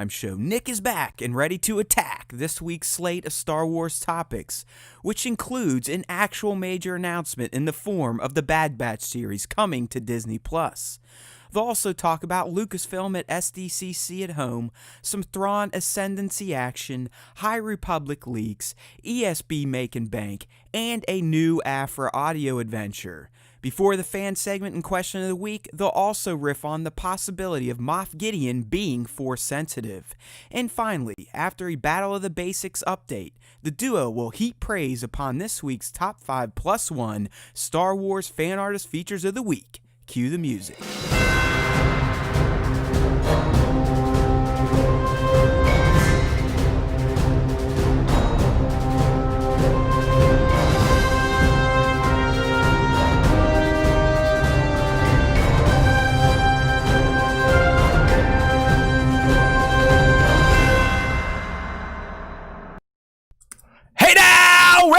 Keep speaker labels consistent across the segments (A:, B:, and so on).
A: Show. Nick is back and ready to attack this week's slate of Star Wars topics, which includes an actual major announcement in the form of the Bad Batch series coming to Disney+. They'll also talk about Lucasfilm at SDCC at home, some Thrawn Ascendancy action, High Republic leaks, ESB making bank, and a new Aphra audio adventure. Before the fan segment and question of the week, they'll also riff on the possibility of Moff Gideon being Force sensitive. And finally, after a Battle of the Basics update, the duo will heap praise upon this week's Top 5 Plus 1 Star Wars Fan Artist Features of the Week. Cue the music.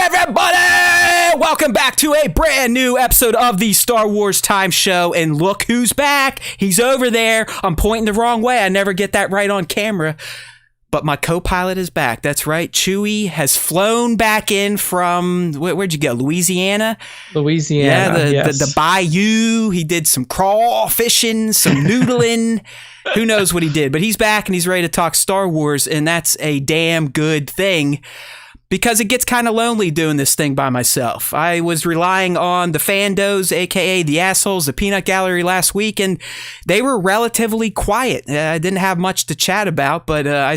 A: Everybody, welcome back to a brand new episode of the Star Wars Time Show, and look who's back. He's over there. I'm pointing the wrong way. I never get that right on camera, but my co-pilot is back. That's right. Chewie has flown back in from, where'd you go? Louisiana?
B: Louisiana,
A: yeah, the bayou. He did some crawl fishing, some noodling. Who knows what he did, but he's back and he's ready to talk Star Wars, and that's a damn good thing. Because it gets kind of lonely doing this thing by myself. I was relying on the fandos, aka the assholes, the peanut gallery last week, and they were relatively quiet. I didn't have much to chat about, but I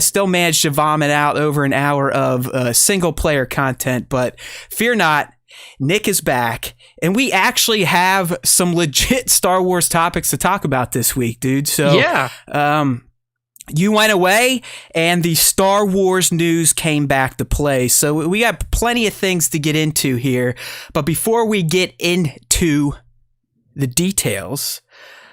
A: still managed to vomit out over an hour of single player content. But fear not, Nick is back, and we actually have some legit Star Wars topics to talk about this week, dude. So yeah. You went away, and the Star Wars news came back to play. So we got plenty of things to get into here. But before we get into the details,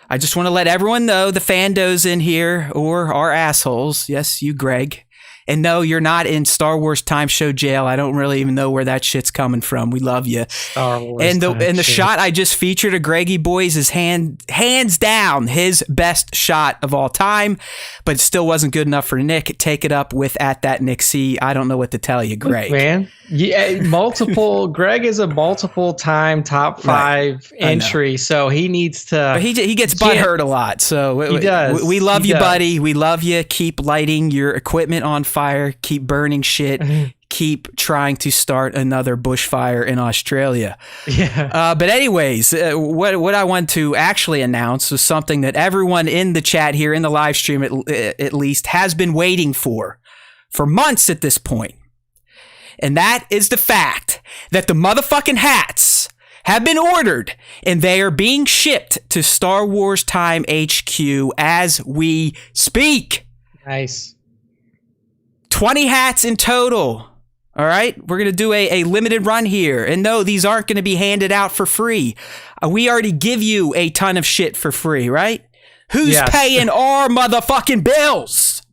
A: I just want to let everyone know the fandos in here, or our assholes. Yes, you, Greg. And no, you're not in Star Wars Time Show jail. I don't really even know where that shit's coming from. We love you.
B: Star Wars
A: and the shot I just featured of Greggy Boys is hands down his best shot of all time, but it still wasn't good enough for Nick. Take it up with @NickC. I don't know what to tell you, Greg.
B: Look, man, yeah, Greg is a multiple time top 5 entry, so he needs to.
A: But he gets butthurt a lot, so
B: he does.
A: We love you, buddy. We love you. Keep lighting your equipment on fire. Keep burning shit. Keep trying to start another bushfire in Australia.
B: Yeah.
A: But anyways, what I want to actually announce was something that everyone in the chat here, in the live stream at least, has been waiting for months at this point. And that is the fact that the motherfucking hats have been ordered, and they are being shipped to Star Wars Time HQ as we speak.
B: Nice.
A: 20 hats in total. All right, we're going to do a limited run here. And no, these aren't going to be handed out for free. We already give you a ton of shit for free, right? Who's paying our motherfucking bills?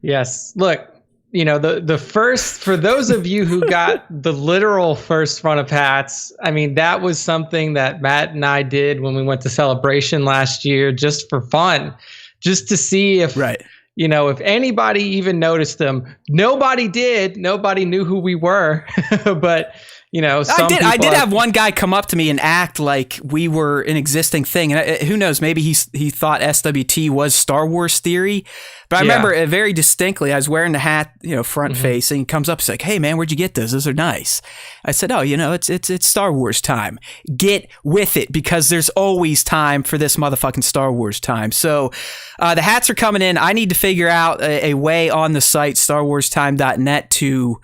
B: Yes. Look, you know, the first, for those of you who got the literal first run of hats, I mean, that was something that Matt and I did when we went to Celebration last year, just for fun, just to see if...
A: Right.
B: You know, if anybody even noticed them. Nobody did. Nobody knew who we were. But, you know,
A: I did have one guy come up to me and act like we were an existing thing. And who knows, maybe he thought SWT was Star Wars theory. But I remember it very distinctly. I was wearing the hat, you know, front face, and he comes up and he's like, "Hey man, where'd you get those? Those are nice." I said, "Oh, you know, it's Star Wars time. Get with it, because there's always time for this motherfucking Star Wars time." So the hats are coming in. I need to figure out a way on the site, StarWarsTime.net, to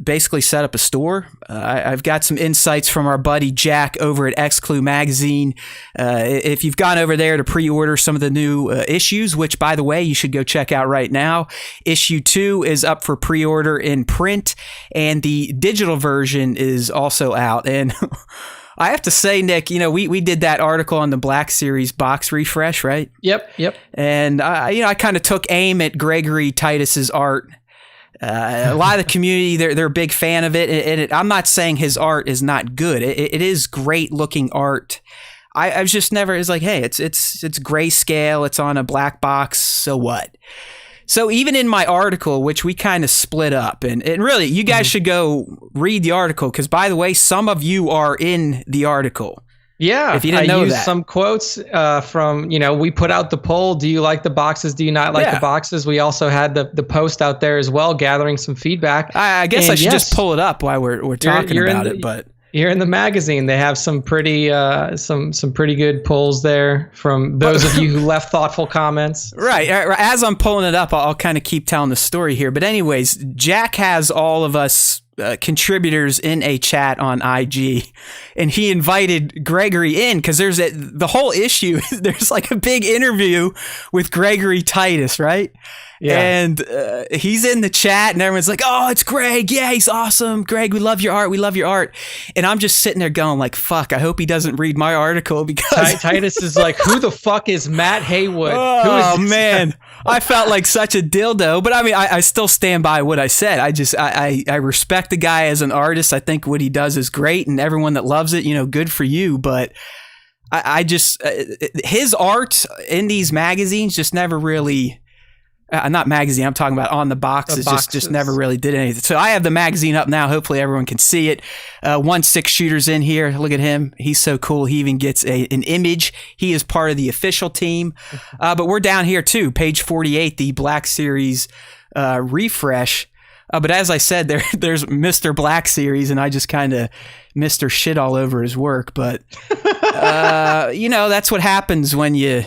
A: basically set up a store. I've got some insights from our buddy Jack over at X-Clue Magazine. If you've gone over there to pre-order some of the new issues, which, by the way, you should go check out right now. Issue 2 is up for pre-order in print, and the digital version is also out. And I have to say, Nick, you know, we did that article on the Black Series box refresh, right?
B: Yep.
A: And I kind of took aim at Gregory Titus's art. A lot of the community, they're a big fan of it. And I'm not saying his art is not good. It is great looking art. I was just never, it's like, hey, it's grayscale, it's on a black box, so what? So even in my article, which we kind of split up, and really, you guys should go read the article, because by the way, some of you are in the article.
B: Yeah,
A: if you didn't know
B: used
A: that.
B: Some quotes from, we put out the poll, do you like the boxes, do you not like the boxes? We also had the post out there as well, gathering some feedback.
A: I guess I should just pull it up while we're talking about it, but...
B: You're in the magazine. They have some pretty some pretty good polls there from those of you who left thoughtful comments.
A: Right. As I'm pulling it up, I'll kind of keep telling the story here. But anyways, Jack has all of us contributors in a chat on IG, and he invited Gregory in because there's the whole issue. There's like a big interview with Gregory Titus, right? Yeah. And he's in the chat, and everyone's like, "Oh, it's Greg! Yeah, he's awesome, Greg. We love your art. We love your art." And I'm just sitting there going, like, "Fuck! I hope he doesn't read my article because
B: Titus is like, who the fuck is Matt Haywood?
A: Oh man, I felt like such a dildo. But I mean, I still stand by what I said. I respect the guy as an artist. I think what he does is great, and everyone that loves it, good for you. But I just his art in these magazines just never really. Not magazine, I'm talking about on the boxes, just never really did anything. So I have the magazine up now. Hopefully everyone can see it. 1-6 Shooter's in here. Look at him. He's so cool. He even gets an image. He is part of the official team. But we're down here too, page 48, the Black Series refresh. But as I said, there's Mr. Black Series, and I just kind of Mr. shit all over his work. But, that's what happens when you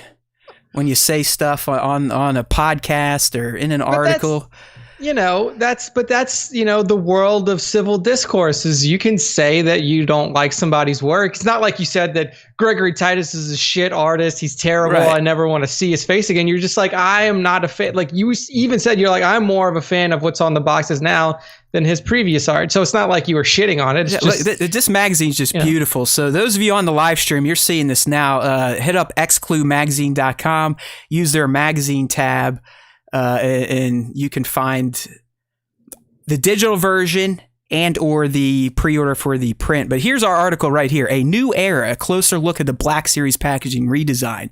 A: say stuff on a podcast or in an article.
B: That's the world of civil discourse is you can say that you don't like somebody's work. It's not like you said that Gregory Titus is a shit artist. He's terrible. Right. I never want to see his face again. You're just like, I am not a fan. Like you even said, you're like, I'm more of a fan of what's on the boxes now than his previous art. So it's not like you were shitting on it. It's just,
A: this magazine's just beautiful. So those of you on the live stream, you're seeing this now. Hit up xclumagazine.com, use their magazine tab, and you can find the digital version and or the pre-order for the print. But here's our article right here. A new era, a closer look at the Black Series packaging redesign.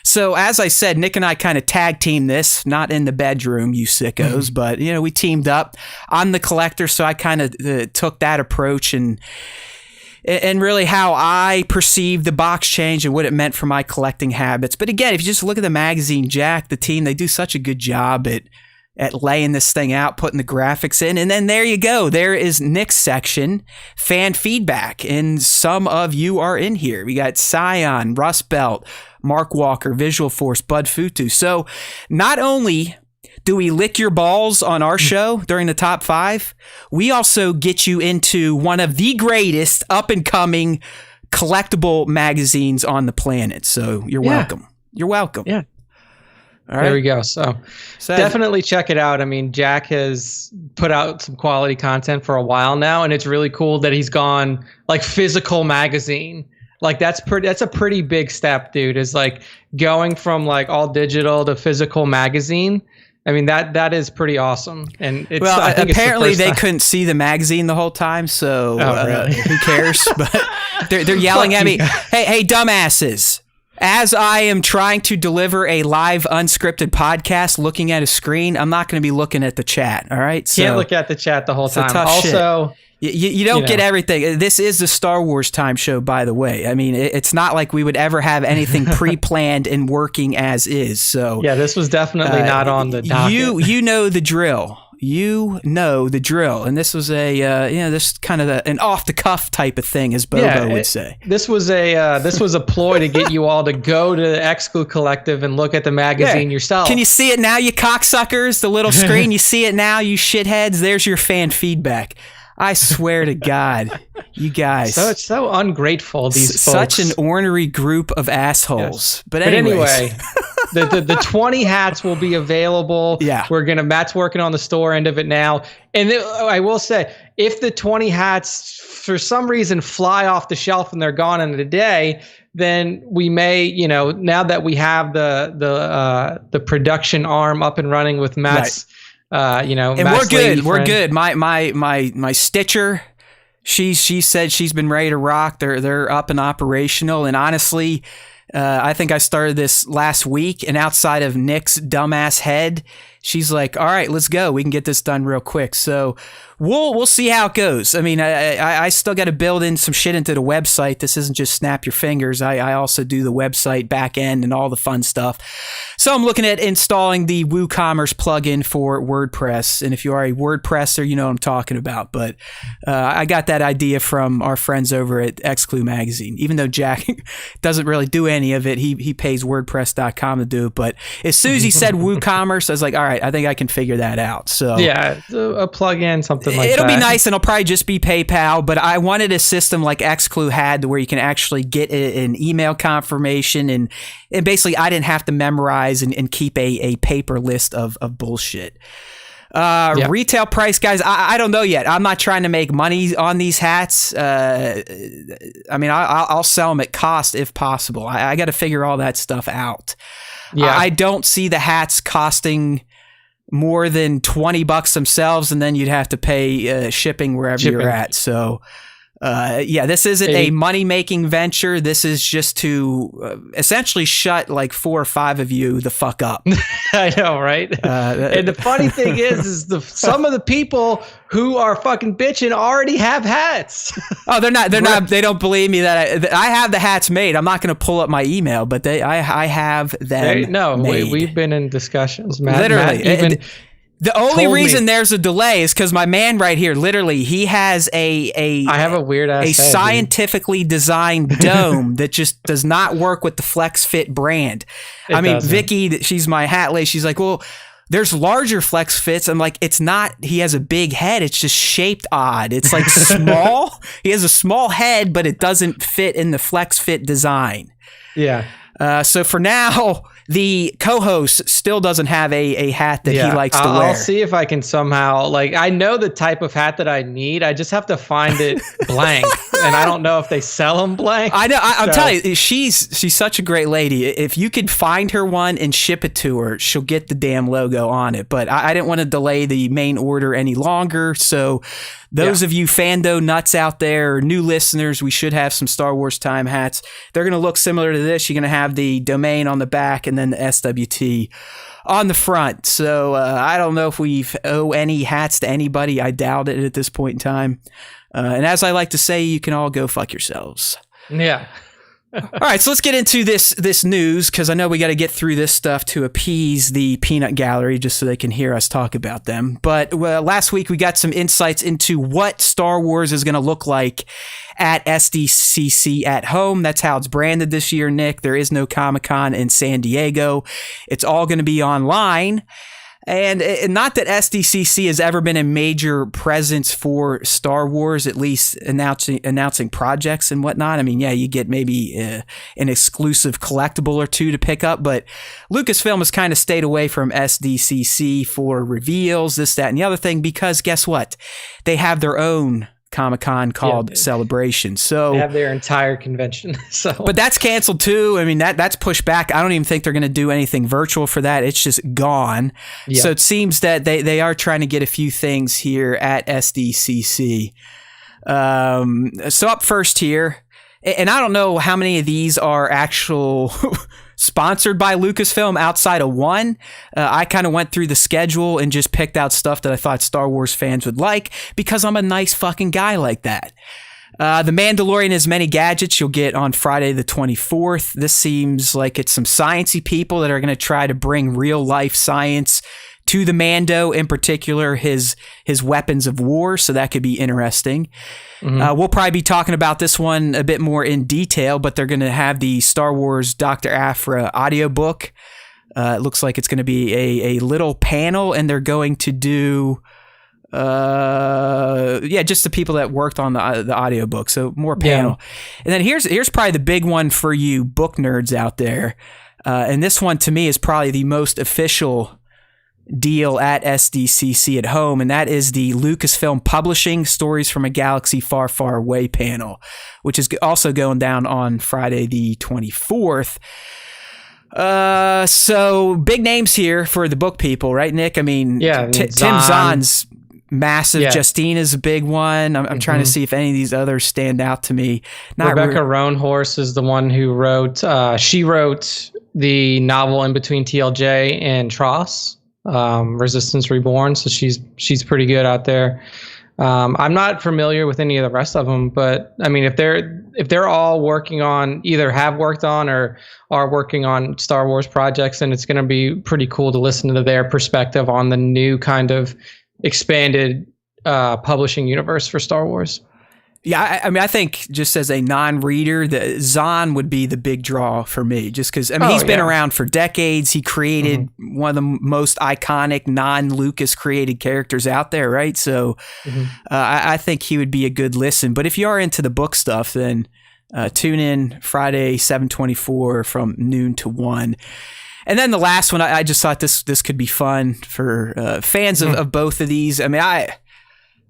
A: So as I said, Nick and I kind of tag teamed this, not in the bedroom, you sickos, but we teamed up. I'm the collector, so I kind of took that approach and really how I perceived the box change and what it meant for my collecting habits. But again, if you just look at the magazine, Jack, the team, they do such a good job at laying this thing out, putting the graphics in. And then there you go. There is Nick's section, fan feedback. And some of you are in here. We got Scion, Rust Belt, Mark Walker, Visual Force, Bud Futu. So not only do we lick your balls on our show during the top 5, we also get you into one of the greatest up-and-coming collectible magazines on the planet. So you're welcome. You're welcome.
B: Yeah.
A: All right.
B: There we go. So definitely check it out. I mean, Jack has put out some quality content for a while now, and it's really cool that he's gone like physical magazine. Like that's a pretty big step, dude, is like going from like all digital to physical magazine. I mean, that is pretty awesome. And it's,
A: well,
B: I think
A: apparently
B: it's the
A: they
B: first time.
A: couldn't see the magazine the whole time, so
B: really?
A: Who cares? But they're yelling at me, hey, dumbasses. As I am trying to deliver a live unscripted podcast looking at a screen, I'm not going to be looking at the chat, all right? So,
B: can't look at the chat the whole time.
A: Also, you don't get everything. This is the Star Wars time show, by the way. I mean, it's not like we would ever have anything pre-planned and working as is. So
B: yeah, this was definitely not on the docket.
A: You know the drill. You know the drill, and this was this kind of an off-the-cuff type of thing, as Bobo would say.
B: This was a ploy to get you all to go to the Exclu Collective and look at the magazine yourself.
A: Can you see it now, you cocksuckers? The little screen, you see it now, you shitheads? There's your fan feedback. I swear to God, you guys.
B: So it's so ungrateful, these folks.
A: Such an ornery group of assholes. Yes. But anyway.
B: The 20 hats will be available.
A: Yeah.
B: Matt's working on the store end of it now. And I will say, if the 20 hats for some reason fly off the shelf and they're gone in a day, then we may, now that we have the production arm up and running with Matt's,
A: and
B: Matt's
A: we're good. We're good. My Stitcher She said she's been ready to rock. They're up and operational. And honestly, I think I started this last week, and outside of Nick's dumbass head, she's like, all right, let's go. We can get this done real quick. So we'll see how it goes. I mean, I still got to build in some shit into the website. This isn't just snap your fingers. I also do the website back end and all the fun stuff. So I'm looking at installing the Woocommerce plugin for WordPress. And if you are a WordPresser, you know what I'm talking about. But I got that idea from our friends over at Xclu Magazine. Even though Jack doesn't really do any of it, he pays WordPress.com to do it. But as soon as he said Woocommerce, I was like, all right, I think I can figure that out. So
B: yeah, a plugin, something like that.
A: It'll be nice, and it'll probably just be PayPal, but I wanted a system like Xclu had to where you can actually get an email confirmation, and basically I didn't have to memorize and keep a paper list of bullshit. Retail price, guys, I don't know yet. I'm not trying to make money on these hats. I mean, I'll sell them at cost if possible. I got to figure all that stuff out. Yeah. I don't see the hats costing more than $20 themselves, and then you'd have to pay shipping wherever you're at. So this isn't a money-making venture. This is just to essentially shut like 4 or 5 of you the fuck up.
B: I know, right? And the funny thing is some of the people who are fucking bitching already have hats.
A: Oh, they're not. They don't believe me that I have the hats made. I'm not going to pull up my email, but I have them.
B: We've been in discussions, Matt.
A: Literally,
B: Matt even
A: the only reason there's a delay is because my man right here, literally, he has I
B: have a weird ass head,
A: scientifically designed dome that just does not work with the Flex Fit brand. I mean, Vicky, she's my hat lady. She's like, well, there's larger Flex Fits. I'm like, it's not. He has a big head. It's just shaped odd. It's like small. He has a small head, but it doesn't fit in the Flex Fit design.
B: Yeah.
A: So for now, the co-host still doesn't have a hat that he likes to wear.
B: I'll see if I can somehow, I know the type of hat that I need. I just have to find it blank. And I don't know if they sell them blank.
A: I know. I'm telling you, she's such a great lady. If you could find her one and ship it to her, she'll get the damn logo on it. But I didn't want to delay the main order any longer. So those of you Fando nuts out there, or new listeners, we should have some Star Wars time hats. They're going to look similar to this. You're going to have the domain on the back and then the SWT on the front. So I don't know if we owe any hats to anybody. I doubt it at this point in time. And as I like to say, you can all go fuck yourselves.
B: Yeah.
A: All right, so let's get into this news, because I know we got to get through this stuff to appease the peanut gallery just so they can hear us talk about them. But last week we got some insights into what Star Wars is going to look like at SDCC at home. That's how it's branded this year, Nick. There is no Comic-Con in San Diego. It's all going to be online. And not that SDCC has ever been a major presence for Star Wars, at least announcing projects and whatnot. I mean, yeah, you get maybe an exclusive collectible or two to pick up, but Lucasfilm has kind of stayed away from SDCC for reveals, this, that, and the other thing, because guess what? They have their own Comic-Con called Celebration. So
B: they have their entire convention.
A: But that's canceled too. I mean, that's pushed back. I don't even think they're going to do anything virtual for that. It's just gone. Yeah. So it seems that they are trying to get a few things here at SDCC. So up first here, and I don't know how many of these are actual sponsored by Lucasfilm outside of one. I kind of went through the schedule and just picked out stuff that I thought Star Wars fans would like, because I'm a nice fucking guy like that. The Mandalorian has many gadgets you'll get on Friday the 24th. This seems like it's some sciencey people that are going to try to bring real life science to the Mando, in particular his weapons of war, so that could be interesting. Mm-hmm. We'll probably be talking about this one a bit more in detail, but they're going to have the Star Wars Dr. Aphra audiobook. It looks like it's going to be a little panel, and they're going to do just the people that worked on the audiobook, so more panel. And then here's probably the big one for you book nerds out there, and this one to me is probably the most official deal at SDCC at home, and that is the Lucasfilm Publishing Stories from a Galaxy Far, Far Away panel, which is also going down on Friday the 24th. So big names here for the book people, right, Nick? I mean, Tim Zahn's Massive.
B: Yeah.
A: Justina's a big one. I'm trying to see if any of these others stand out to me.
B: Rebecca Roanhorse is the one who wrote. She wrote the novel in between TLJ and Tross, Resistance Reborn. So she's pretty good out there. I'm not familiar with any of the rest of them, but I mean, if they're all working on, either have worked on or are working on Star Wars projects, then it's going to be pretty cool to listen to their perspective on the new kind of expanded publishing universe for Star Wars.
A: Yeah, I mean, I think just as a non-reader, the Zahn would be the big draw for me, just because, I mean, he's been around for decades. He created one of the most iconic non-Lucas created characters out there, right? So I think he would be a good listen. But if you are into the book stuff, then tune in Friday, 7/24 from noon to 1. And then the last one, I just thought this could be fun for fans of both of these. I mean,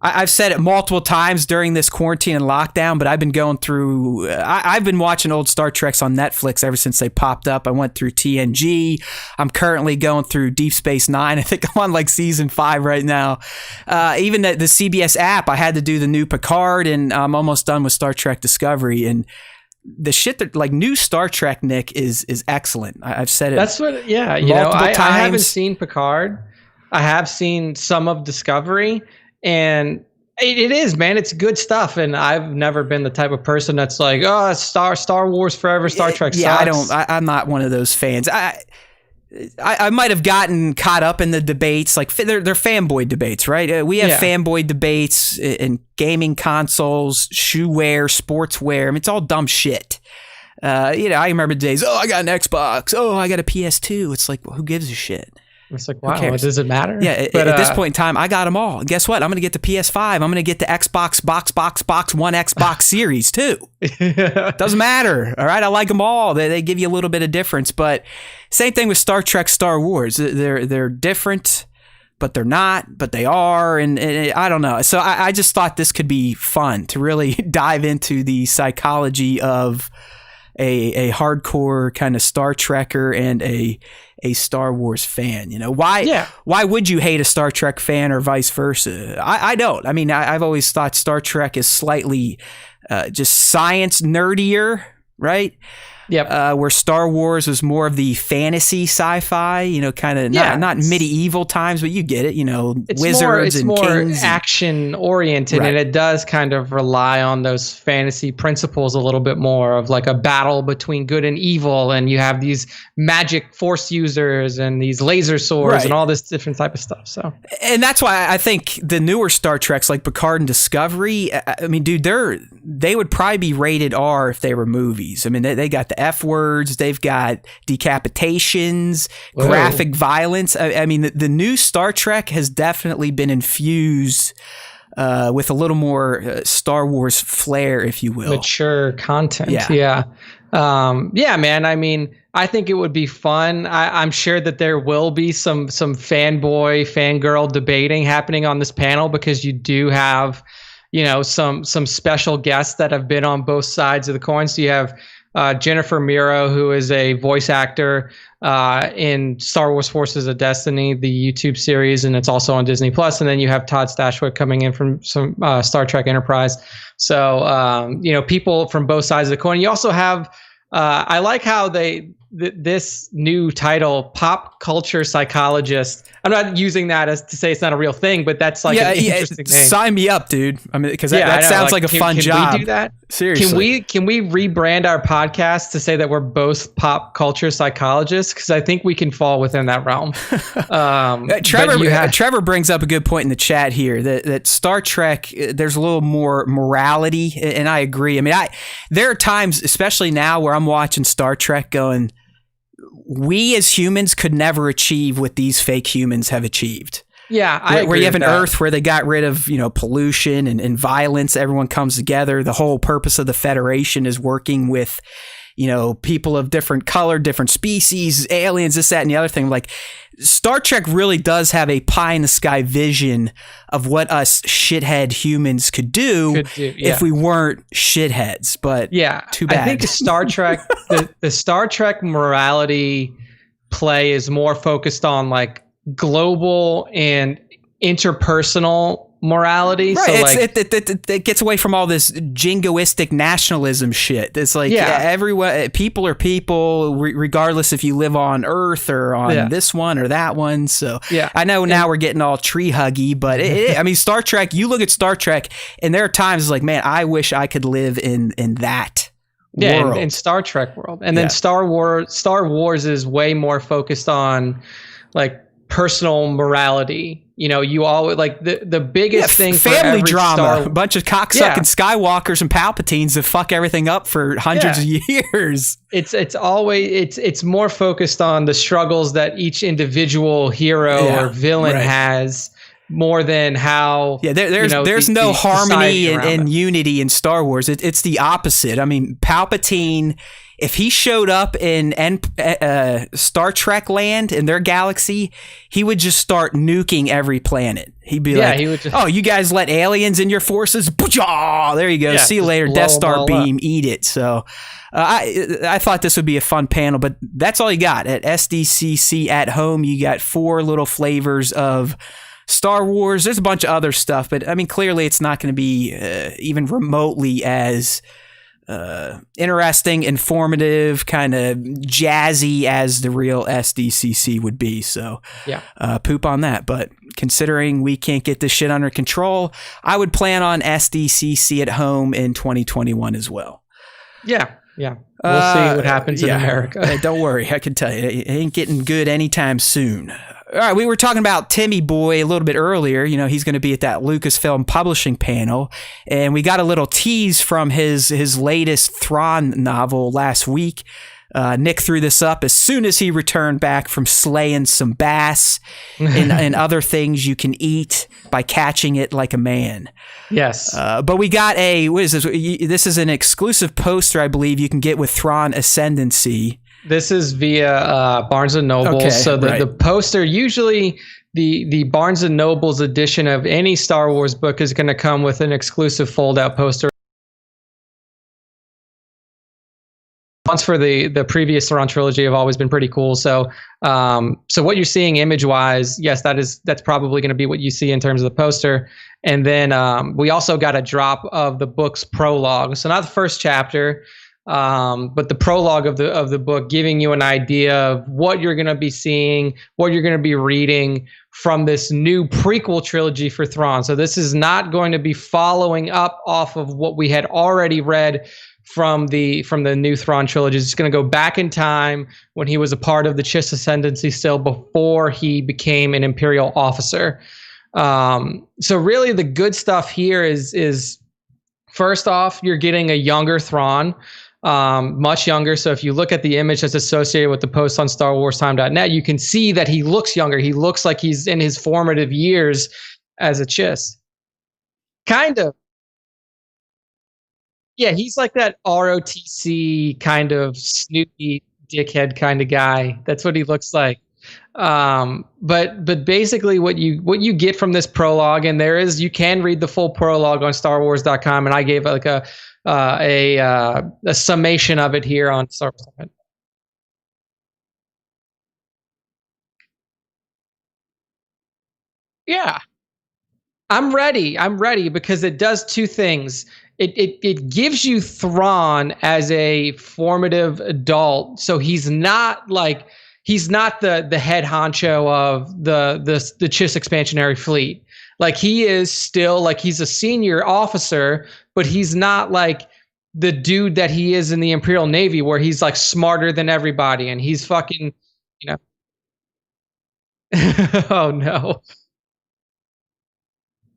A: I've said it multiple times during this quarantine and lockdown, but I've been going through, I've been watching old Star Treks on Netflix ever since they popped up. I went through TNG. I'm currently going through Deep Space Nine. I think I'm on like season 5 right now. Even the CBS app, I had to do the new Picard, and I'm almost done with Star Trek Discovery. And the shit that, like, new Star Trek, Nick, is excellent. I've said it.
B: That's what, yeah. You know, I haven't seen Picard. I have seen some of Discovery. And it is, man. It's good stuff. And I've never been the type of person that's like, oh, Star Wars forever, Star Trek sucks.
A: Yeah, I'm not one of those fans. I might have gotten caught up in the debates. Like, they're fanboy debates, right? We have fanboy debates in gaming consoles, shoe wear, sportswear. I mean, it's all dumb shit. I remember the days, I got an Xbox. I got a PS2. It's like, well, who gives a shit?
B: It's like, wow, does it matter?
A: Yeah, but at this point in time, I got them all. And guess what? I'm going to get the PS5. I'm going to get the Xbox, Box One, Xbox Series too. Doesn't matter. All right, I like them all. They give you a little bit of difference. But same thing with Star Trek, Star Wars. They're different, but they're not. But they are, and I don't know. So I just thought this could be fun to really dive into the psychology of a hardcore kind of Star Trekker and a Star Wars fan. Why would you hate a Star Trek fan or vice versa? I don't. I mean, I've always thought Star Trek is slightly just science nerdier, right?
B: Yep.
A: Where Star Wars was more of the fantasy sci-fi, kind of not medieval times, but you get it,
B: it's
A: wizards and
B: more
A: kings.
B: Action oriented, right. And it does kind of rely on those fantasy principles a little bit more of like a battle between good and evil, and you have these magic force users and these laser swords and all this different type of stuff. So, and
A: that's why I think the newer Star Treks like Picard and Discovery, I mean, dude, they would probably be rated R if they were movies. I mean, they got the F words, they've got decapitations, graphic violence. I mean, the new Star Trek has definitely been infused with a little more Star Wars flair, if you will.
B: Mature content. Yeah, man. I mean, I think it would be fun. I'm sure that there will be some fanboy, fangirl debating happening on this panel, because you do have, some special guests that have been on both sides of the coin. So you have Jennifer Miro, who is a voice actor in Star Wars Forces of Destiny, the YouTube series, and it's also on Disney Plus. And then you have Todd Stashwick coming in from some Star Trek Enterprise. So people from both sides of the coin. You also have I like how this new title, pop culture psychologist. I'm not using that as to say it's not a real thing, but that's like an interesting name.
A: Sign me up, dude. I mean, because that sounds like a fun job.
B: Can we do that?
A: Seriously.
B: Can we rebrand our podcast to say that we're both pop culture psychologists? Because I think we can fall within that realm.
A: Trevor brings up a good point in the chat here that Star Trek, there's a little more morality, and I agree. I mean, there are times, especially now, where I'm watching Star Trek going, we as humans could never achieve what these fake humans have achieved.
B: Yeah, I agree.
A: Where you have an Earth where they got rid of, pollution and violence. Everyone comes together. The whole purpose of the Federation is working with, people of different color, different species, aliens, this, that, and the other thing. Like, Star Trek really does have a pie in the sky vision of what us shithead humans could do if we weren't shitheads. But too bad.
B: I think Star Trek, the Star Trek morality play is more focused on like global and interpersonal morality.
A: Right.
B: So
A: It gets away from all this jingoistic nationalism shit. It's like everyone, people are people, regardless if you live on Earth or on this one or that one. So I know now we're getting all tree huggy, but I mean, Star Trek. You look at Star Trek, and there are times it's like, man, I wish I could live in that.
B: Yeah, in Star Trek world. And then Star Wars is way more focused on like personal morality. You know, you always like the biggest thing for
A: family
B: every
A: drama, a bunch of cocksucking Skywalkers and Palpatines that fuck everything up for hundreds of years.
B: It's more focused on the struggles that each individual hero or villain has. More than how
A: there's no harmony and unity in Star Wars. It's the opposite. I mean, Palpatine, if he showed up in Star Trek land in their galaxy, he would just start nuking every planet. He'd be he would just, you guys let aliens in your forces? There you go. See you later. Death Star beam, eat it. So I thought this would be a fun panel, but that's all you got. At SDCC at home, you got 4 little flavors of Star Wars. There's a bunch of other stuff, but I mean, clearly it's not going to be even remotely as interesting, informative, kind of jazzy as the real SDCC would be. So poop on that. But considering we can't get this shit under control, I would plan on SDCC at home in 2021 as well. Yeah. We'll see what happens in America. Don't worry. I can tell you, it ain't getting good anytime soon. All right, we were talking about Timmy Boy a little bit earlier. You know, he's going to be at that Lucasfilm publishing panel, and we got a little tease from his latest Thrawn novel last week. Nick threw this up as soon as he returned back from slaying some bass and other things you can eat by catching it like a man. Yes. But we got what is this? This is an exclusive poster, I believe, you can get with Thrawn Ascendancy. This is via Barnes & Noble. Okay, so the poster, usually the Barnes & Noble's edition of any Star Wars book is going to come with an exclusive fold-out poster. Ones for the previous Thrawn trilogy have always been pretty cool. So what you're seeing image-wise, yes, that's probably going to be what you see in terms of the poster. And then we also got a drop of the book's prologue. So not the first chapter, but the prologue of the book, giving you an idea of what you're going to be seeing, what you're going to be reading from this new prequel trilogy for Thrawn. So this is not going to be following up off of what we had already read from the new Thrawn trilogy. It's going to go back in time when he was a part of the Chiss Ascendancy still before he became an Imperial officer. So really the good stuff here is first off, you're getting a younger Thrawn. Much younger. So if you look at the image that's associated with the post on StarWarsTime.net, you can see that he looks younger. He looks like he's in his formative years as a Chiss. Kind of. Yeah, he's like that ROTC kind of snooty dickhead kind of guy. That's what he looks like. But basically what you get from this prologue, and you can read the full prologue on StarWars.com, and I gave like a summation of it here on Star Wars. Yeah, I'm ready because it does two things. It gives you Thrawn as a formative adult, so he's not the head honcho of the Chiss expansionary fleet. Like he is still like he's a senior officer, but he's not like the dude that he is in the Imperial Navy, where he's like smarter than everybody and he's fucking, you know. Oh no.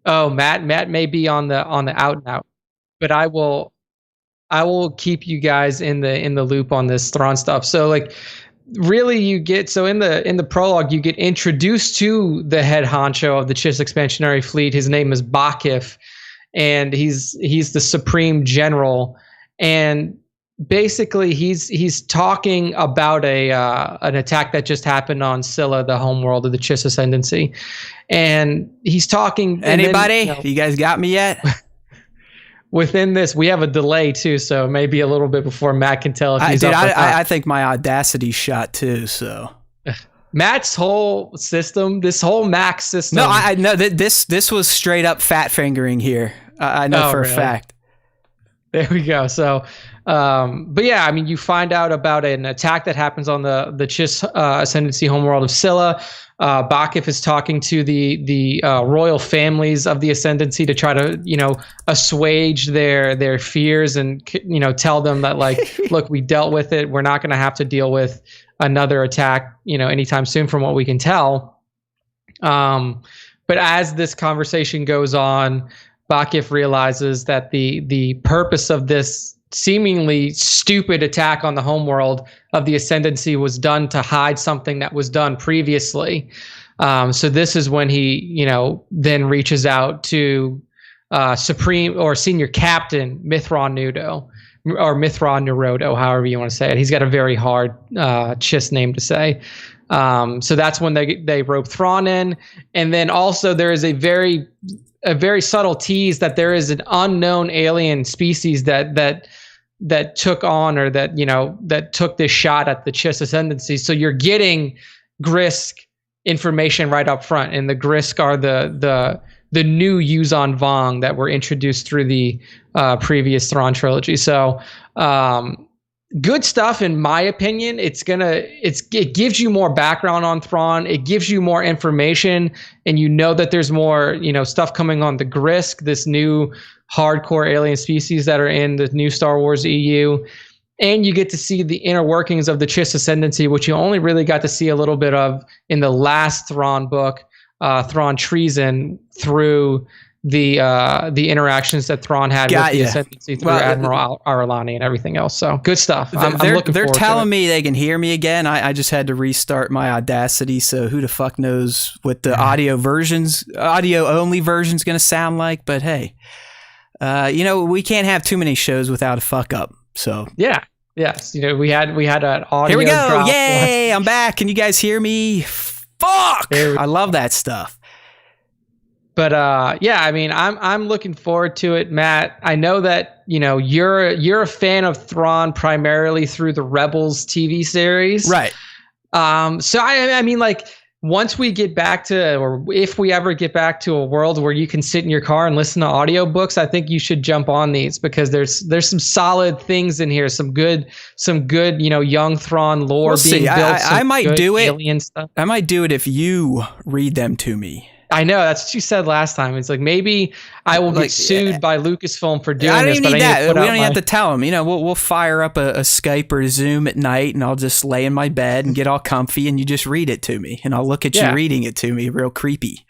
A: Oh, Matt may be on the out and out, but I will keep you guys in the loop on this Thrawn stuff. So like really you get, so in the prologue you get introduced to the head honcho of the Chiss expansionary fleet. His name is Bakif, and he's the supreme general, and basically he's talking about an attack that just happened on Scylla, the homeworld of the Chiss Ascendancy, and he's talking. Anybody? Then, you guys got me yet? Within this, we have a delay too, so maybe a little bit before Matt can tell if he's up. I think my Audacity's shot too. So
B: Matt's whole system, this whole Mac system.
A: No, I know that this was straight up fat fingering here. I know for a fact.
B: There we go. So, but yeah, I mean, you find out about an attack that happens on the Chiss Ascendancy homeworld of Scylla. Bakif is talking to the royal families of the Ascendancy to try to, assuage their fears and, tell them that, like, look, we dealt with it. We're not going to have to deal with another attack, anytime soon from what we can tell. But as this conversation goes on, Bakif realizes that the purpose of this seemingly stupid attack on the homeworld of the Ascendancy was done to hide something that was done previously. So this is when he, then reaches out to Supreme or Senior Captain Mithron Nudo, or Mithron Nerodo, however you want to say it. He's got a very hard Chiss name to say. So that's when they rope Thrawn in. And then also there is a very subtle tease that there is an unknown alien species that took on, or that took this shot at the Chiss Ascendancy. So you're getting Grisk information right up front, and the Grisk are the new Yuzon Vong that were introduced through the previous Thrawn trilogy. So good stuff, in my opinion. It gives you more background on Thrawn. It gives you more information, and that there's more stuff coming on the Grisk, this new hardcore alien species that are in the new Star Wars EU. And you get to see the inner workings of the Chiss Ascendancy, which you only really got to see a little bit of in the last Thrawn book, Thrawn Treason, through the interactions that Thrawn had with the Ascendancy through Admiral Aralani and everything else. So good stuff. I'm looking forward to it.
A: They're telling me they can hear me again. I just had to restart my Audacity, so who the fuck knows what the audio only version's going to sound like. But hey, we can't have too many shows without a fuck up. So
B: yeah. Yes. We had an audio.
A: Here we go. Yay. I'm back. Can you guys hear me? Fuck. I love that stuff.
B: But I mean, I'm looking forward to it, Matt. I know that you're a fan of Thrawn primarily through the Rebels TV series,
A: right?
B: So I mean, like, once we get back to, or if we ever get back to a world where you can sit in your car and listen to audiobooks, I think you should jump on these, because there's some solid things in here, some good young Thrawn lore being built.
A: I might do it.
B: Alien stuff.
A: I might do it if you read them to me.
B: I know, that's what you said last time. It's like, maybe I will get sued by Lucasfilm for doing this.
A: I don't even need that. We don't even have to tell them. We'll fire up a Skype or a Zoom at night, and I'll just lay in my bed and get all comfy, and you just read it to me, and I'll look at you reading it to me, real creepy.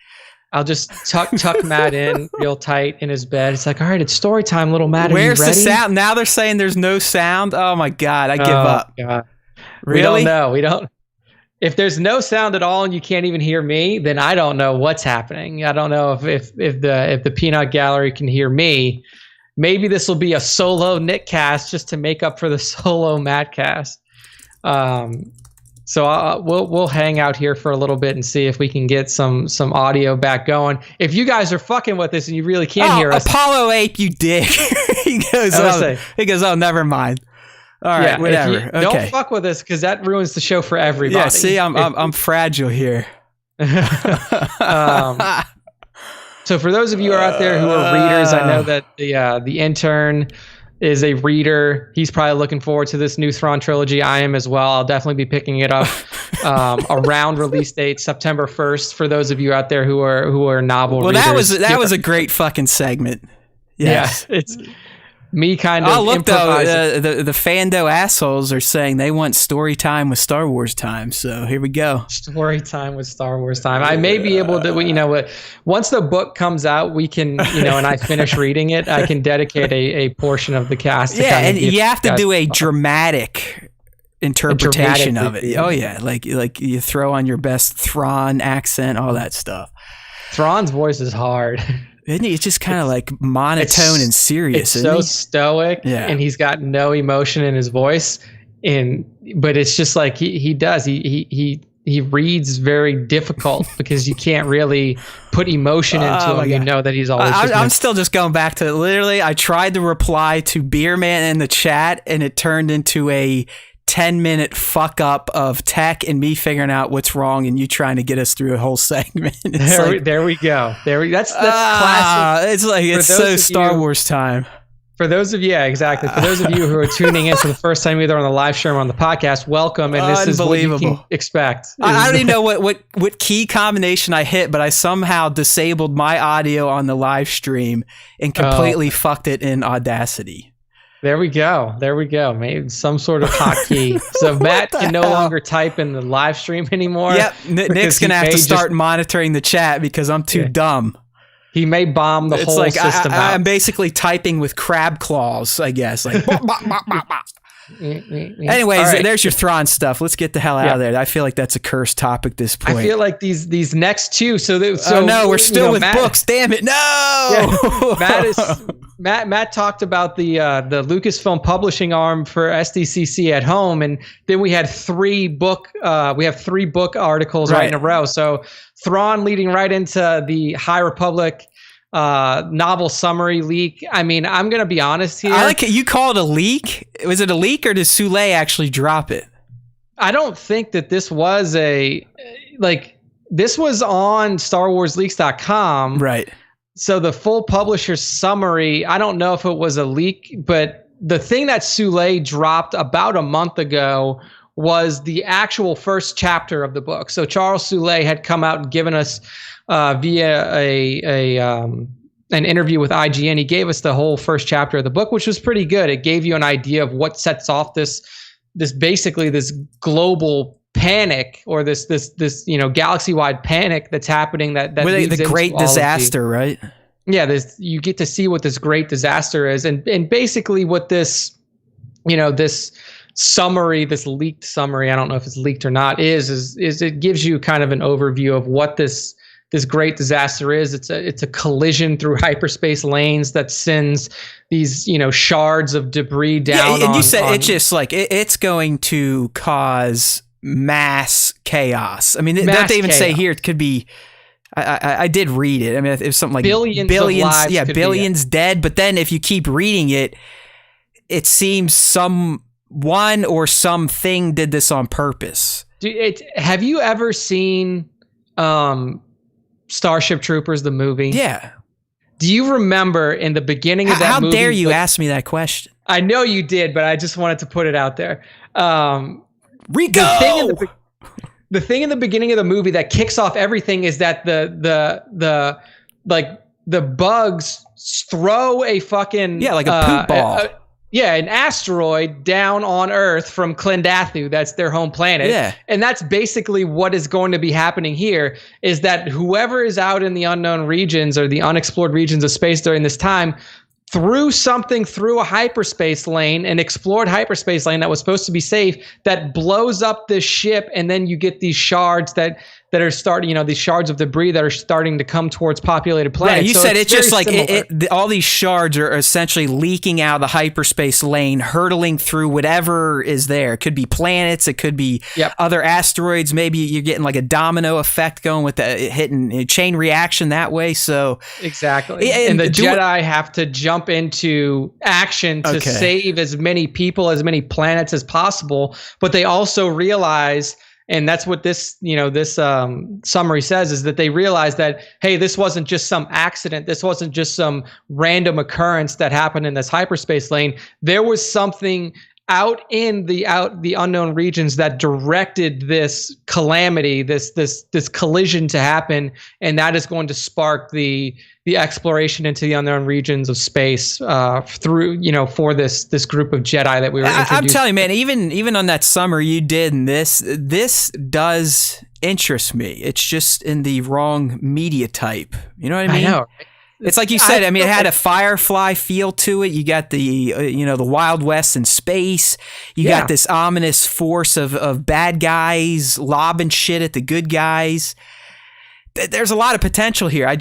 B: I'll just tuck Matt in real tight in his bed. It's like, all right, it's story time, little Matt.
A: Where's
B: are you ready?
A: the sound? Now they're saying there's no sound. Oh my God, I give up.
B: God.
A: Really?
B: We don't know. We don't. If there's no sound at all and you can't even hear me, then I don't know what's happening. I don't know if the Peanut Gallery can hear me. Maybe this will be a solo Nick cast just to make up for the solo Matt cast. So we'll hang out here for a little bit and see if we can get some audio back going. If you guys are fucking with us and you really can't hear us,
A: Apollo Ape, you dick. He goes, oh, never mind. All right, whatever. Okay.
B: Don't fuck with us, because that ruins the show for everybody.
A: Yeah, see, I'm fragile here.
B: So for those of you who are out there who are readers, I know that the intern is a reader. He's probably looking forward to this new Thrawn trilogy. I am as well. I'll definitely be picking it up around release date, September 1st. For those of you out there who are novel readers.
A: Well, that was a great fucking segment. Yes.
B: Yeah, it's me kind of.
A: Oh, look, though, the Fando assholes are saying they want story time with Star Wars time. So here we go.
B: Story time with Star Wars time. I may be able to, once the book comes out, we can, and I finish reading it, I can dedicate a portion of the cast.
A: And you have to do a dramatic interpretation of it. Oh yeah, like you throw on your best Thrawn accent, all that stuff.
B: Thrawn's voice is hard.
A: Isn't he? It's just kind of like monotone and serious.
B: It's so stoic, and he's got no emotion in his voice. But it's just like he does. He reads very difficult because you can't really put emotion into him. You know that he's always.
A: I'm still just going back to literally. I tried to reply to Beerman in the chat, and it turned into a 10-minute fuck up of tech and me figuring out what's wrong and you trying to get us through a whole segment.
B: There we go. That's classic.
A: It's like it's so Star Wars time.
B: For those of you, exactly. For those of you who are tuning in for the first time, either on the live stream or on the podcast, welcome. And this is what you can expect.
A: I don't even know what key combination I hit, but I somehow disabled my audio on the live stream and completely fucked it in Audacity.
B: There we go. Maybe some sort of hotkey. So Matt can no longer type in the live stream anymore.
A: Yep. Nick's going to have to start monitoring the chat because I'm too dumb.
B: He may bomb the whole system out.
A: I'm basically typing with crab claws, I guess. Like, anyways, there's your Thrawn stuff. Let's get the hell out of there. I feel like that's a cursed topic at this point.
B: I feel like these next two. So
A: no, we're still with books. Damn it, no.
B: Yeah, Matt talked about the Lucasfilm publishing arm for SDCC at home, and then we have three book articles right in a row. So Thrawn leading right into the High Republic novel summary leak. I mean, I'm gonna be honest here.
A: I like it. You call it a leak. Was it a leak or did Sule actually drop it?
B: I don't think that this was this was on StarWarsLeaks.com.
A: Right.
B: So the full publisher's summary, I don't know if it was a leak, but the thing that Sule dropped about a month ago was the actual first chapter of the book. So Charles Sule had come out and given us via an interview with IGN. He gave us the whole first chapter of the book, which was pretty good. It gave you an idea of what sets off this basically this global panic or this galaxy-wide panic that's happening that
A: the great disaster, right?
B: Yeah, you get to see what this great disaster is, and basically what this summary, this leaked summary, I don't know if it's leaked or not, is it gives you kind of an overview of what this great disaster is. It's a collision through hyperspace lanes that sends these shards of debris down.
A: Yeah, and you said it's just like it's going to cause mass chaos. I mean, don't they even say here it could be? I did read it. I mean, it was something like
B: billions of lives.
A: Yeah, billions dead. But then if you keep reading it, it seems someone or something did this on purpose.
B: Have you ever seen Starship Troopers, the movie?
A: Yeah.
B: Do you remember in the beginning of that movie?
A: How dare you ask me that question?
B: I know you did, but I just wanted to put it out there.
A: Rico!
B: The thing in the beginning of the movie that kicks off everything is that the bugs throw a fucking
A: like a poop ball.
B: An asteroid down on Earth from Klendathu. That's their home planet.
A: Yeah. And
B: that's basically what is going to be happening here, is that whoever is out in the unknown regions or the unexplored regions of space during this time threw something through a hyperspace lane, an explored hyperspace lane that was supposed to be safe, that blows up this ship, and then you get these shards that are starting, these shards of debris that are starting to come towards populated planets.
A: Right, you said it's just like all these shards are essentially leaking out of the hyperspace lane, hurtling through whatever is there. It could be planets, it could be other asteroids. Maybe you're getting like a domino effect going with hitting a chain reaction that way. So
B: exactly, and the Jedi have to jump into action to save as many people, as many planets as possible. But they also realize, and that's what this summary says, is that they realize that, hey, this wasn't just some accident. This wasn't just some random occurrence that happened in this hyperspace lane. There was something out in the unknown regions that directed this calamity, this collision to happen, and that is going to spark the exploration into the unknown regions of space through for this group of Jedi that we were introduced.
A: I'm telling you, man, even on that summer you did, and this does interest me. It's just in the wrong media type. You know what I mean?
B: I know.
A: It's like you said. I mean, it had a Firefly feel to it. You got the the Wild West in space. You got this ominous force of bad guys lobbing shit at the good guys. There's a lot of potential here. I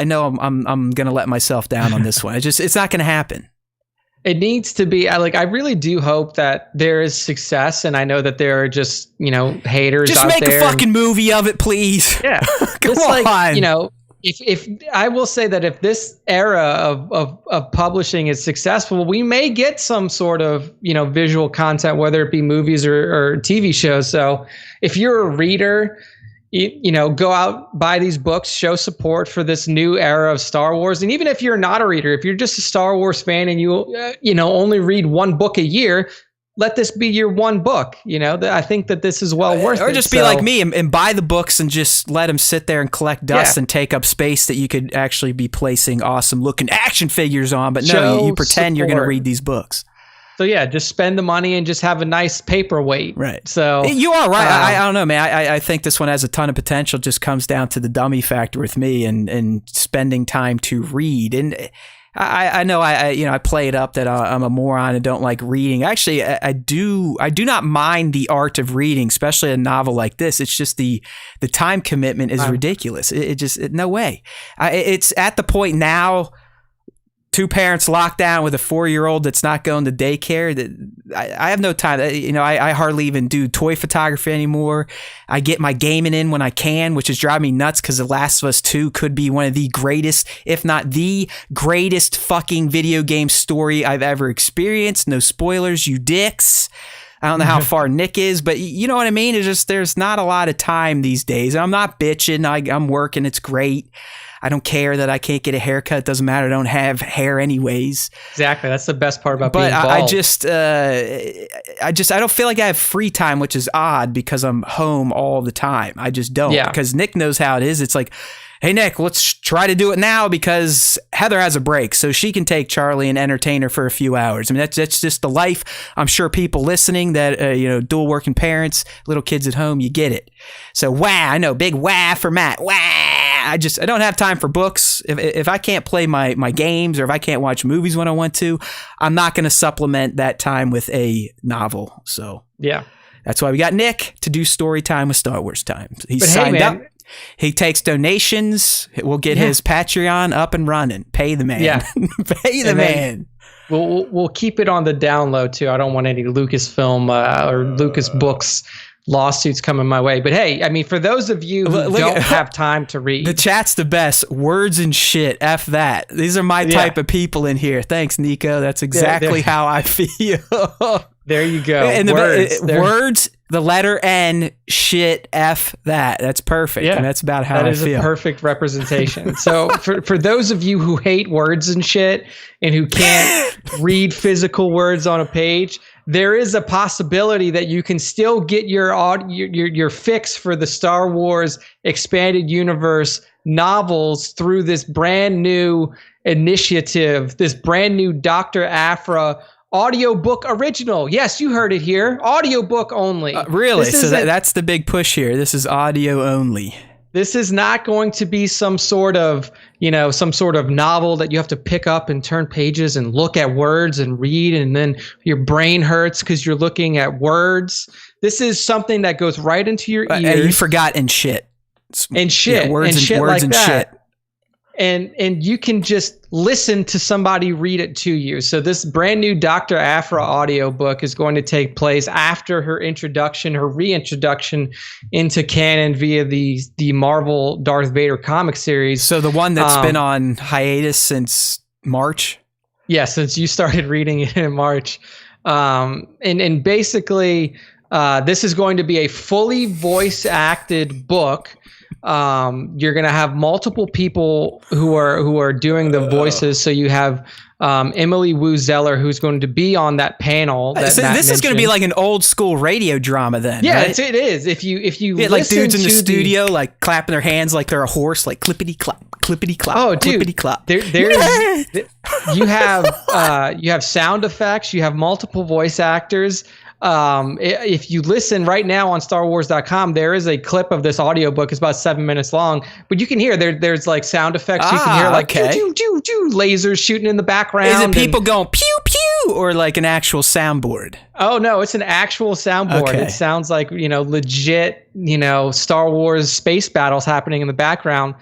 A: know I'm gonna let myself down on this one. It's not gonna happen.
B: It needs to be. I really do hope that there is success, and I know that there are just haters.
A: Just
B: out
A: make
B: there
A: a fucking movie of it, please.
B: Yeah,
A: come on.
B: if I will say that if this era of publishing is successful, we may get some sort of, visual content, whether it be movies or TV shows. So if you're a reader, go out, buy these books, show support for this new era of Star Wars. And even if you're not a reader, if you're just a Star Wars fan and you only read one book a year, let this be your one book. I think that this is well worth it.
A: Or just be like me and buy the books and just let them sit there and collect dust and take up space that you could actually be placing awesome looking action figures on. But no, you pretend you're going to read these books.
B: So yeah, just spend the money and just have a nice paperweight.
A: Right.
B: So
A: you are right. I don't know, man. I think this one has a ton of potential. Just comes down to the dummy factor with me and spending time to read. And I know I play it up that I'm a moron and don't like reading. Actually, I do not mind the art of reading, especially a novel like this. It's just the time commitment is ridiculous. It just no way. It's at the point now. Two parents locked down with a 4-year-old that's not going to daycare. That I have no time. I hardly even do toy photography anymore. I get my gaming in when I can, which is driving me nuts because The Last of Us 2 could be one of the greatest, if not the greatest fucking video game story I've ever experienced. No spoilers, you dicks. I don't know how far Nick is, but you know what I mean? It's just there's not a lot of time these days. I'm not bitching. I'm working. It's great. I don't care that I can't get a haircut. It doesn't matter. I don't have hair anyways.
B: Exactly. That's the best part about being bald.
A: But I don't feel like I have free time, which is odd because I'm home all the time. I just don't. Yeah. Because Nick knows how it is. It's like, hey, Nick, let's try to do it now because Heather has a break so she can take Charlie and entertain her for a few hours. I mean, that's just the life. I'm sure people listening that, dual working parents, little kids at home, you get it. So, wah, I know, big wah for Matt. Wah. I don't have time for books. If I can't play my games or if I can't watch movies when I want to, I'm not going to supplement that time with a novel. So, yeah, that's why we got Nick to do story time with Star Wars Time. He's signed up. He takes donations. We'll get his Patreon up and running. Pay the man. Yeah. Pay the man.
B: We'll keep it on the down low too. I don't want any Lucasfilm or Lucas Books lawsuits coming my way. But hey, I mean, for those of you who don't have time to read.
A: The chat's the best. Words and shit. F that. These are my type of people in here. Thanks, Nico. That's exactly how I feel.
B: There you go.
A: And words, the letter N, shit, F that. That's perfect. Yeah. And that's about how I feel.
B: That is a perfect representation. So for those of you who hate words and shit and who can't read physical words on a page, there is a possibility that you can still get your fix for the Star Wars Expanded Universe novels through this brand new initiative, this brand new Dr. Aphra Audiobook original. Yes, you heard it here. Audiobook only.
A: Really? So that's the big push here. This is audio only.
B: This is not going to be some sort of novel that you have to pick up and turn pages and look at words and read, and then your brain hurts because you're looking at words. This is something that goes right into your ears.
A: You forgot and shit.
B: And shit.
A: Yeah, words
B: and shit
A: words
B: like
A: and
B: that.
A: Shit.
B: And you can just listen to somebody read it to you. So this brand new Dr. Aphra audiobook is going to take place after her reintroduction into canon via the Marvel Darth Vader comic series.
A: So the one that's been on hiatus since March?
B: Yeah, since you started reading it in March. And basically, this is going to be a fully voice acted book. You're going to have multiple people who are doing the voices. So you have Emily Wu Zeller, who's going to be on that panel.
A: So this is going to be like an old school radio drama then.
B: Yeah,
A: right?
B: it is. If you
A: like dudes in the studio like clapping their hands like they're a horse, like clippity clop, clippity clop.
B: Oh, dude,
A: clippity clop.
B: You have sound effects. You have multiple voice actors. If you listen right now on StarWars.com, there is a clip of this audiobook. It's about 7 minutes long, but you can hear there's like sound effects. You can hear like lasers shooting in the background.
A: Is it people going pew pew or like an actual soundboard?
B: Oh no, it's an actual soundboard. Okay. It sounds like legit Star Wars space battles happening in the background.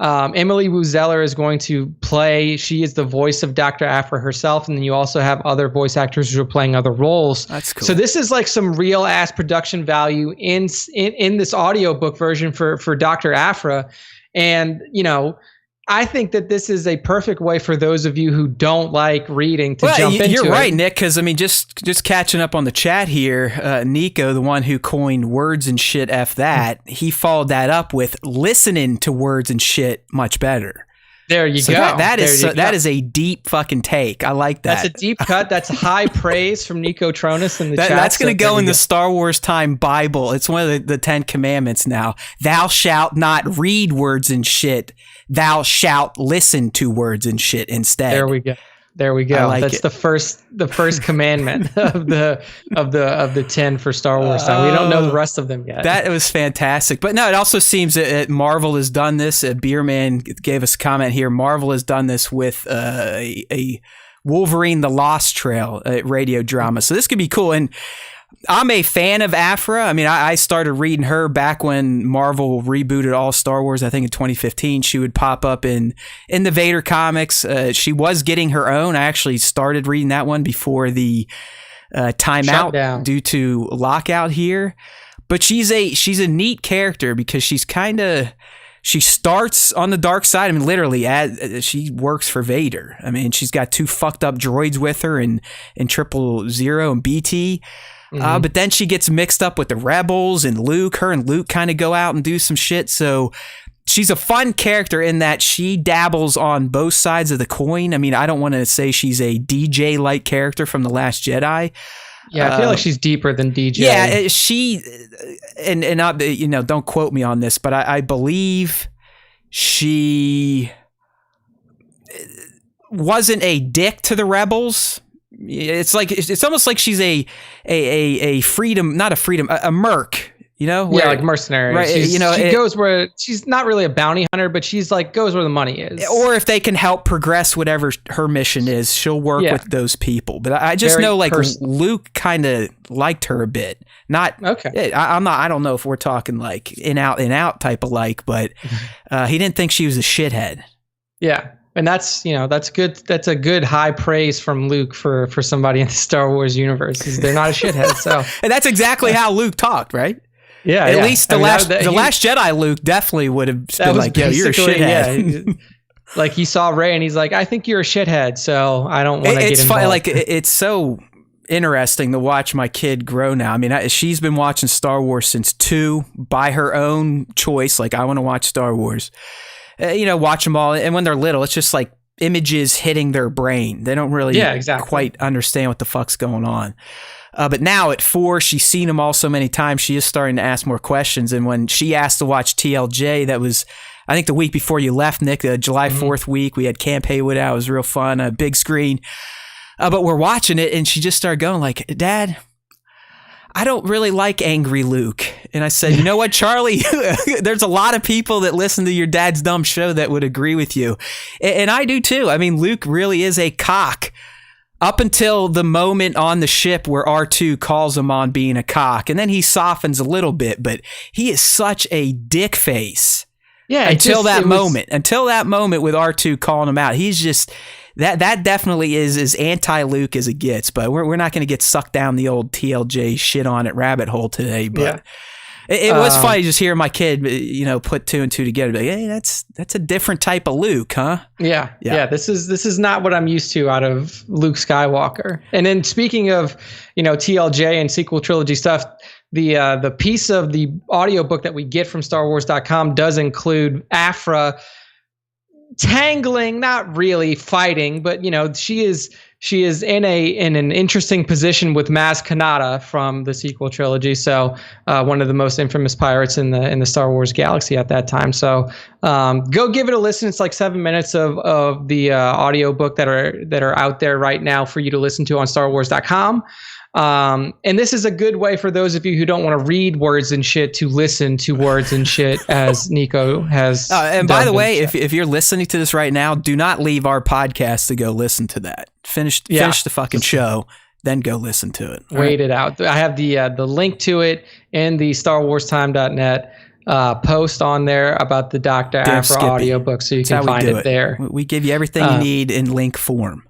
B: Emily Wu Zeller is going to play. She is the voice of Dr. Aphra herself, and then you also have other voice actors who are playing other roles.
A: That's cool.
B: So this is like some real ass production value in this audiobook version for Dr. Aphra, and I think that this is a perfect way for those of you who don't like reading to jump into it.
A: You're right, Nick, because I mean, just catching up on the chat here, Nico, the one who coined words and shit, F that, he followed that up with listening to words and shit much better.
B: There you go.
A: That is a deep fucking take. I like that.
B: That's a deep cut. That's high praise from Nico Tronus in the chat.
A: That's going to go in the Star Wars Time Bible. It's one of the 10 Commandments now. Thou shalt not read words and shit. Thou shalt listen to words and shit instead.
B: There we go.
A: Like
B: That's
A: it.
B: the first commandment of the 10 for Star Wars Time. We don't know the rest of them yet.
A: That was fantastic. But no, it also seems that Marvel has done this. Beerman gave us a comment here. Marvel has done this with a Wolverine the Lost Trail radio drama. So this could be cool. And I'm a fan of Aphra. I mean, I started reading her back when Marvel rebooted all Star Wars, I think in 2015. She would pop up in the Vader comics. She was getting her own. I actually started reading that one before the timeout due to lockout here. But she's a neat character because she starts on the dark side. I mean, literally, she works for Vader. I mean, she's got 2 fucked up droids with her in 000 and BT. But then she gets mixed up with the rebels and Luke. Her and Luke kind of go out and do some shit. So she's a fun character in that she dabbles on both sides of the coin. I mean, I don't want to say she's a DJ-like character from The Last Jedi.
B: Yeah, I feel like she's deeper than DJ.
A: Yeah, she, and don't quote me on this, but I believe she wasn't a dick to the rebels. It's almost like she's a freedom, not a freedom, a merc,
B: like mercenary.
A: Right.
B: She goes where she's not really a bounty hunter, but she's like goes where the money is.
A: Or if they can help progress whatever her mission is, she'll work with those people. But I just know Luke kind of liked her a bit. Not okay. I don't know if we're talking like in out type of like, but he didn't think she was a shithead.
B: Yeah. And that's good. That's a good high praise from Luke for somebody in the Star Wars universe. They're not a shithead. So,
A: and that's exactly how Luke talked, right?
B: Yeah.
A: At least the Last Jedi Luke definitely would have been like, "Yo, you're a shithead."
B: Yeah, like he saw Rey and he's like, "I think you're a shithead." So I don't want to get involved. It's
A: funny. Like it's so interesting to watch my kid grow now. I mean, she's been watching Star Wars since 2 by her own choice. Like, I want to watch Star Wars. Watch them all. And when they're little, it's just like images hitting their brain. They don't really quite understand what the fuck's going on. But now at 4, she's seen them all so many times, she is starting to ask more questions. And when she asked to watch TLJ, that was, I think, the week before you left, Nick, the July 4th week. We had Camp Haywood out. It was real fun, a big screen. But we're watching it, and she just started going like, "Dad, I don't really like angry Luke." And I said, "You know what, Charlie? There's a lot of people that listen to your dad's dumb show that would agree with you." And I do too. I mean, Luke really is a cock up until the moment on the ship where R2 calls him on being a cock. And then he softens a little bit, but he is such a dick face. Yeah. Until that moment with R2 calling him out. He's just... That definitely is as anti-Luke as it gets, but we're not going to get sucked down the old TLJ shit on it rabbit hole today. But it was funny just hearing my kid, put 2 and 2 together. Like, hey, that's a different type of Luke, huh? Yeah.
B: This is not what I'm used to out of Luke Skywalker. And then speaking of, TLJ and sequel trilogy stuff, the piece of the audiobook that we get from StarWars.com does include Aphra tangling, not really fighting, but she is in an interesting position with Maz Kanata from the sequel trilogy. So one of the most infamous pirates in the Star Wars galaxy at that time. So go give it a listen. It's like 7 minutes of the audiobook that are out there right now for you to listen to on StarWars.com. And this is a good way for those of you who don't want to read words and shit to listen to words and shit, as Nico has.
A: And by the way, if you're listening to this right now, do not leave our podcast to go listen to that. Finish the fucking show, then go listen to it.
B: Wait it out. I have the link to it in the StarWarsTime.net post on there about the Dr. Aphra audiobook, so you can find it there.
A: We give you everything you need in link form.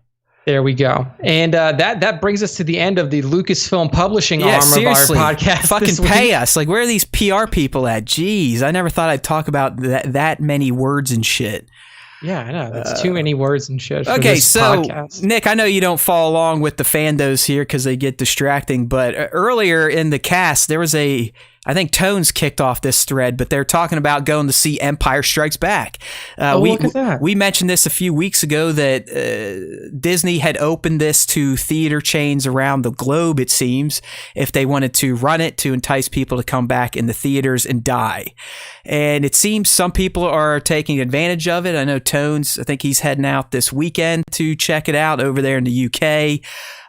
B: There we go. And that brings us to the end of the Lucasfilm publishing arm of our podcast.
A: Fucking pay us. Like, where are these PR people at? Jeez, I never thought I'd talk about that many words and shit.
B: Yeah, I know. That's too many words and shit for
A: okay,
B: this
A: so,
B: podcast.
A: Nick, I know you don't follow along with the fandos here because they get distracting, but earlier in the cast, there was I think Tones kicked off this thread, but they're talking about going to see Empire Strikes Back.
B: Look at that.
A: We mentioned this a few weeks ago that Disney had opened this to theater chains around the globe, it seems, if they wanted to run it to entice people to come back in the theaters and die. And it seems some people are taking advantage of it. I know Tones, I think he's heading out this weekend to check it out over there in the UK.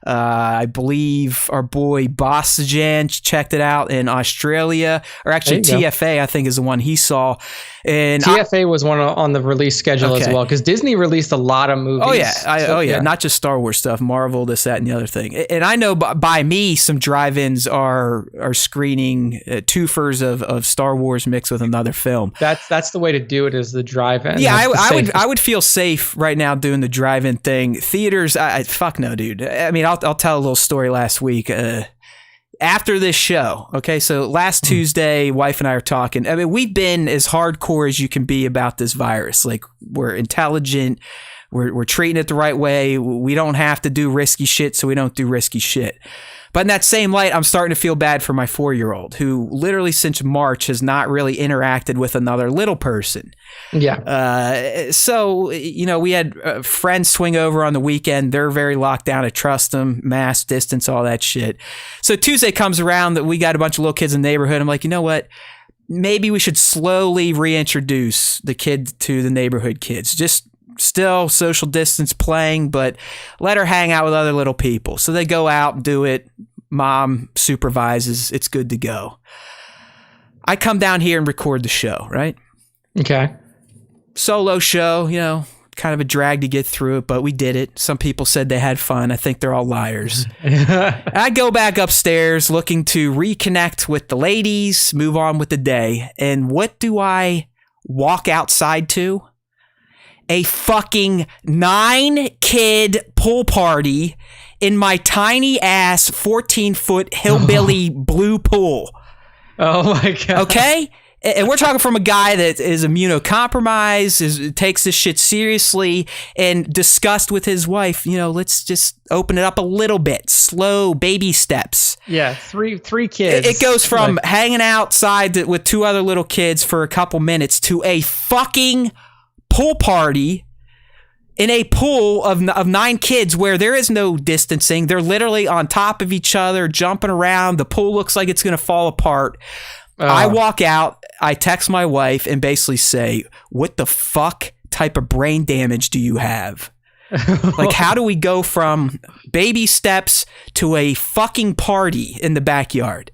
A: I believe our boy Bossajan checked it out in Australia, or actually TFA, I think, is the one he saw. And
B: TFA was one on the release schedule as well, because Disney released a lot of movies.
A: Oh yeah, not just Star Wars stuff, Marvel, this, that, and the other thing. And I know by me, some drive-ins are screening twofers of Star Wars mixed with another film.
B: That's the way to do it, is the drive-in.
A: Yeah, I would feel safe right now doing the drive-in thing. Theaters, fuck no, dude. I mean, I'll tell a little story last week. After this show, okay, so last Tuesday, wife and I are talking. I mean, we've been as hardcore as you can be about this virus. Like, we're intelligent. We're treating it the right way. We don't have to do risky shit, so we don't do risky shit. But in that same light, I'm starting to feel bad for my 4-year-old, who literally since March has not really interacted with another little person.
B: Yeah.
A: So, we had friends swing over on the weekend. They're very locked down. I trust them, mask, distance, all that shit. So Tuesday comes around, that we got a bunch of little kids in the neighborhood. I'm like, you know what? Maybe we should slowly reintroduce the kids to the neighborhood kids. Just still social distance playing, but let her hang out with other little people. So they go out, do it. Mom supervises. It's good to go. I come down here and record the show, right?
B: Okay.
A: Solo show, kind of a drag to get through it, but we did it. Some people said they had fun. I think they're all liars. I go back upstairs looking to reconnect with the ladies, move on with the day. And what do I walk outside to? A fucking 9-kid pool party in my tiny ass 14-foot hillbilly blue pool.
B: Oh my God.
A: Okay? And we're talking from a guy that is immunocompromised, takes this shit seriously, and discussed with his wife, let's just open it up a little bit, slow baby steps.
B: Yeah, three kids.
A: It goes from hanging outside with 2 other little kids for a couple minutes to a fucking pool party in a pool of 9 kids where there is no distancing. They're literally on top of each other, jumping around. The pool looks like it's going to fall apart. I walk out, I text my wife and basically say, what the fuck type of brain damage do you have? Like, how do we go from baby steps to a fucking party in the backyard?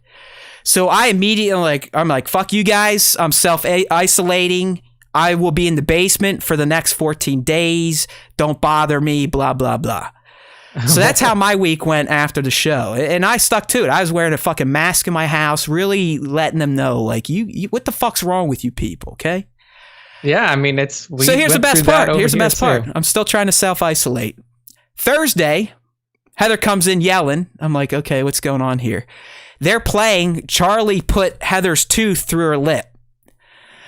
A: So I immediately I'm like, fuck you guys. I'm self-isolating. I will be in the basement for the next 14 days. Don't bother me, blah, blah, blah. So that's how my week went after the show. And I stuck to it. I was wearing a fucking mask in my house, really letting them know, like, you what the fuck's wrong with you people, okay?
B: Yeah, I mean,
A: so here's the best part. Here's the best part. I'm still trying to self-isolate. Thursday, Heather comes in yelling. I'm like, okay, what's going on here? They're playing Charlie put Heather's tooth through her lip.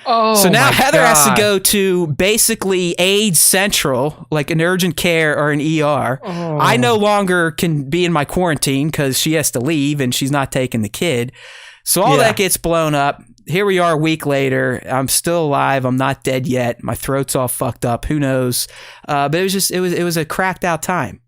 B: Oh,
A: so now Heather has to go to basically AIDS Central, like an urgent care or an ER. Oh. I no longer can be in my quarantine because she has to leave and she's not taking the kid. So all that gets blown up. Here we are a week later. I'm still alive. I'm not dead yet. My throat's all fucked up. Who knows? But it was a cracked out time.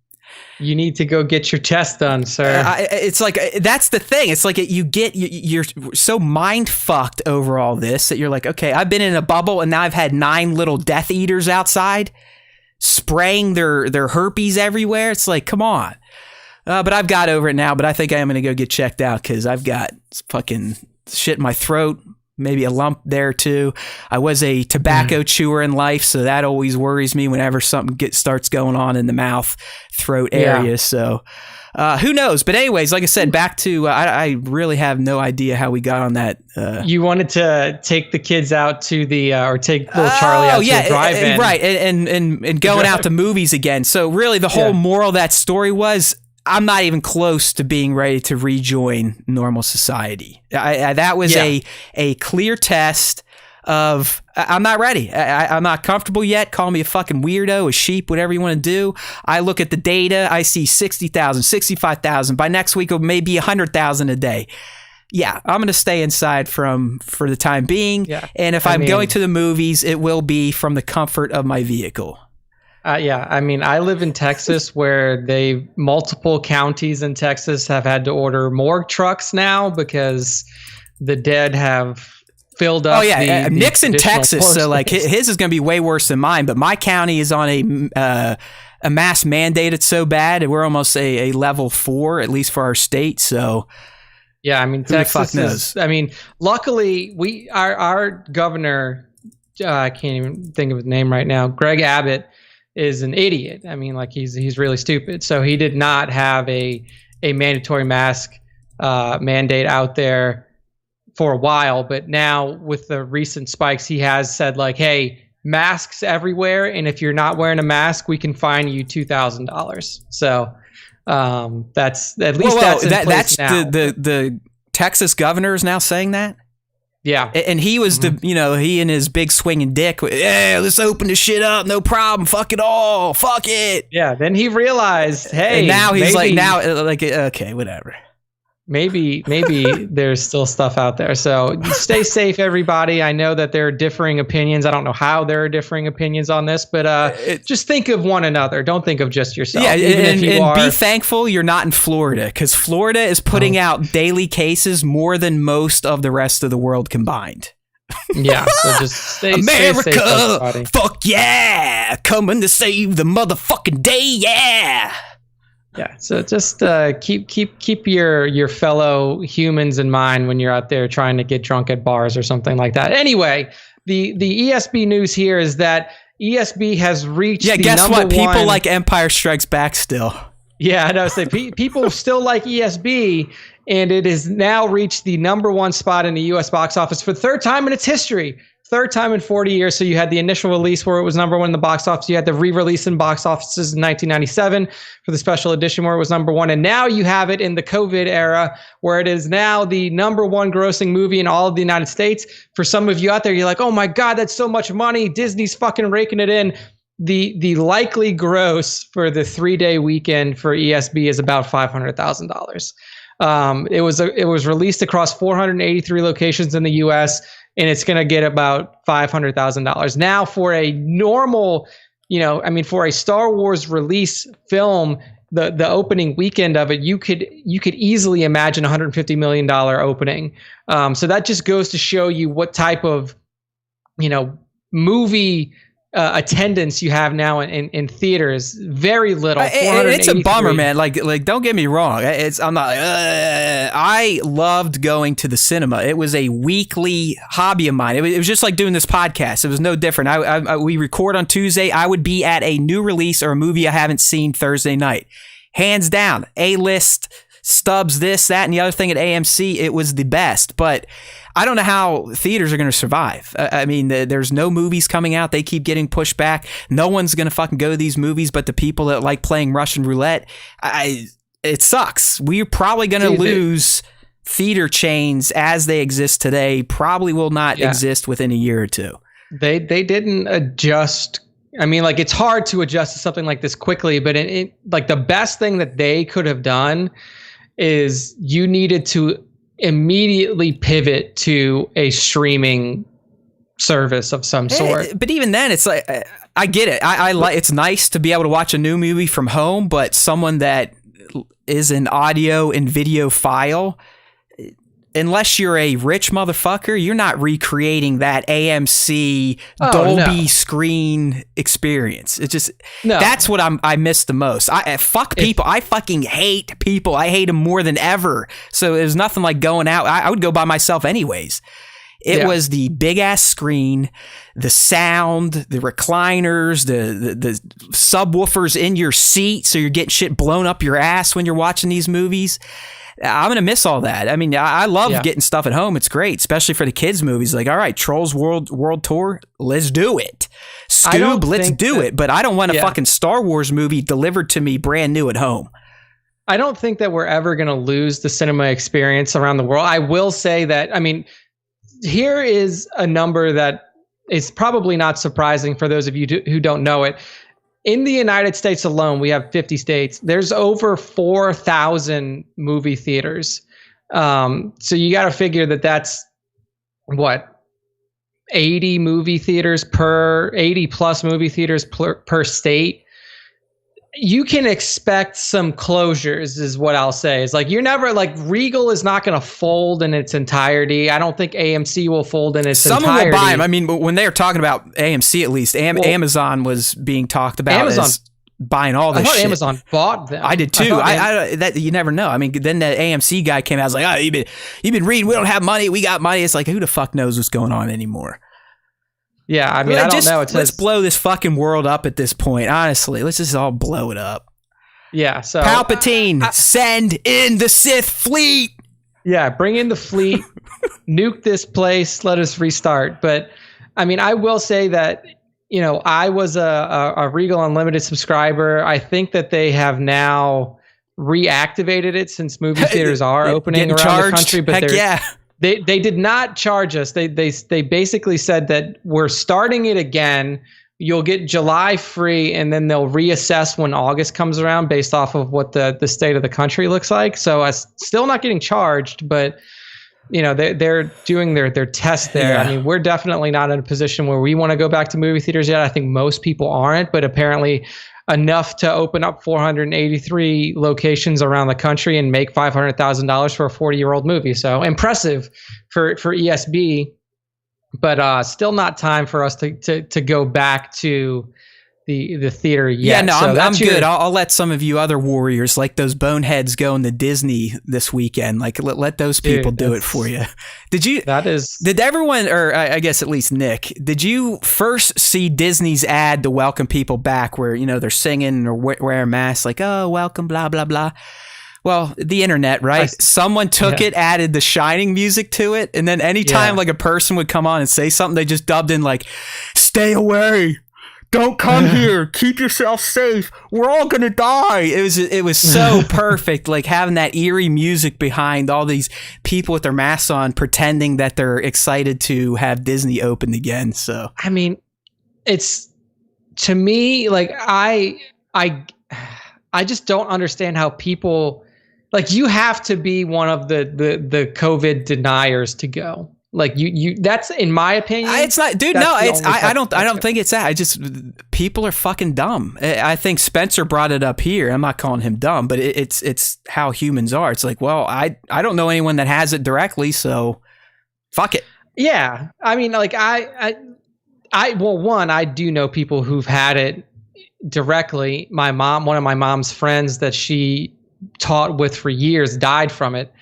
B: You need to go get your test done, sir.
A: It's like, that's the thing. It's like you're so mind fucked over all this that you're like, okay, I've been in a bubble and now I've had 9 little Death Eaters outside spraying their herpes everywhere. It's like, come on. But I've got over it now, but I think I am going to go get checked out because I've got fucking shit in my throat. Maybe a lump there too. I was a tobacco chewer in life, so that always worries me whenever something starts going on in the mouth, throat area. So Who knows? But anyways, like I said, back to I really have no idea how we got on that.
B: You wanted to take the kids out to the or take little Charlie out to the drive-in,
A: right? And going out to movies again. So really, the whole moral of that story was, I'm not even close to being ready to rejoin normal society. That was a clear test of I'm not ready. I'm not comfortable yet. Call me a fucking weirdo, a sheep, whatever you want to do. I look at the data. I see 60,000, 65,000. By next week, it may be 100,000 a day. Yeah, I'm going to stay inside for the time being. Yeah. And if I'm going to the movies, it will be from the comfort of my vehicle.
B: I mean, I live in Texas where multiple counties in Texas have had to order morgue trucks now because the dead have filled up.
A: Nick's in Texas, so like his is going to be way worse than mine. But my county is on a mass mandate. It's so bad, and we're almost a level 4, at least for our state. So
B: yeah, I mean, Texas is. I mean, luckily our governor, I can't even think of his name right now, Greg Abbott, is an idiot. I mean, like he's really stupid. So he did not have a mandatory mask mandate out there for a while, but now with the recent spikes, he has said like, hey, masks everywhere, and if you're not wearing a mask, we can fine you $2,000. So that's at least that's in place now.
A: The Texas governor is now saying that.
B: Yeah,
A: and he was he and his big swinging dick. Yeah, let's open this shit up. No problem. Fuck it all. Fuck it.
B: Yeah. Then he realized, hey,
A: and now he's okay, whatever.
B: Maybe there's still stuff out there. So stay safe, everybody. I know that there are differing opinions. I don't know how there are differing opinions on this, but just think of one another. Don't think of just yourself.
A: Yeah, and be thankful you're not in Florida, because Florida is putting out daily cases more than most of the rest of the world combined.
B: Yeah, so just stay
A: America,
B: safe, everybody.
A: Fuck yeah, coming to save the motherfucking day, yeah.
B: Yeah, so just keep your fellow humans in mind when you're out there trying to get drunk at bars or something like that. Anyway, the ESB news here is that ESB has reached the
A: guess
B: number
A: what?
B: one.
A: People like Empire Strikes Back still.
B: Yeah, I know. So people still like ESB, and it has now reached the number 1 spot in the U.S. box office for the 3rd time in its history. 3rd time in 40 years. So you had the initial release where it was number 1 in the box office. You had the re-release in box offices in 1997 for the special edition where it was number 1. And now you have it in the COVID era where it is now the number 1 grossing movie in all of the United States. For some of you out there, you're like, oh my God, that's so much money. Disney's fucking raking it in. The likely gross for the 3-day weekend for ESB is about $500,000. It was released across 483 locations in the U.S., and it's going to get about $500,000. Now, for a normal, for a Star Wars release film, the opening weekend of it, you could easily imagine $150 million opening. So that just goes to show you what type of, movie attendance you have now in theaters. Very little.
A: It's a bummer, man. Like don't get me wrong. I'm not. I loved going to the cinema. It was a weekly hobby of mine. It was just like doing this podcast. It was no different. We record on Tuesday. I would be at a new release or a movie I haven't seen Thursday night. Hands down, A-list, Stubs, this, that, and the other thing at AMC. It was the best, but I don't know how theaters are going to survive. I mean, there's no movies coming out. They keep getting pushed back. No one's going to fucking go to these movies but the people that like playing Russian roulette. It sucks. We're probably going to lose theater chains as they exist today. Probably will not exist within a year or two.
B: They didn't adjust. I mean, like, it's hard to adjust to something like this quickly, but like the best thing that they could have done is you needed to immediately pivot to a streaming service of some sort.
A: But even then, it's like, I get it. I like, it's nice to be able to watch a new movie from home, but someone that is an audio and video file, unless you're a rich motherfucker, you're not recreating that AMC Dolby screen experience. It's just, that's what I miss the most. Fuck people. I fucking hate people. I hate them more than ever. So there's nothing like going out. I would go by myself anyways. It was the big ass screen, the sound, the recliners, the subwoofers in your seat, so you're getting shit blown up your ass when you're watching these movies. I'm going to miss all that. I mean, I love getting stuff at home. It's great, especially for the kids' movies. Like, all right, Trolls World Tour, let's do it. Scoob, let's do it. But I don't want a fucking Star Wars movie delivered to me brand new at home.
B: I don't think that we're ever going to lose the cinema experience around the world. I will say that, I mean, here is a number that is probably not surprising for those of you who don't know it. In the United States alone, we have 50 states. There's over 4,000 movie theaters. So you got to figure that that's what, 80 movie theaters 80 plus movie theaters per state. You can expect some closures is what I'll say. It's like, you're never like, Regal is not going to fold in its entirety. I don't think AMC will fold in its entirety.
A: Someone will buy them. I mean, when they were talking about AMC, at least Amazon was being talked about as buying all this shit. I thought
B: Amazon bought them.
A: I did too. That you never know. I mean, then the AMC guy came out, I was like, oh, you've been reading, we don't have money, we got money. It's like, who the fuck knows what's going on anymore?
B: Yeah, I mean, I don't know.
A: Let's blow this fucking world up at this point. Honestly, let's just all blow it up.
B: Yeah, so
A: Palpatine, send in the Sith fleet.
B: Yeah, bring in the fleet, nuke this place, let us restart. But I mean, I will say that, you know, I was a Regal Unlimited subscriber. I think that they have now reactivated it since movie theaters are opening around the country. But They did not charge us. They basically said that we're starting it again. You'll get July free, and then they'll reassess when August comes around based off of what the state of the country looks like. So I'm still not getting charged, but you know, they're doing their test there. Yeah. I mean, we're definitely not in a position where we want to go back to movie theaters yet. I think most people aren't, but apparently enough to open up 483 locations around the country and make $500,000 for a 40-year-old movie. So impressive for ESB, but still not time for us to go back to the theater yet.
A: Yeah, no, so I'm good. I'll let some of you other warriors like those boneheads go into Disney this weekend. Like let those people do it for you. Did everyone, or I guess at least Nick, did you first see Disney's ad to welcome people back where, you know, they're singing or wearing masks like, oh, welcome, blah, blah, blah. Well, the internet, right? Someone took it, added the Shining music to it. And then anytime like a person would come on and say something, they just dubbed in like, stay away. Don't come here. Keep yourself safe. We're all gonna die. It was so perfect, like having that eerie music behind all these people with their masks on, pretending that they're excited to have Disney opened again. So
B: I mean, it's, to me, like I just don't understand how people, like, you have to be one of the COVID deniers to go. Like you that's, in my opinion. It's not, dude. No,
A: I don't think it's that. People are fucking dumb. I think Spencer brought it up here. I'm not calling him dumb, but it's how humans are. It's like, well, I don't know anyone that has it directly, so fuck it.
B: Yeah, I mean, like I do know people who've had it directly. My mom, one of my mom's friends that she taught with for years, died from it.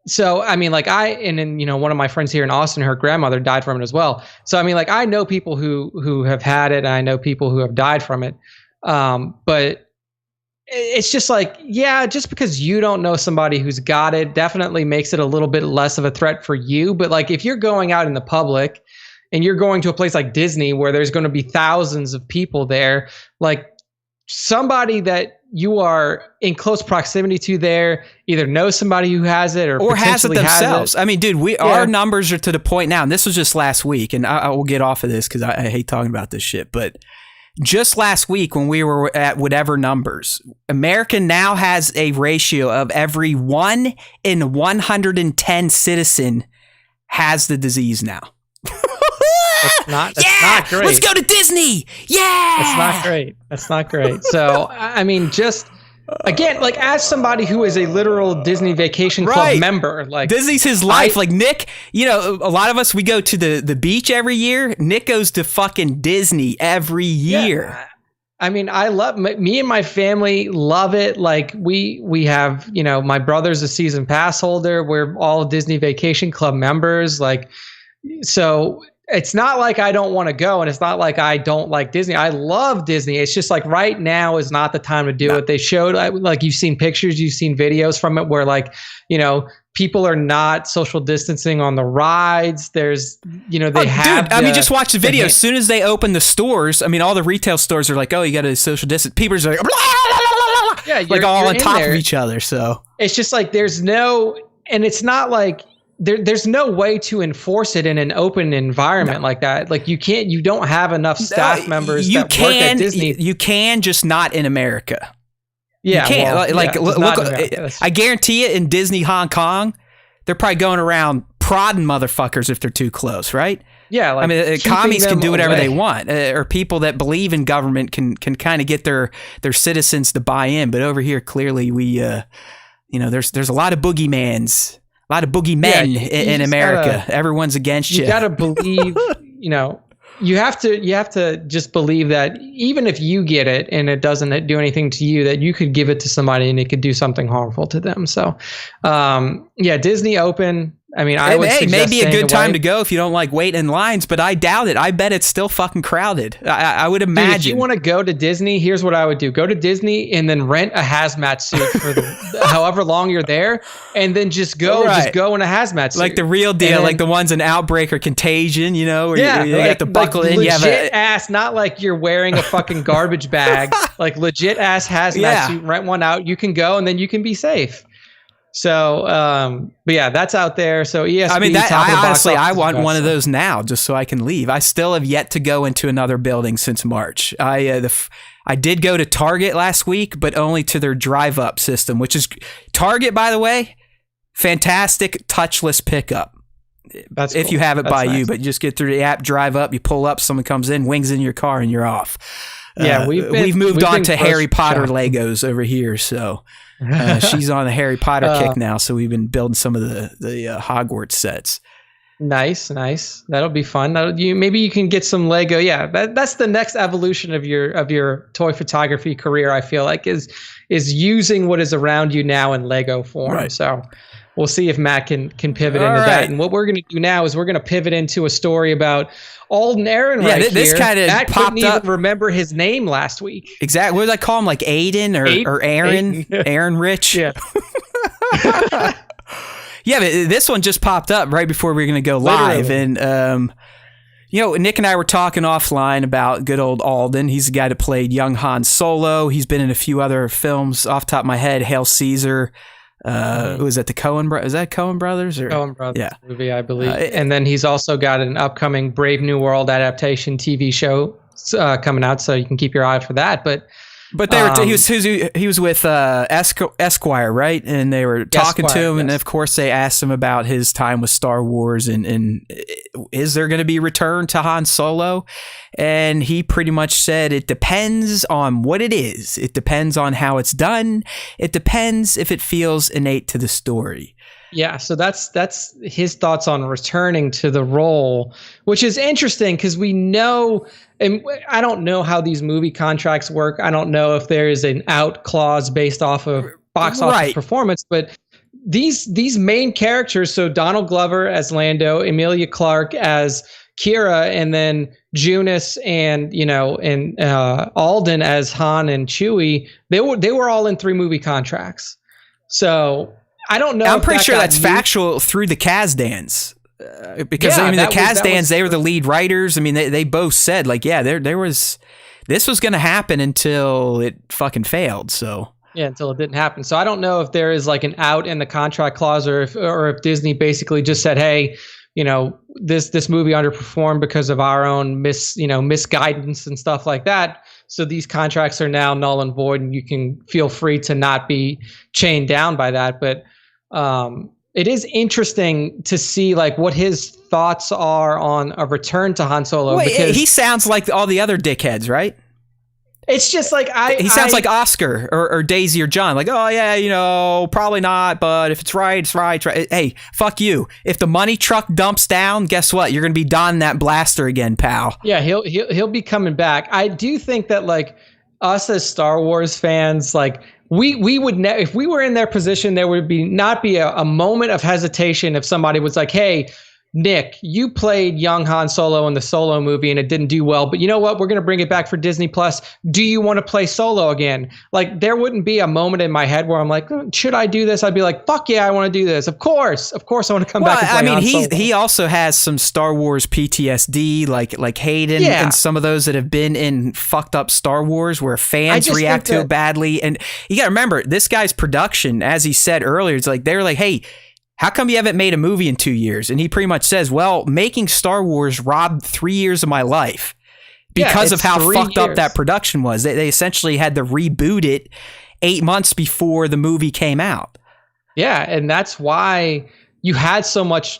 B: So, I mean, like and then, you know, one of my friends here in Austin, her grandmother died from it as well. So, I mean, like, I know people who have had it, and I know people who have died from it. But it's just like, yeah, just because you don't know somebody who's got it definitely makes it a little bit less of a threat for you. But like, if you're going out in the public and you're going to a place like Disney where there's going to be thousands of people there, like somebody that you are in close proximity to there either knows somebody who has it or
A: has it themselves. I mean, dude, our numbers are to the point now, and this was just last week, and I will get off of this because I hate talking about this shit, but just last week when we were at whatever numbers, America now has a ratio of every 1 in 110 citizen has the disease now.
B: It's not great.
A: Let's go to Disney. Yeah.
B: That's not great. So, I mean, just again, like, as somebody who is a literal Disney Vacation Club member, like,
A: Disney's his life. Like, Nick, you know, a lot of us, we go to the beach every year. Nick goes to fucking Disney every year.
B: I mean, I love me and my family love it. Like we have, my brother's a season pass holder. We're all Disney Vacation Club members. Like, so it's not like I don't want to go, and it's not like I don't like Disney. I love Disney. It's just like right now is not the time to do it. They showed, like, you've seen pictures, you've seen videos from it where, like, people are not social distancing on the rides. There's, they have.
A: Dude, just watch the video. As soon as they open the stores, all the retail stores are like, oh, you got to social distance. People are like, blah, blah, blah, blah,
B: yeah,
A: like all on top of each other. So
B: it's just like and it's not like there's no way to enforce it in an open environment like that. Like you don't have enough staff members that work at Disney.
A: You can, just not in America.
B: Yeah,
A: you can't. Look, I guarantee you, in Disney Hong Kong, they're probably going around prodding motherfuckers if they're too close, right?
B: Yeah, like
A: commies can do whatever they want, or people that believe in government can kind of get their citizens to buy in. But over here, clearly, there's a lot of boogeymans. A lot of boogeymen in America. Everyone's against you.
B: You got to believe, you have to just believe that even if you get it and it doesn't do anything to you, that you could give it to somebody and it could do something harmful to them. So, Disney open. I would suggest
A: maybe a good time to go if you don't like waiting in lines, but I doubt it. I bet it's still fucking crowded. I would imagine.
B: Dude, if you want to go to Disney, here's what I would do. Go to Disney and then rent a hazmat suit for however long you're there, and then just go in a hazmat suit.
A: Like the real deal, like the ones in Outbreak or Contagion, where you have to buckle in.
B: You have ass, not like you're wearing a fucking garbage bag. Like legit ass hazmat suit, rent one out. You can go and then you can be safe. So, but yeah, that's out there. So ESP.
A: I want one of those now, just so I can leave. I still have yet to go into another building since March. I did go to Target last week, but only to their drive-up system, which is Target, by the way, fantastic touchless pickup.
B: That's
A: if
B: cool.
A: you have it by
B: nice.
A: you, but you just get through the app, drive up, you pull up, someone comes in, wings in your car, and you're off.
B: Yeah,
A: we've moved on to Harry Potter Legos over here, so. She's on the Harry Potter kick now, so we've been building some of the Hogwarts sets.
B: Nice. That'll be fun. Maybe you can get some Lego. Yeah, that's the next evolution of your toy photography career. I feel like is using what is around you now in Lego form.
A: Right.
B: So we'll see if Matt can pivot into that. And what we're going to do now is we're going to pivot into a story about Alden Ehrenreich.
A: Yeah, this kind of popped
B: couldn't even
A: up.
B: Remember his name last week.
A: Exactly. What did I call him? Like Aiden or Aaron? Ehrenreich?
B: Yeah.
A: Yeah, but this one just popped up right before we were going to go live.
B: Literally.
A: And, Nick and I were talking offline about good old Alden. He's the guy that played young Han Solo. He's been in a few other films off the top of my head. Hail Caesar. Was that the Coen Brothers? Is that Coen Brothers? Or?
B: Coen Brothers movie, I believe. And then he's also got an upcoming Brave New World adaptation TV show coming out, so you can keep your eye out for that. But
A: they were he was with Esquire, right? And they were talking to him, and of course they asked him about his time with Star Wars and is there going to be return to Han Solo? And he pretty much said it depends on what it is. It depends on how it's done. It depends if it feels innate to the story.
B: Yeah, so that's his thoughts on returning to the role, which is interesting because we know, and I don't know how these movie contracts work. I don't know if there is an out clause based off of box office performance, but these main characters, so Donald Glover as Lando, Emilia Clarke as Kira, and then Junice and Alden as Han and Chewie, they were all in 3 movie contracts. So I don't know.
A: I'm pretty sure that's factual through the Kazdans. Because the Kazdans, they were the lead writers. I mean, they both said this was going to happen until it fucking failed. So
B: yeah, until it didn't happen. So I don't know if there is like an out in the contract clause, or if Disney basically just said, hey, this movie underperformed because of our own misguidance and stuff like that. So these contracts are now null and void, and you can feel free to not be chained down by that. But it is interesting to see like what his thoughts are on a return to Han Solo.
A: Well,
B: because
A: he sounds like all the other dickheads, right?
B: It's just like
A: he sounds like Oscar or Daisy or John. Like, oh yeah, probably not, but if it's right, it's right. It's right. Hey, fuck you. If the money truck dumps down, guess what? You're gonna be donning that blaster again, pal.
B: Yeah, he'll be coming back. I do think that like us as Star Wars fans, like we would if we were in their position, there would not be a moment of hesitation if somebody was like, hey, Nick, you played young Han Solo in the Solo movie and it didn't do well, but you know what? We're going to bring it back for Disney Plus. Do you want to play Solo again? Like, there wouldn't be a moment in my head where I'm like, should I do this? I'd be like, fuck yeah, I want to do this. Of course I want to come back and play Han Solo.
A: He also has some Star Wars PTSD, like Hayden and some of those that have been in fucked up Star Wars where fans react to it badly. And you got to remember, this guy's production, as he said earlier, it's like, they were like, hey, how come you haven't made a movie in 2 years? And he pretty much says, well, making Star Wars robbed 3 years of my life because of how fucked up that production was. They essentially had to reboot it 8 months before the movie came out.
B: Yeah, and that's why you had so much,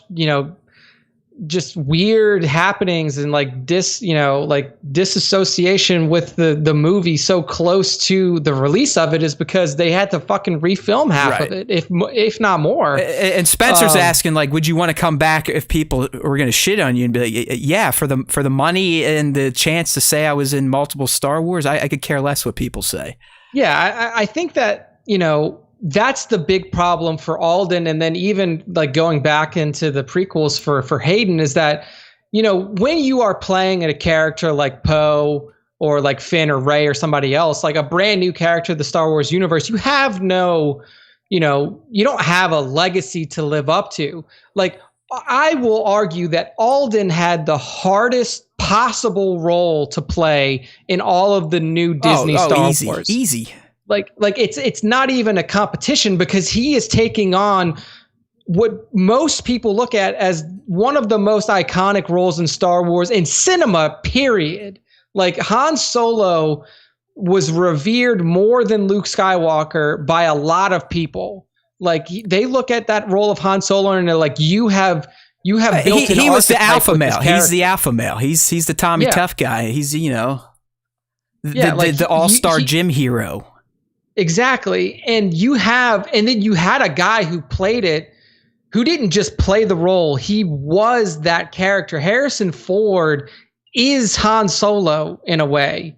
B: just weird happenings and like disassociation with the movie so close to the release of it, is because they had to fucking refilm half of it, if not more.
A: And Spencer's asking, like, would you want to come back if people were going to shit on you? And be like, yeah, for the money and the chance to say I was in multiple Star Wars, I could care less what people say.
B: Yeah, I think that, that's the big problem for Alden. And then even like going back into the prequels for Hayden is that, when you are playing a character like Poe or like Finn or Rey or somebody else, like a brand new character of the Star Wars universe, you have no, you don't have a legacy to live up to. Like, I will argue that Alden had the hardest possible role to play in all of the new Disney Star Wars.
A: Easy.
B: Like it's not even a competition, because he is taking on what most people look at as one of the most iconic roles in Star Wars in cinema, period. Like, Han Solo was revered more than Luke Skywalker by a lot of people. Like, they look at that role of Han Solo and they're like, you have built an
A: he was the alpha male.
B: He's
A: the alpha male. He's the Tommy Tough guy. He's the all-star gym hero.
B: Exactly. And then you had a guy who played it, who didn't just play the role. He was that character. Harrison Ford is Han Solo in a way.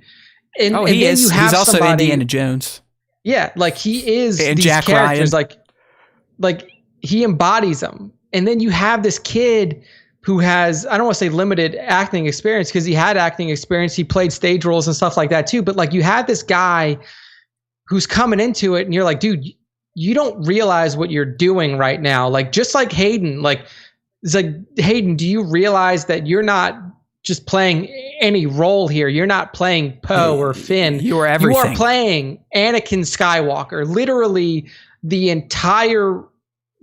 B: And
A: he is. He's also Indiana Jones.
B: Yeah. Like, he is
A: and
B: these
A: Jack
B: characters.
A: Ryan.
B: Like he embodies them. And then you have this kid who has, I don't want to say limited acting experience, because he had acting experience. He played stage roles and stuff like that too. But like, you had this guy who's coming into it and you're like, dude, you don't realize what you're doing right now. Like, just like Hayden, like, it's like, Hayden, do you realize that you're not just playing any role here? You're not playing Poe or Finn.
A: You are everything.
B: You are playing Anakin Skywalker. Literally the entire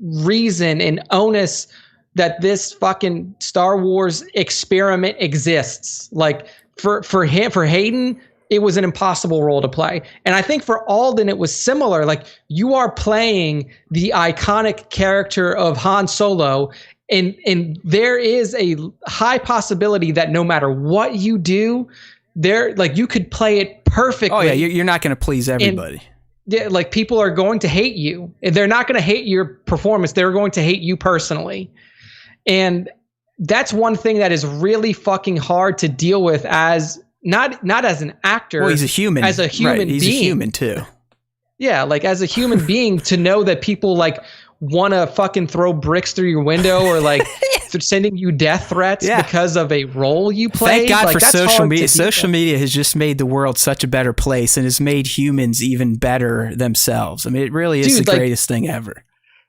B: reason and onus that this fucking Star Wars experiment exists. Like, for Hayden, it was an impossible role to play. And I think for Alden, it was similar. Like, you are playing the iconic character of Han Solo, and there is a high possibility that no matter what you do, you could play it perfectly.
A: Oh yeah, you're not going to please everybody.
B: Yeah, like, people are going to hate you. They're not going to hate your performance. They're going to hate you personally. And that's one thing that is really fucking hard to deal with as not as an actor.
A: Well, he's a human.
B: As a human being.
A: He's a human too.
B: Yeah, like, as a human being, to know that people like want to fucking throw bricks through your window or like sending you death threats because of a role you played.
A: Thank God
B: like,
A: for
B: that's
A: social
B: hard
A: media.
B: to deal with.
A: Social media has just made the world such a better place and has made humans even better themselves. I mean, it really is the greatest thing ever.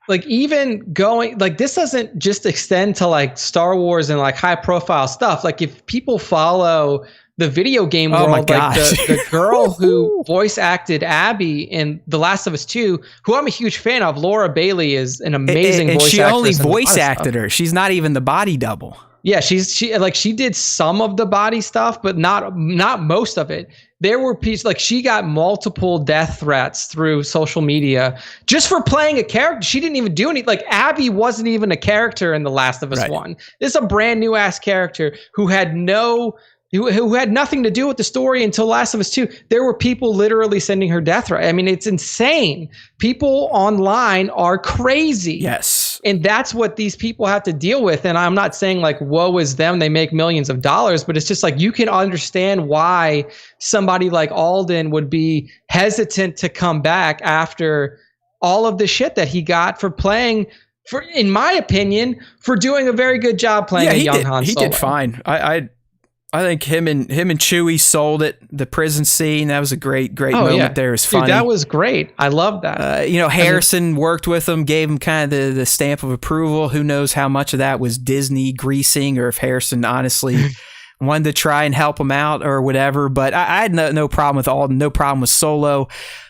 B: Like, even going, like, this doesn't just extend to like Star Wars and like high profile stuff. Like, if people follow the video game world, like the girl who voice acted Abby in The Last of Us 2, who I'm a huge fan of, Laura Bailey, is an amazing voice actress. And
A: she only voice acted her. She's not even the body double.
B: Yeah, she did some of the body stuff, but not most of it. There were pieces, like, she got multiple death threats through social media just for playing a character. She didn't even do anything. Like, Abby wasn't even a character in The Last of Us 1. This is a brand new ass character who had nothing to do with the story until Last of Us 2. There were people literally sending her death threats. I mean, it's insane. People online are crazy.
A: Yes.
B: And that's what these people have to deal with. And I'm not saying like, woe is them, they make millions of dollars, but it's just like, you can understand why somebody like Alden would be hesitant to come back after all of the shit that he got for playing, for, in my opinion, for doing a very good job playing a young Han Solo.
A: He did fine. I think him and Chewie sold it. The prison scene, that was a great moment there. It was funny.
B: Dude, that was great. I love that.
A: Harrison worked with him, gave him kind of the stamp of approval. Who knows how much of that was Disney greasing, or if Harrison honestly wanted to try and help him out or whatever. But I had no problem with Alden, no problem with Solo.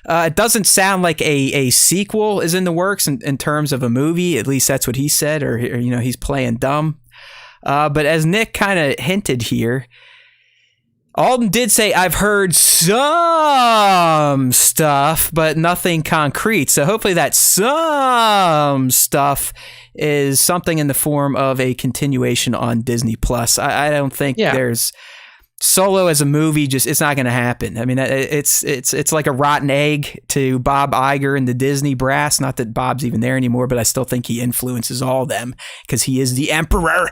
A: It doesn't sound like a sequel is in the works in terms of a movie. At least that's what he said, or he's playing dumb. But as Nick kind of hinted here, Alden did say, I've heard some stuff, but nothing concrete. So hopefully that some stuff is something in the form of a continuation on Disney Plus. I don't think there's Solo as a movie. It's not going to happen. I mean, it's like a rotten egg to Bob Iger and the Disney brass. Not that Bob's even there anymore, but I still think he influences all of them because he is the emperor.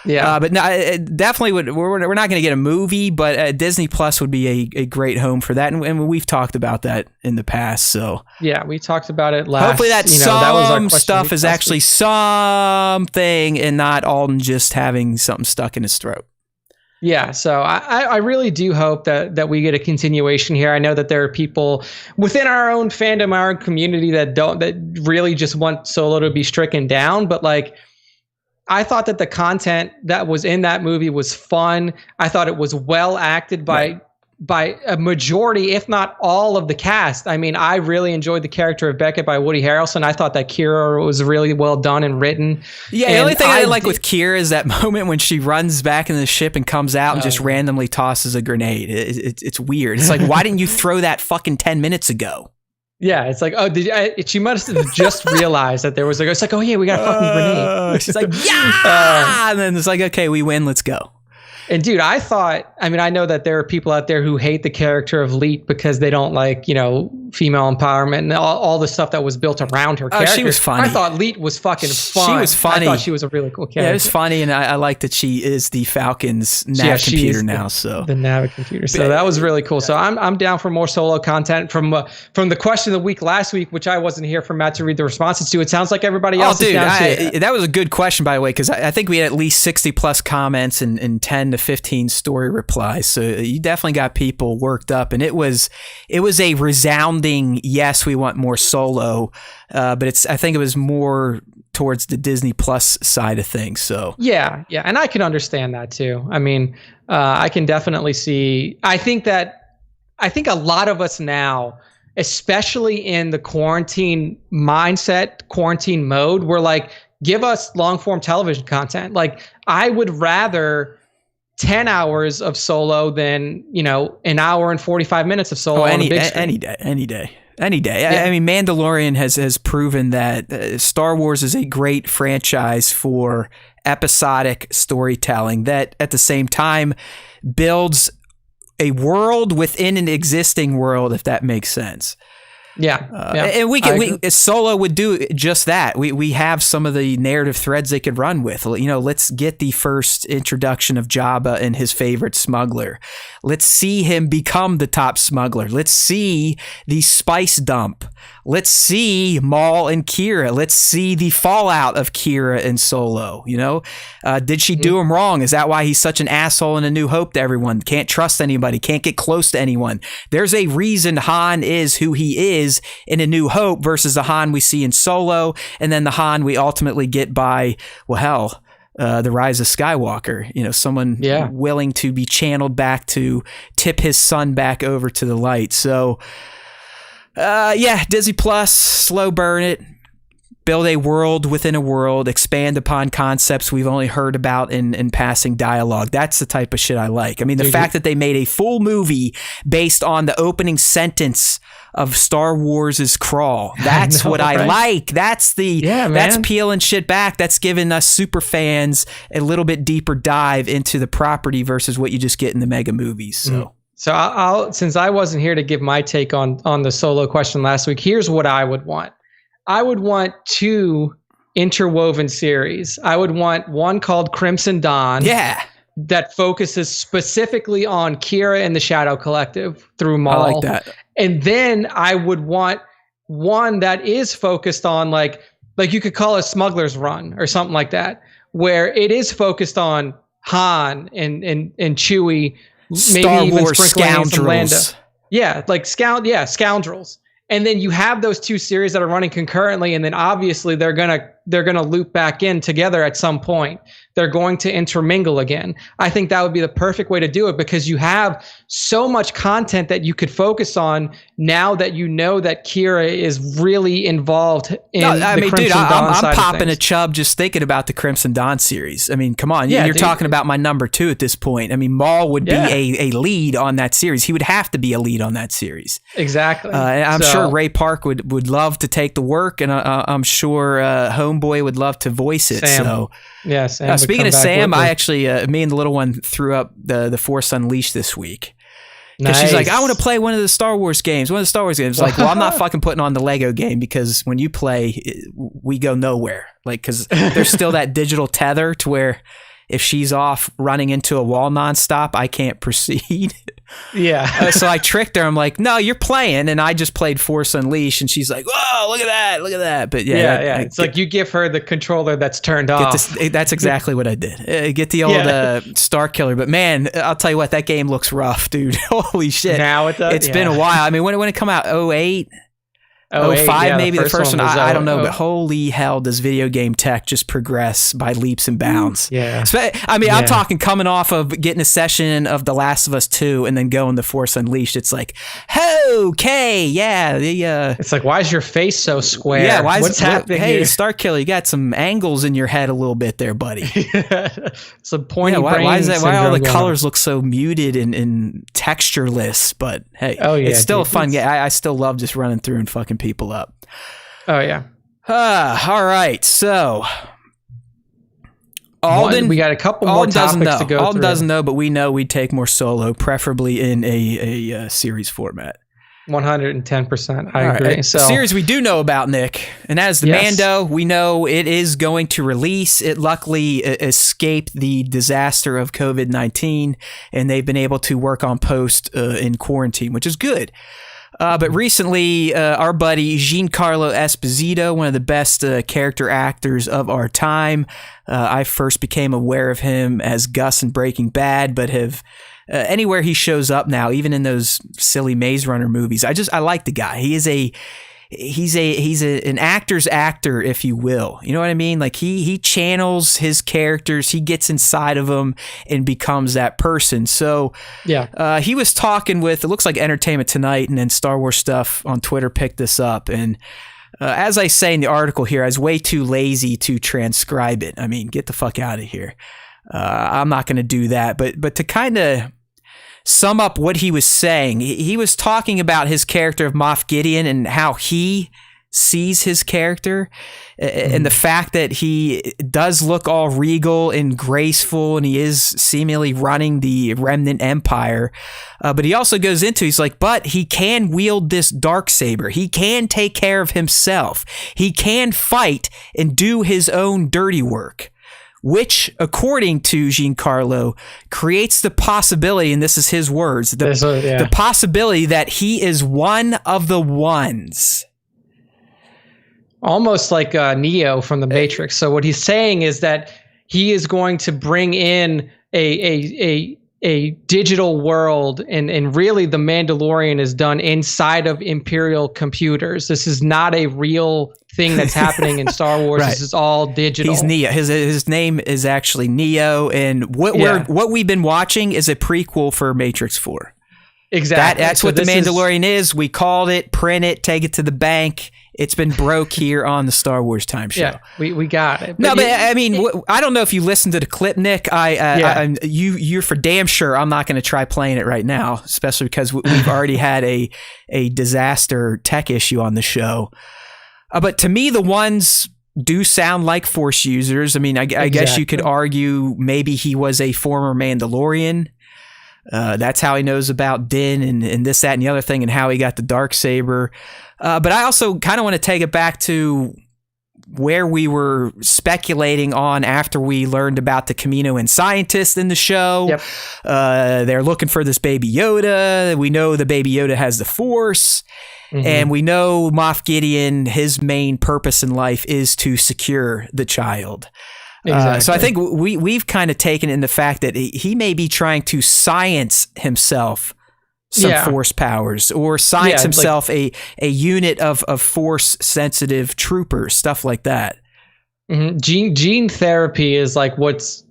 B: Yeah,
A: but no, it definitely would. We're not going to get a movie, but Disney Plus would be a great home for that, and we've talked about that in the past. So
B: yeah, we talked about it last.
A: Hopefully, that some stuff is actually something, and not Alden just having something stuck in his throat.
B: Yeah, so I really do hope that we get a continuation here. I know that there are people within our own fandom, our own community that really just want Solo to be stricken down, but like, I thought that the content that was in that movie was fun. I thought it was well acted by a majority, if not all, of the cast. I mean, I really enjoyed the character of Beckett by Woody Harrelson. I thought that Kira was really well done and written.
A: Yeah, the only thing I like with Kira is that moment when she runs back in the ship and comes out and just randomly tosses a grenade. It's weird. It's like, why didn't you throw that fucking 10 minutes ago?
B: Yeah, it's like, she must have just realized that there was it's like, oh yeah, we got a fucking grenade.
A: She's like, yeah! And then it's like, okay, we win, let's go.
B: And dude, I know that there are people out there who hate the character of Leet because they don't like, female empowerment and all the stuff that was built around her character.
A: She was funny.
B: I thought Leet was fucking fun.
A: She was funny.
B: I thought she was a really cool character.
A: Yeah, it was funny, and I like that she is the Falcon's nav computer now.
B: The nav computer. So that was really cool. So I'm down for more Solo content from the question of the week last week, which I wasn't here for Matt to read the responses to. It sounds like everybody else is down to.
A: That was a good question, by the way, because I think we had at least 60 plus comments and 10 to 15 story replies. So you definitely got people worked up, and it was a resounding yes, we want more Solo, but I think it was more towards the Disney Plus side of things. So
B: yeah, and I can understand that too. I mean, I can definitely see. I think a lot of us now, especially in the quarantine mindset, quarantine mode, we're like, give us long form television content. Like, I would rather 10 hours of Solo than, an hour and 45 minutes of Solo on a big screen.
A: Any day. Yeah. I mean, Mandalorian has proven that Star Wars is a great franchise for episodic storytelling that at the same time builds a world within an existing world, if that makes sense.
B: Yeah.
A: And Solo would do just that. We have some of the narrative threads they could run with. Let's get the first introduction of Jabba and his favorite smuggler. Let's see him become the top smuggler. Let's see the spice dump. Let's see Maul and Kira. Let's see the fallout of Kira and Solo. Did she do him wrong? Is that why he's such an asshole in A New Hope to everyone? Can't trust anybody. Can't get close to anyone. There's a reason Han is who he is in A New Hope versus the Han we see in Solo, and then the Han we ultimately get by, The Rise of Skywalker. Someone willing to be channeled back to tip his son back over to the light. So, Disney Plus, slow burn it. Build a world within a world, expand upon concepts we've only heard about in passing dialogue. That's the type of shit I like. I mean, the fact that they made a full movie based on the opening sentence of Star Wars' Crawl. That's what I like. That's that's peeling shit back. That's giving us super fans a little bit deeper dive into the property versus what you just get in the mega movies. So.
B: So I'll since I wasn't here to give my take on the Solo question last week, here's what I would want. I would want 2 interwoven series. I would want one called Crimson Dawn.
A: Yeah.
B: That focuses specifically on Kira and the Shadow Collective through Maul.
A: I like that.
B: And then I would want one that is focused on like you could call it Smuggler's Run or something like that, where it is focused on Han and Chewie,
A: Star
B: maybe even
A: Wars
B: sprinkling in some Lando.
A: scoundrels.
B: Yeah, like scoundrels. And then you have those two series that are running concurrently, and then obviously they're gonna loop back in together at some point. They're going to intermingle again. I think that would be the perfect way to do it, because you have so much content that you could focus on now that you know that Kira is really involved in the Crimson Dawn side
A: I'm popping
B: of things.
A: a chub just thinking about the Crimson Dawn series. I mean, come on.
B: Yeah,
A: you're
B: dude.
A: talking about my number 2 at this point. I mean, Maul would be a lead on that series. He would have to be a lead on that series.
B: Exactly.
A: And I'm sure Ray Park would love to take the work, and I'm sure Homeboy would love to voice it.
B: Sam.
A: So,
B: yeah, Sam
A: speaking of Sam, I actually, me and the little one threw up the Force Unleashed this week. Because she's like, I want to play one of the Star Wars games. Like, well, I'm not fucking putting on the Lego game, because when you play, we go nowhere. Like, because there's still that digital tether to where if she's off running into a wall nonstop, I can't proceed.
B: Yeah.
A: So I tricked her. I'm like, no, you're playing. And I just played Force Unleashed. And she's like, whoa, look at that. But yeah.
B: It's like you give her the controller that's turned off.
A: That's exactly what I did. Get the old Star Killer. But man, I'll tell you what, that game looks rough, dude. Holy shit.
B: Now it does.
A: It's been a while. I mean, when it come out? 08? 05 maybe the first one. I don't know, but holy hell, does video game tech just progress by leaps and bounds.
B: Yeah.
A: I mean, I'm talking coming off of getting a session of The Last of Us 2 and then going to Force Unleashed. It's like, okay, yeah.
B: It's like, why is your face so square?
A: Yeah,
B: what's happening
A: Hey,
B: here?
A: Star Killer, you got some angles in your head a little bit there, buddy.
B: Some pointy brain.
A: Why is that? Why all the
B: syndrome
A: colors look so muted and textureless? But hey, it's still a fun game. I still love just running through and fucking people up.
B: Oh yeah.
A: All right. So Alden,
B: we got a couple more topics to go through.
A: Alden doesn't know, but we know we'd take more solo, preferably in a series format.
B: 110%. I agree. So,
A: a series we do know about, Nick, and that is the Mando. We know it is going to release. It luckily escaped the disaster of COVID-19, and they've been able to work on post in quarantine, which is good. But recently, our buddy Jean-Carlo Esposito, one of the best character actors of our time, I first became aware of him as Gus in Breaking Bad, but have anywhere he shows up now, even in those silly Maze Runner movies, I like the guy. He's an actor's actor, if you will. You know what I mean? Like he channels his characters, he gets inside of them and becomes that person. So he was talking with, it looks like Entertainment Tonight, and then Star Wars Stuff on Twitter picked this up. And as I say in the article here, I was way too lazy to transcribe it. I mean, get the fuck out of here. I'm not going to do that. But to kind of sum up what he was saying, he was talking about his character of Moff Gideon and how he sees his character, and the fact that he does look all regal and graceful, and he is seemingly running the remnant empire. But he also goes into, he's like, but he can wield this darksaber. He can take care of himself. He can fight and do his own dirty work, which, according to Giancarlo, creates the possibility, and this is his words, the possibility that he is one of the ones.
B: Almost like Neo from the Matrix. So what he's saying is that he is going to bring in a digital world, and really the Mandalorian is done inside of Imperial computers. This is not a real thing that's happening in Star Wars. Right. This is all digital.
A: He's Neo. His name is actually Neo, and what we've been watching is a prequel for Matrix 4.
B: Exactly.
A: That's so what the Mandalorian is. We called it, print it, take it to the bank. It's been broke here on the Star Wars Time Show.
B: Yeah, we got it.
A: But I mean, I don't know if you listened to the clip, Nick. You're for damn sure I'm not going to try playing it right now, especially because we've already had a disaster tech issue on the show. But to me, the ones do sound like Force users. I mean, I guess you could argue maybe he was a former Mandalorian. That's how he knows about Din and this, that, and the other thing, and how he got the Darksaber. But I also kind of want to take it back to where we were speculating on after we learned about the Kaminoan scientist in the show.
B: Yep.
A: They're looking for this Baby Yoda. We know the Baby Yoda has the Force. And we know Moff Gideon, his main purpose in life is to secure the child.
B: Exactly.
A: So I think we've kind of taken in the fact that he may be trying to science himself some Force powers, or science himself a unit of Force sensitive troopers, stuff like that.
B: Gene therapy is like what's,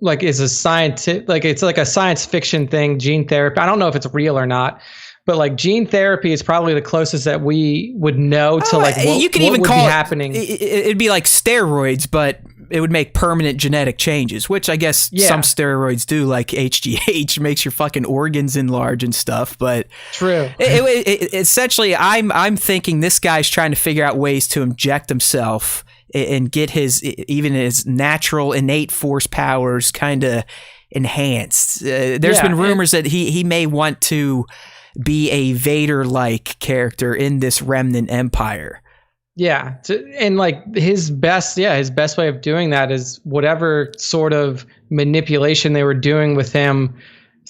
B: like is a scientific, like it's like a science fiction thing. Gene therapy. I don't know if it's real or not. But like gene therapy is probably the closest that we would know to like what,
A: you can
B: what
A: even
B: would
A: call
B: be
A: it,
B: happening.
A: It'd be like steroids, but it would make permanent genetic changes, which I guess some steroids do, like HGH makes your fucking organs enlarge and stuff. But
B: true.
A: Essentially, I'm thinking this guy's trying to figure out ways to inject himself and get his natural innate Force powers kind of enhanced. There's been rumors that he may want to be a Vader-like character in this remnant empire.
B: Yeah. And like his best way of doing that is whatever sort of manipulation they were doing with him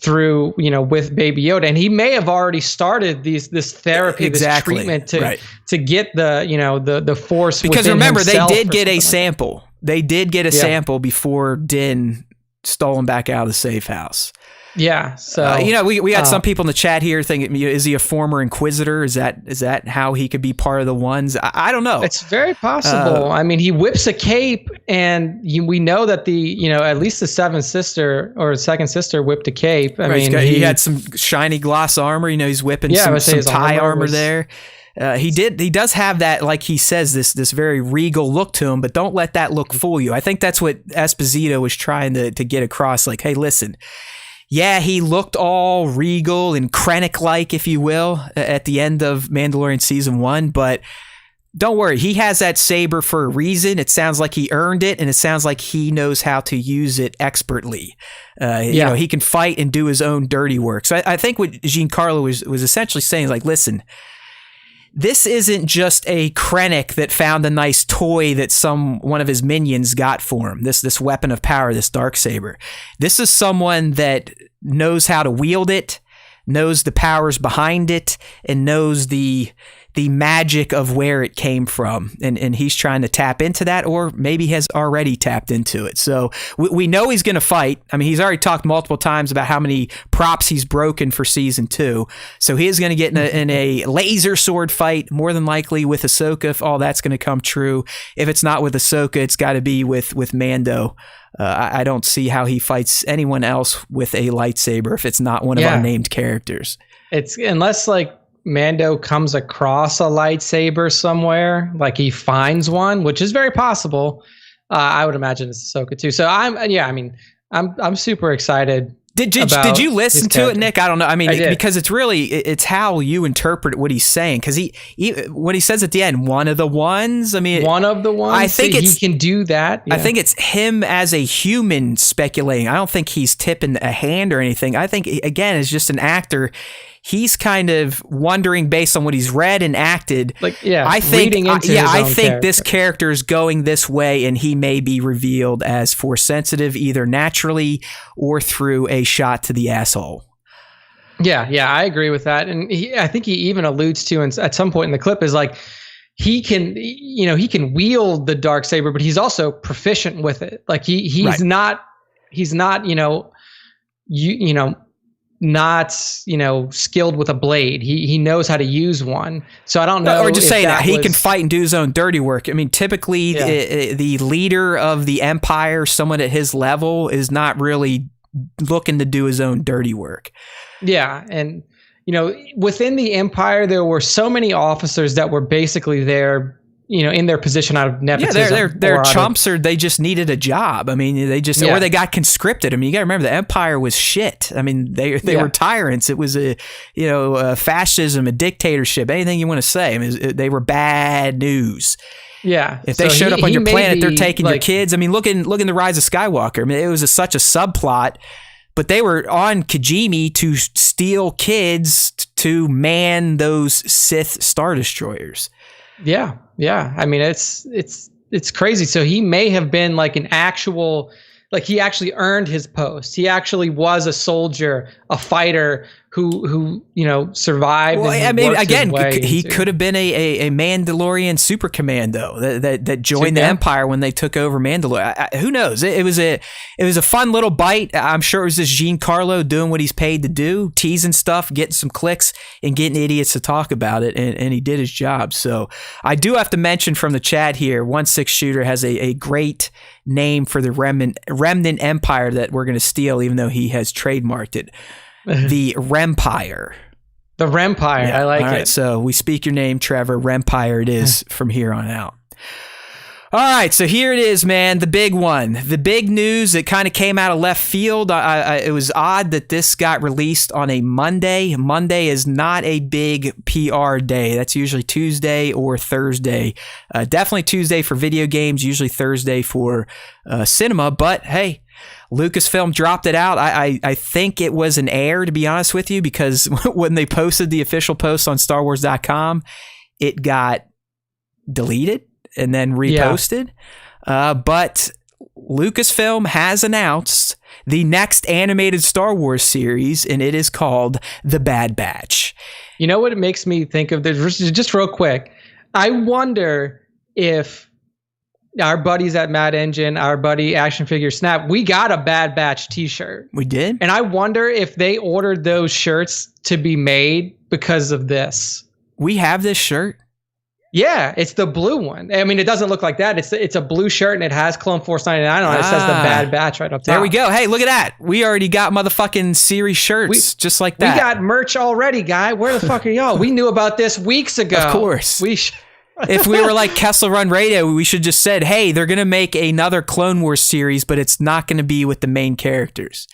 B: through, with Baby Yoda. And he may have already started this therapy, this treatment to get the Force.
A: Because remember, they did get a sample. They did get a sample before Din stole him back out of the safe house.
B: Yeah, so
A: we had some people in the chat here thinking, is he a former Inquisitor? Is that how he could be part of the ones? I don't know.
B: It's very possible. I mean, he whips a cape, and we know that at least the seventh sister or second sister whipped a cape. I mean,
A: he had some shiny gloss armor. He's whipping some tie armor there. He does have that, like he says, this very regal look to him, but don't let that look fool you. I think that's what Esposito was trying to get across. Like, hey, listen. Yeah, he looked all regal and Krennic-like, if you will, at the end of Mandalorian Season 1, but don't worry, he has that saber for a reason. It sounds like he earned it, and it sounds like he knows how to use it expertly. He can fight and do his own dirty work. So I think what Giancarlo was essentially saying is like, listen, this isn't just a Krennic that found a nice toy that one of his minions got for him. This weapon of power, this Darksaber. This is someone that knows how to wield it, knows the powers behind it, and knows the magic of where it came from. And he's trying to tap into that, or maybe has already tapped into it. So we know he's going to fight. I mean, he's already talked multiple times about how many props he's broken for Season 2. So he is going to get in a laser sword fight, more than likely with Ahsoka, if all that's going to come true. If it's not with Ahsoka, it's got to be with Mando. I don't see how he fights anyone else with a lightsaber if it's not one of our named characters.
B: It's unless like Mando comes across a lightsaber somewhere, like he finds one, which is very possible. I would imagine it's Ahsoka too. So I'm super excited.
A: Did you listen to it, Nick? I don't know. I mean, because it's how you interpret what he's saying. Because he what he says at the end, one of the ones. I mean,
B: one of the ones.
A: I think he
B: can do that. Yeah.
A: I think it's him as a human speculating. I don't think he's tipping a hand or anything. I think again, as just an actor, he's kind of wondering based on what he's read and acted. I think this character is going this way, and he may be revealed as Force sensitive, either naturally or through a shot to the asshole.
B: Yeah, I agree with that. And I think he even alludes to, and at some point in the clip, is like he can wield the Darksaber, but he's also proficient with it. Like he's not not skilled with a blade. He knows how to use one. So I don't know.
A: Or just saying that he can fight and do his own dirty work. I mean, typically the leader of the Empire, someone at his level, is not really looking to do his own dirty work. Yeah,
B: and within the Empire, there were so many officers that were basically there, in their position out of nepotism.
A: Yeah, they're chumps, or they just needed a job. I mean, or they got conscripted. I mean, you got to remember the Empire was shit. I mean, they were tyrants. It was a fascism, a dictatorship, anything you want to say. I mean, they were bad news.
B: Yeah.
A: If they showed up on your planet, they're taking your kids. I mean, look in the Rise of Skywalker. I mean, it was such a subplot, but they were on Kijimi to steal kids to man those Sith Star Destroyers.
B: Yeah. Yeah. I mean, it's crazy. So he may have been like an actual, like he actually earned his post. He actually was a soldier, a fighter who survived.
A: Well,
B: and
A: I mean, again, he
B: into.
A: could have been a Mandalorian super commando that joined the Empire when they took over Mandalore. Who knows? It was a fun little bite. I'm sure it was just Giancarlo doing what he's paid to do, teasing stuff, getting some clicks, and getting idiots to talk about it, and he did his job. So I do have to mention from the chat here, 1/6 Shooter has a great name for the remnant empire that we're going to steal, even though he has trademarked it. The Rempire.
B: The Rempire.
A: Yeah.
B: I like
A: All right,
B: it.
A: so we speak your name, Trevor. Rempire it is from here on out. All right, so here it is, man. The big one. The big news that kind of came out of left field. It was odd that this got released on a Monday. Monday is not a big PR day. That's usually Tuesday or Thursday. Definitely Tuesday for video games, usually Thursday for cinema. But hey, Lucasfilm dropped it out. I think it was an error, to be honest with you, because when they posted the official post on StarWars.com, it got deleted and then reposted. Yeah. But Lucasfilm has announced the next animated Star Wars series, and it is called The Bad Batch.
B: You know what it makes me think of? Just real quick. I wonder if our buddies at Mad Engine, our buddy Action Figure Snap, we got a Bad Batch t-shirt.
A: We did?
B: And I wonder if they ordered those shirts to be made because of this.
A: We have this shirt?
B: Yeah, it's the blue one. I mean, it doesn't look like that. It's a blue shirt and it has Clone Force 99 on it. It says The Bad Batch right up top.
A: There we go. Hey, look at that. We already got motherfucking series shirts just like that.
B: We got merch already, guy. Where the fuck are y'all? We knew about this weeks ago.
A: Of course. If we were like Kessel Run Radio, we should just said, hey, they're going to make another Clone Wars series, but it's not going to be with the main characters.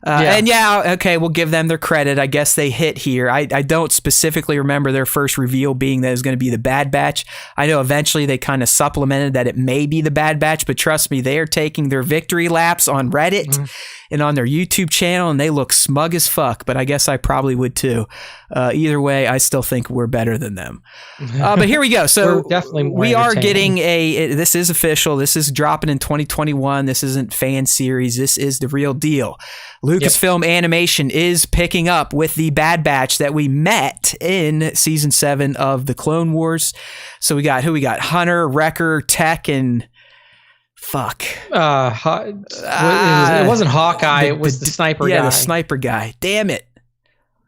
A: And okay, we'll give them their credit. I guess they hit here. I don't specifically remember their first reveal being that it was going to be the Bad Batch. I know eventually they kind of supplemented that it may be the Bad Batch, but trust me, they are taking their victory laps on Reddit and on their YouTube channel, and they look smug as fuck, but I guess I probably would too. Either way, I still think we're better than them. But here we go. So we are getting this is official. This is dropping in 2021. This isn't fan series. This is the real deal. Lucasfilm Animation is picking up with the Bad Batch that we met in season 7 of the Clone Wars. So we got Hunter, Wrecker, Tech, and fuck.
B: It wasn't Hawkeye. It was the sniper guy.
A: Yeah, the sniper guy. Damn it.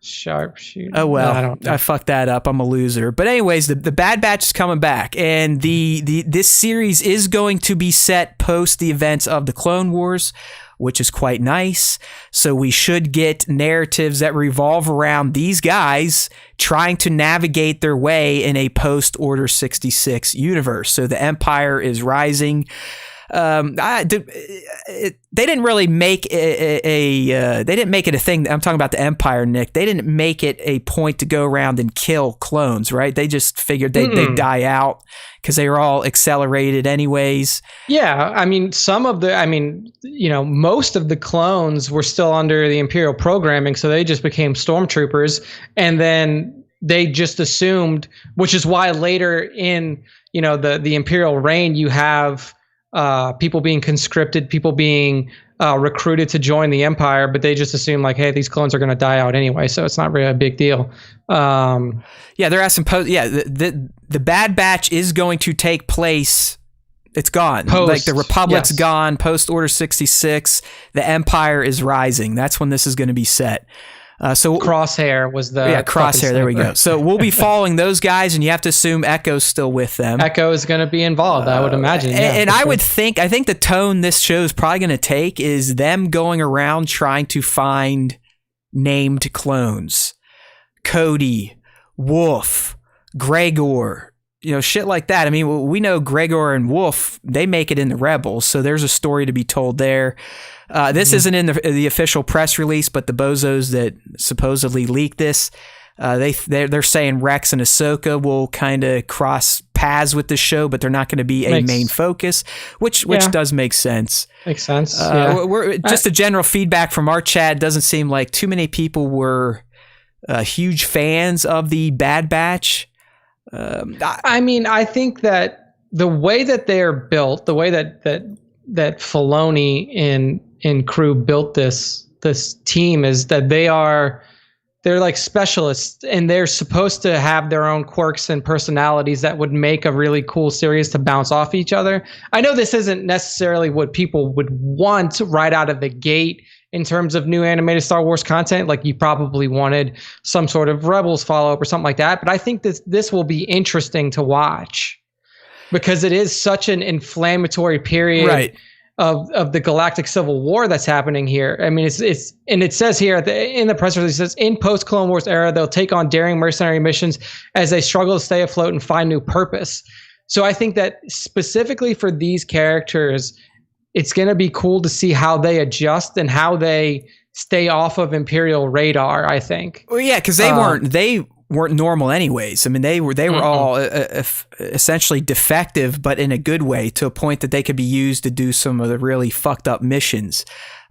B: Sharpshooter.
A: Oh well, I fucked that up. I'm a loser. But anyways, the Bad Batch is coming back, and this series is going to be set post the events of the Clone Wars, which is quite nice. So we should get narratives that revolve around these guys trying to navigate their way in a post Order 66 universe. So the Empire is rising. They didn't really make they didn't make it a thing. I'm talking about the Empire, Nick. They didn't make it a point to go around and kill clones, right? They just figured they'd die out because they were all accelerated anyways.
B: Yeah, I mean, most of the clones were still under the Imperial programming, so they just became stormtroopers, and then they just assumed, which is why later in the Imperial reign you have people being conscripted, people being recruited to join the Empire, but they just assume like, hey, these clones are going to die out anyway, so it's not really a big deal.
A: They're asking. The Bad Batch is going to take place. It's gone. Like the Republic's gone. Post Order 66, the Empire is rising. That's when this is going to be set. So
B: Crosshair was the
A: Crosshair. There we go. So we'll be following those guys, and you have to assume Echo's still with them.
B: Echo is going to be involved, I would imagine.
A: And I think the tone this show is probably going to take is them going around trying to find named clones, Cody, Wolf, Gregor, shit like that. I mean, we know Gregor and Wolf, they make it in the Rebels, so there's a story to be told there. This isn't in the official press release, but the bozos that supposedly leaked this, they're saying Rex and Ahsoka will kind of cross paths with the show, but they're not going to be a main focus, which does make sense.
B: Makes sense.
A: We're just a general feedback from our chat. Doesn't seem like too many people were huge fans of the Bad Batch.
B: I think that the way that they are built, the way that Filoni and crew built this team is that they're like specialists, and they're supposed to have their own quirks and personalities that would make a really cool series to bounce off each other. I know this isn't necessarily what people would want right out of the gate in terms of new animated Star Wars content. Like, you probably wanted some sort of Rebels follow-up or something like that. But I think this will be interesting to watch because it is such an inflammatory period of the Galactic Civil War that's happening here. I mean, it's and it says here in the press release, it says, in post-Clone Wars era, they'll take on daring mercenary missions as they struggle to stay afloat and find new purpose. So I think that specifically for these characters, it's going to be cool to see how they adjust and how they stay off of Imperial radar, I think.
A: Well, yeah, because they weren't normal anyways. I mean, they were all essentially defective, but in a good way, to a point that they could be used to do some of the really fucked up missions.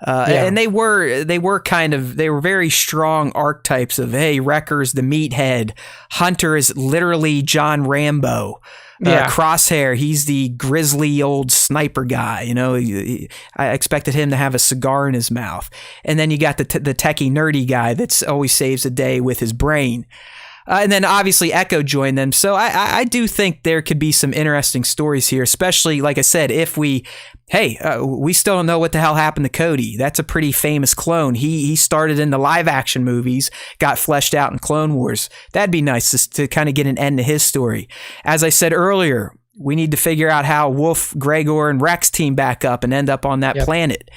A: And they were very strong archetypes of, hey, Wrecker's the meathead, Hunter is literally John Rambo. Crosshair, he's the grizzly old sniper guy. You know, I expected him to have a cigar in his mouth. And then you got the techie nerdy guy that's always saves the day with his brain. And then obviously Echo joined them. So I do think there could be some interesting stories here, especially, like I said, if we still don't know what the hell happened to Cody. That's a pretty famous clone. He started in the live action movies, got fleshed out in Clone Wars. That'd be nice to kind of get an end to his story. As I said earlier, we need to figure out how Wolf, Gregor, and Rex team back up and end up on that planet.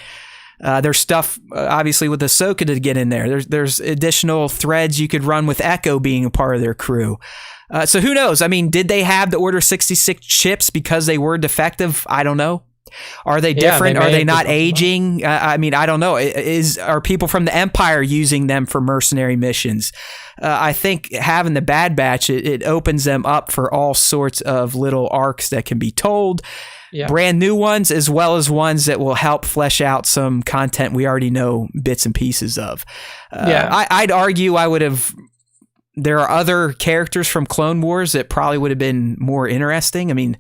A: There's stuff, obviously, with Ahsoka to get in there. There's additional threads you could run with Echo being a part of their crew. So who knows? I mean, did they have the Order 66 chips because they were defective? I don't know. Are they different? Are they not aging? I mean, I don't know. Are people from the Empire using them for mercenary missions? I think having the Bad Batch, it opens them up for all sorts of little arcs that can be told. Yeah. Brand new ones, as well as ones that will help flesh out some content we already know bits and pieces of. I'd argue there are other characters from Clone Wars that probably would have been more interesting. I mean,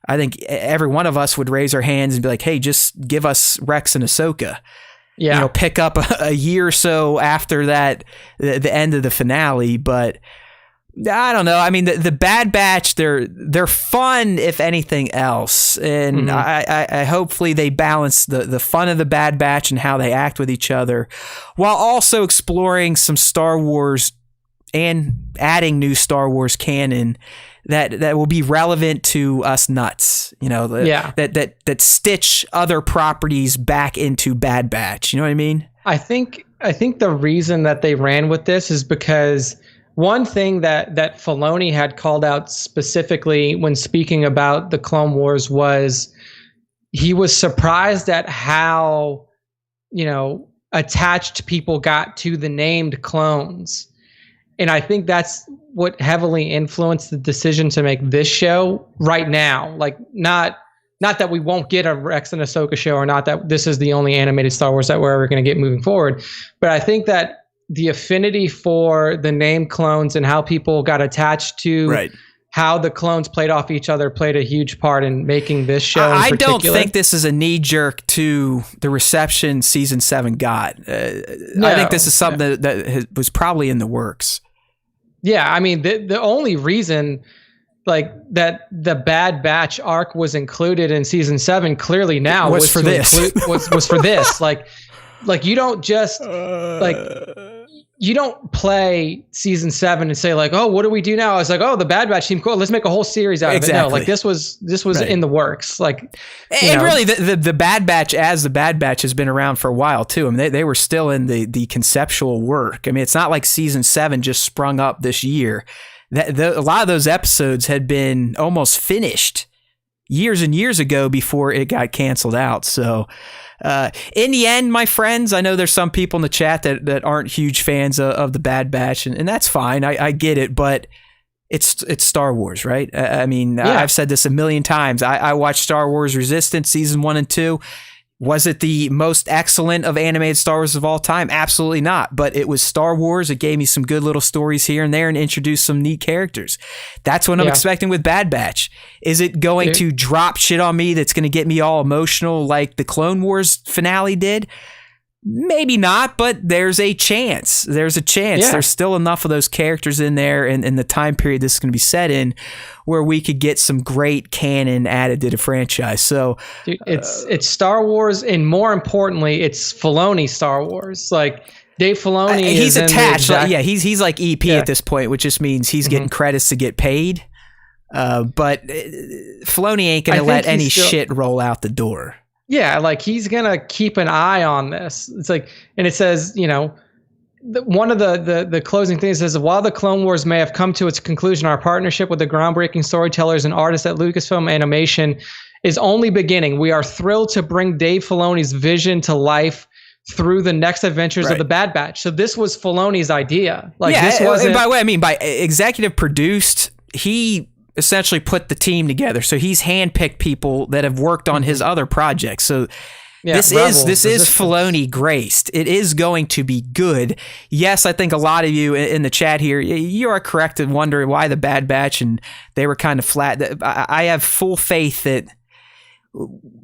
A: I think every one of us would raise our hands and be like, hey, just give us Rex and Ahsoka. Yeah. You know, pick up a year or so after that, the end of the finale. But I don't know. I mean, the Bad Batch, they're fun, if anything else. And I hopefully they balance the fun of the Bad Batch and how they act with each other, while also exploring some Star Wars and adding new Star Wars canon that will be relevant to us nuts, you know, that stitch other properties back into Bad Batch. You know what I mean? I
B: think the reason that they ran with this is because one thing that Filoni had called out specifically when speaking about the Clone Wars was he was surprised at how, you know, attached people got to the named clones. And I think that's what heavily influenced the decision to make this show right now. Like, not that we won't get a Rex and Ahsoka show, or not that this is the only animated Star Wars that we're ever going to get moving forward. But I think that the affinity for the name clones and how people got attached to how the clones played off eeach other played a huge part in making this show. I don't
A: think this is a knee jerk to the reception season 7 got. I think this is something that was probably in the works.
B: Yeah, I mean, the only reason like that the Bad Batch arc was included in season 7 clearly now was for this. was for this. Like you don't just you don't play season 7 and say like, oh, what do we do now? It's like, oh, the Bad Batch team, cool. Let's make a whole series out of it. No, like this was in the works. Like,
A: and really, the Bad Batch as the Bad Batch has been around for a while too. I mean, they were still in the conceptual work. I mean, it's not like season 7 just sprung up this year. A lot of those episodes had been almost finished years and years ago before it got canceled out. So. In the end, my friends, I know there's some people in the chat that aren't huge fans of the Bad Batch, and that's fine. I get it, but it's Star Wars, right? I mean, I've said this a million times. I watched Star Wars Resistance season 1 and 2. Was it the most excellent of animated Star Wars of all time? Absolutely not. But it was Star Wars. It gave me some good little stories here and there and introduced some neat characters. That's what I'm expecting with Bad Batch. Is it going to drop shit on me that's going to get me all emotional like the Clone Wars finale did? Maybe not, but there's a chance. There's a chance.
B: Yeah.
A: There's still enough of those characters in there and in the time period this is going to be set in where we could get some great canon added to the franchise. So
B: dude, it's Star Wars, and more importantly, it's Filoni Star Wars. Like Dave Filoni,
A: he's attached. He's like EP at this point, which just means he's getting credits to get paid. But Filoni ain't going to let any shit roll out the door.
B: Yeah, like he's gonna keep an eye on this. It's like, and it says, you know, one of the closing things says, while the Clone Wars may have come to its conclusion, our partnership with the groundbreaking storytellers and artists at Lucasfilm Animation is only beginning. We are thrilled to bring Dave Filoni's vision to life through the next adventures of the Bad Batch. So this was Filoni's idea. Like this wasn't.
A: And by the way, I mean by executive produced, he essentially put the team together. So he's handpicked people that have worked on his other projects. So this is Filoni graced. It is going to be good. Yes, I think a lot of you in the chat here, you are correct in wondering why the Bad Batch and they were kind of flat. I have full faith that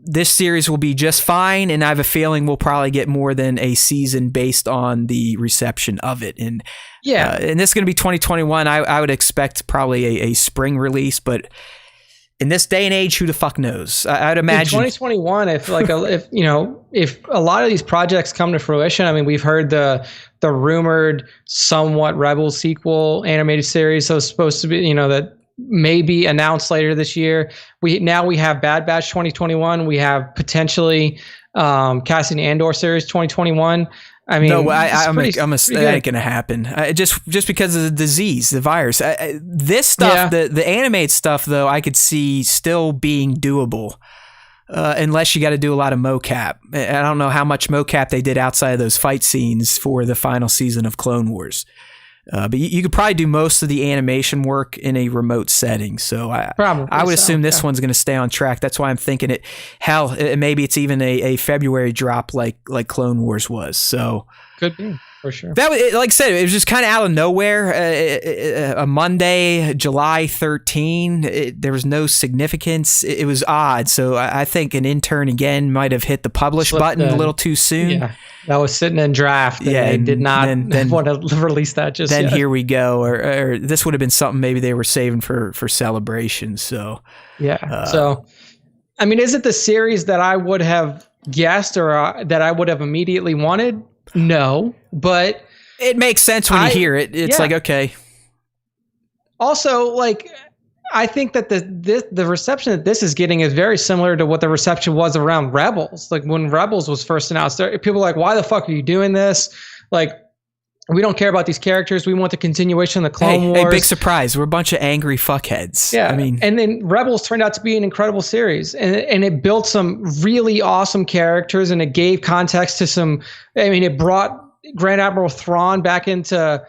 A: this series will be just fine, and I have a feeling we'll probably get more than a season based on the reception of it. And and this is going to be 2021. I would expect probably a spring release, but in this day and age, who the fuck knows? I'd imagine
B: in 2021, if a lot of these projects come to fruition. I mean, we've heard the rumored somewhat Rebels sequel animated series. So it's supposed to be, that may be announced later this year. We have Bad Batch 2021. We have potentially Cassian Andor series 2021. I mean, no,
A: that ain't gonna happen. Just because of the disease, the virus. This stuff, the animated stuff, though, I could see still being doable, unless you got to do a lot of mocap. I don't know how much mocap they did outside of those fight scenes for the final season of Clone Wars. But you could probably do most of the animation work in a remote setting. So I would assume this one's going to stay on track. That's why I'm thinking it. Hell, maybe it's even a February drop like Clone Wars was. So
B: could be. For sure.
A: That was, like I said, it was just kind of out of nowhere. A Monday, July 13. There was no significance. It was odd. So I think an intern again might have hit the publish button a little too soon.
B: Yeah, that was sitting in draft. And they did not want to release that just yet.
A: Then here we go. Or this would have been something maybe they were saving for celebration. So
B: so I mean, is it the series that I would have guessed or that I would have immediately wanted? No, but
A: it makes sense when you hear it. It's like, okay.
B: Also, like, I think that the reception that this is getting is very similar to what the reception was around Rebels. Like when Rebels was first announced, people were like, why the fuck are you doing this? Like, we don't care about these characters. We want the continuation of the Clone Wars.
A: Hey, big surprise. We're a bunch of angry fuckheads.
B: Yeah. I mean, and then Rebels turned out to be an incredible series, and it built some really awesome characters, and it gave context to some. I mean, it brought Grand Admiral Thrawn back into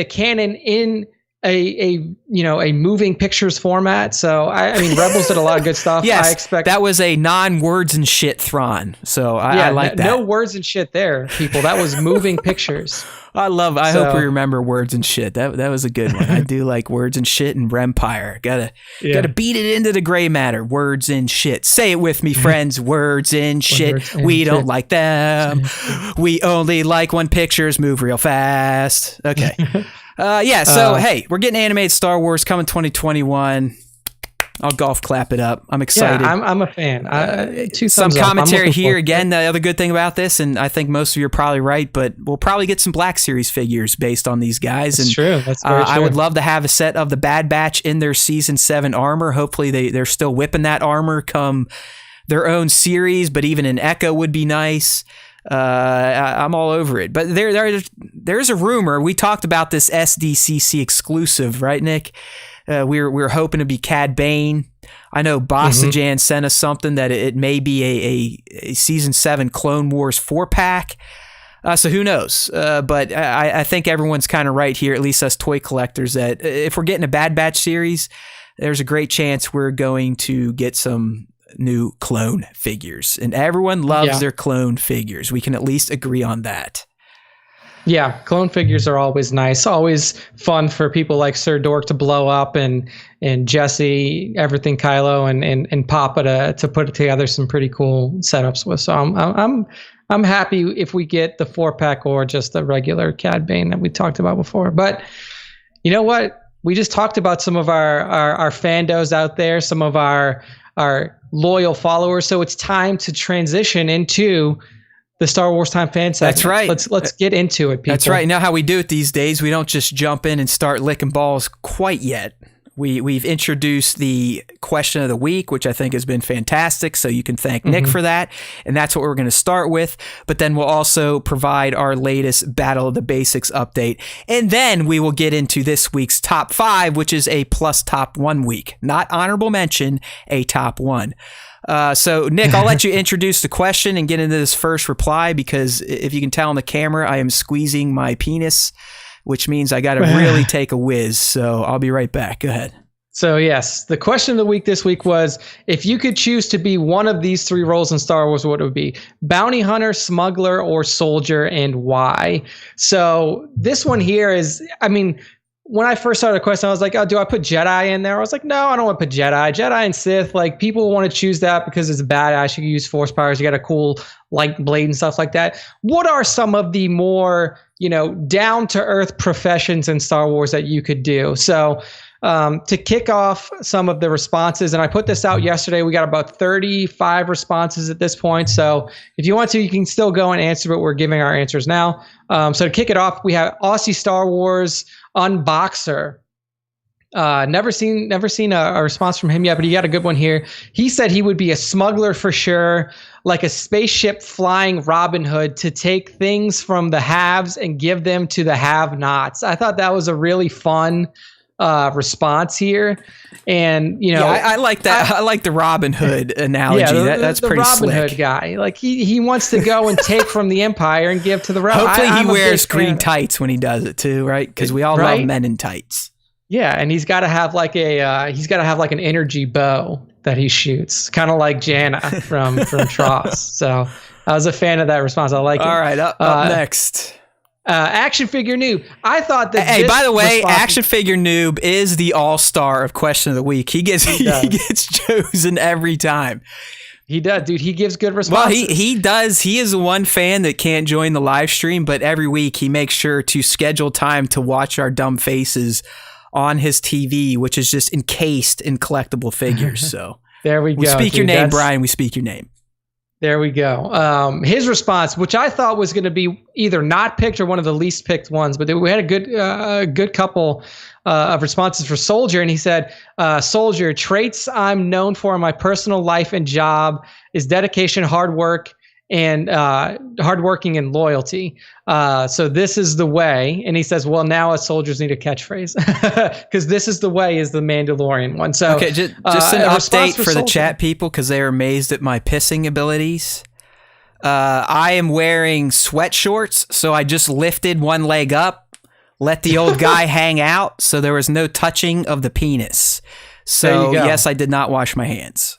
B: canon in a moving pictures format. So I mean, Rebels did a lot of good stuff.
A: Yes,
B: I expect
A: that was a non-words and shit Thrawn. So I like that.
B: No words and shit there, people. That was moving pictures.
A: I hope we remember words and shit. That was a good one. I do like words and shit and Rempire. Gotta beat it into the gray matter. Words and shit. Say it with me, friends. Words and shit. We don't like them. We only like when pictures move real fast. Okay. So hey, we're getting animated Star Wars coming 2021. I'll golf clap it up. I'm excited.
B: Yeah, I'm a fan.
A: Some commentary here. Again, the other good thing about this, and I think most of you are probably right, but we'll probably get some Black Series figures based on these guys.
B: That's true. That's very true.
A: I would love to have a set of the Bad Batch in their Season 7 armor. Hopefully they're still whipping that armor come their own series, but even an Echo would be nice. I'm all over it. But there's a rumor. We talked about this SDCC exclusive, right, Nick? We're hoping to be Cad Bane. I know Bossajan sent us something that it may be a Season 7 Clone Wars 4-pack. So who knows? But I think everyone's kind of right here, at least us toy collectors, that if we're getting a Bad Batch series, there's a great chance we're going to get some new clone figures. And everyone loves their clone figures. We can at least agree on that.
B: Yeah, clone figures are always nice. Always fun for people like Sir Dork to blow up and Jesse, everything Kylo and Papa to put together some pretty cool setups with. So I'm happy if we get the 4-pack or just the regular Cad Bane that we talked about before. But you know what? We just talked about some of our fandos out there, some of our loyal followers. So it's time to transition into the Star Wars Time fan segment.
A: That's right.
B: Let's get into it, people.
A: That's right. Now, how we do it these days, we don't just jump in and start licking balls quite yet. We've introduced the question of the week, which I think has been fantastic. So you can thank Nick for that. And that's what we're going to start with. But then we'll also provide our latest Battle of the Basics update. And then we will get into this week's top 5, which is a plus top 1 week. Not honorable mention, a top 1. So Nick, I'll let you introduce the question and get into this first reply, because if you can tell on the camera, I am squeezing my penis, which means I got to really take a whiz. So I'll be right back. Go ahead.
B: So yes, the question of the week this week was, if you could choose to be one of these 3 roles in Star Wars, what would it be? Bounty hunter, smuggler, or soldier, and why? So this one here is, I mean, when I first started the question, I was like, oh, do I put Jedi in there? I was like, no, I don't want to put Jedi. Jedi and Sith, like, people want to choose that because it's badass. You can use force powers. You got a cool light blade and stuff like that. What are some of the more, down to earth professions in Star Wars that you could do? So to kick off some of the responses, and I put this out yesterday, we got about 35 responses at this point. So if you want to, you can still go and answer, but we're giving our answers now. So to kick it off, we have Aussie Star Wars Unboxer. Never seen a response from him yet, but he got a good one here. He said he would be a smuggler for sure, like a spaceship flying Robin Hood to take things from the haves and give them to the have-nots. I thought that was a really fun response here. And
A: I like that. I like the Robin Hood analogy.
B: Yeah,
A: that's
B: the
A: pretty
B: Robin
A: slick.
B: Hood guy. Like he wants to go and take from the Empire and give to the rest.
A: Hopefully he wears green tights when he does it too, right? Because we all love men in tights.
B: Yeah, and he's got to have like an energy bow that he shoots, kind of like Jana from Tross. So I was a fan of that response. I like it.
A: All right, up next.
B: Action Figure Noob. I thought that.
A: Hey, by the way, Action Figure Noob is the all-star of Question of the Week. He gets chosen every time.
B: He does, dude. He gives good responses.
A: Well, he does. He is the one fan that can't join the live stream, but every week he makes sure to schedule time to watch our dumb faces on his TV, which is just encased in collectible figures. So
B: there we go.
A: We speak your name, Brian. We speak your name.
B: There we go. His response, which I thought was going to be either not picked or one of the least picked ones, but we had a good couple of responses for Soldier, and he said, Soldier, traits I'm known for in my personal life and job is dedication, hard work, and hardworking and loyalty. So this is the way. And he says, well, now us soldiers need a catchphrase because this is the way is the Mandalorian one. So
A: okay, just an update for the chat people because they are amazed at my pissing abilities. I am wearing sweat shorts, so I just lifted one leg up, let the old guy hang out, so there was no touching of the penis. So yes, I did not wash my hands.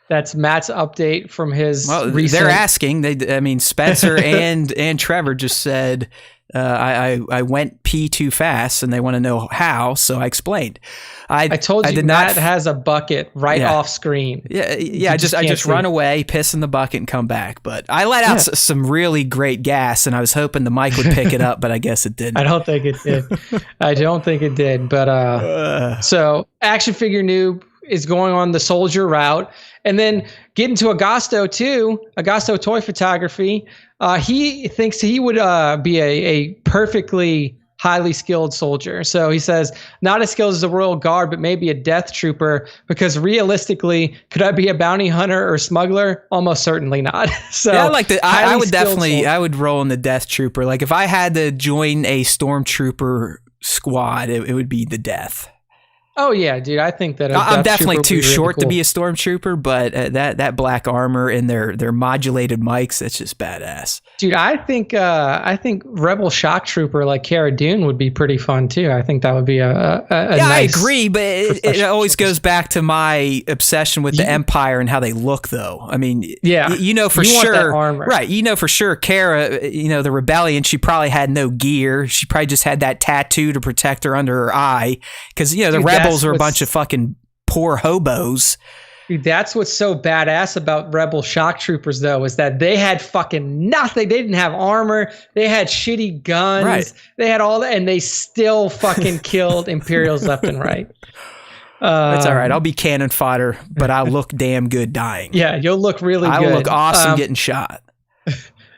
B: That's Matt's update from his recent...
A: They're asking. Spencer and Trevor just said, I went pee too fast, and they want to know how, so I explained. I told you
B: Matt has a bucket off screen.
A: Yeah. I just run away, piss in the bucket, and come back. But I let out some really great gas, and I was hoping the mic would pick it up, but I guess it didn't.
B: I don't think it did. But so Action Figure Noob is going on the soldier route. And then getting to Agosto too, Agosto Toy Photography. He thinks he would be a perfectly highly skilled soldier. So he says, not as skilled as the Royal Guard, but maybe a death trooper, because realistically, could I be a bounty hunter or smuggler? Almost certainly not. So
A: yeah, I would definitely, I would roll in the death trooper. Like if I had to join a stormtrooper squad, it would be the death.
B: Oh yeah, dude. I think that
A: I'm definitely too
B: really
A: short
B: cool.
A: to be a stormtrooper, but that black armor and their modulated mics, that's just badass.
B: Dude, I think Rebel Shock Trooper like Cara Dune would be pretty fun too. I think that would be a nice.
A: I agree, but it always goes back to my obsession with the Empire and how they look, though. I mean,
B: yeah,
A: you know for
B: want that
A: sure,
B: armor.
A: right? You know for sure, Cara, the rebellion, she probably had no gear. She probably just had that tattoo to protect her under her eye, because the rebels are a bunch of fucking poor hobos.
B: Dude, that's what's so badass about Rebel Shock Troopers, though, is that they had fucking nothing. They didn't have armor. They had shitty guns.
A: Right.
B: They had all that, and they still fucking killed Imperials left and right.
A: That's all right. I'll be cannon fodder, but I'll look damn good dying.
B: Yeah, you'll look really good.
A: I will look awesome getting shot.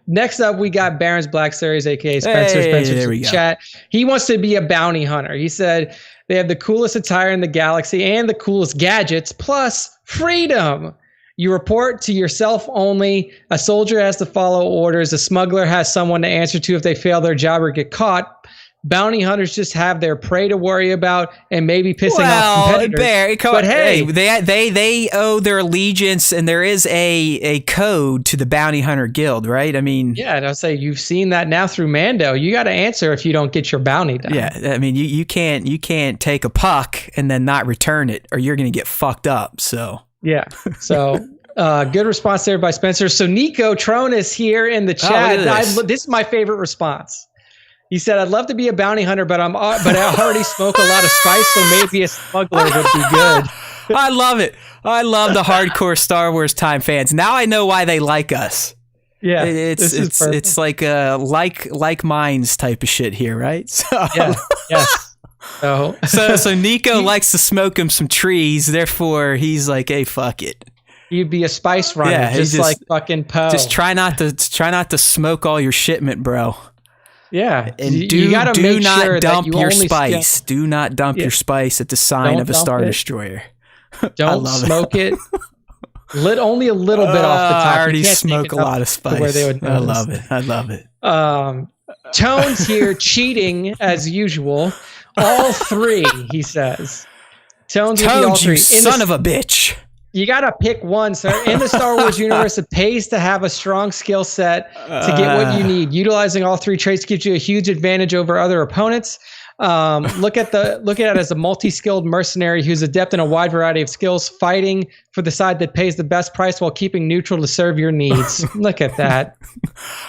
B: Next up, we got Baron's Black Series, a.k.a. Spencer. Spencer's
A: there we
B: in
A: go.
B: chat. He wants to be a bounty hunter. He said they have the coolest attire in the galaxy and the coolest gadgets, plus freedom. You report to yourself only. A soldier has to follow orders. A smuggler has someone to answer to if they fail their job or get caught. Bounty hunters just have their prey to worry about and maybe pissing off competitors. But hey,
A: they owe their allegiance, and there is a code to the Bounty Hunter Guild, right? I mean,
B: yeah, and I'll say you've seen that now through Mando. You got to answer if you don't get your bounty done.
A: Yeah, I mean, you can't take a puck and then not return it, or you're gonna get fucked up. So
B: yeah, so. Good response there by Spencer. So Nico Tronus here in the chat. This is my favorite response. He said, "I'd love to be a bounty hunter, but I already smoke a lot of spice, so maybe a smuggler would be good."
A: I love it. I love the hardcore Star Wars time fans. Now I know why they like us.
B: Yeah,
A: it's like like minds type of shit here, right? So
B: yes. So
A: Nico likes to smoke him some trees. Therefore, he's like, "Hey, fuck it."
B: You'd be a spice runner, just like fucking Poe.
A: Just try not to smoke all your shipment, bro.
B: Yeah,
A: and do not dump your spice. Do not dump your spice at the sign of a Star Destroyer.
B: Don't smoke it. Only a little bit off the top.
A: I already smoke a lot of spice.
B: Where they would
A: I love it. I love it.
B: Tones here cheating as usual. All three, he says. Tones,
A: you son of a bitch.
B: You got to pick one, sir. In the Star Wars universe, it pays to have a strong skill set to get what you need. Utilizing all three traits gives you a huge advantage over other opponents. Look at it as a multi-skilled mercenary who's adept in a wide variety of skills, fighting for the side that pays the best price while keeping neutral to serve your needs. Look at that.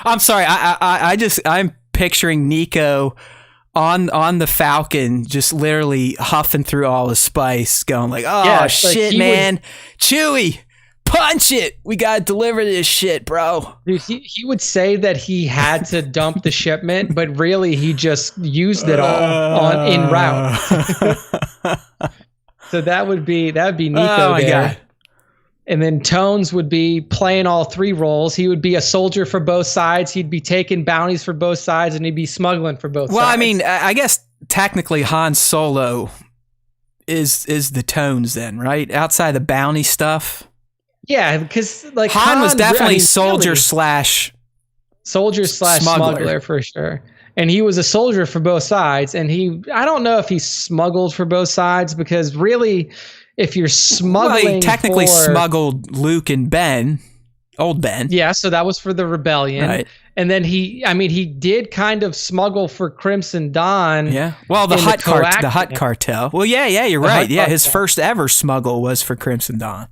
A: I'm sorry. I'm picturing Nico on the Falcon, just literally huffing through all the spice, going like, "Oh shit, man, Chewie, punch it! We gotta deliver this shit, bro."
B: Dude, he would say that he had to dump the shipment, but really he just used it all en route. So that would be Nico.
A: Oh my god.
B: And then Tones would be playing all three roles. He would be a soldier for both sides. He'd be taking bounties for both sides, and he'd be smuggling for both sides.
A: Well, I mean, I guess technically Han Solo is the Tones then, right? Outside the bounty stuff.
B: Yeah, because like
A: Han was definitely soldier /
B: smuggler for sure. And he was a soldier for both sides. And I don't know if he smuggled for both sides, because really, if you're smuggling,
A: he technically smuggled Luke and Ben, old Ben.
B: Yeah, so that was for the rebellion.
A: Right.
B: And then he did kind of smuggle for Crimson Dawn.
A: Yeah. Well, the Hutt cartel. Well, yeah, you're right. Yeah, his first ever smuggle was for Crimson Dawn.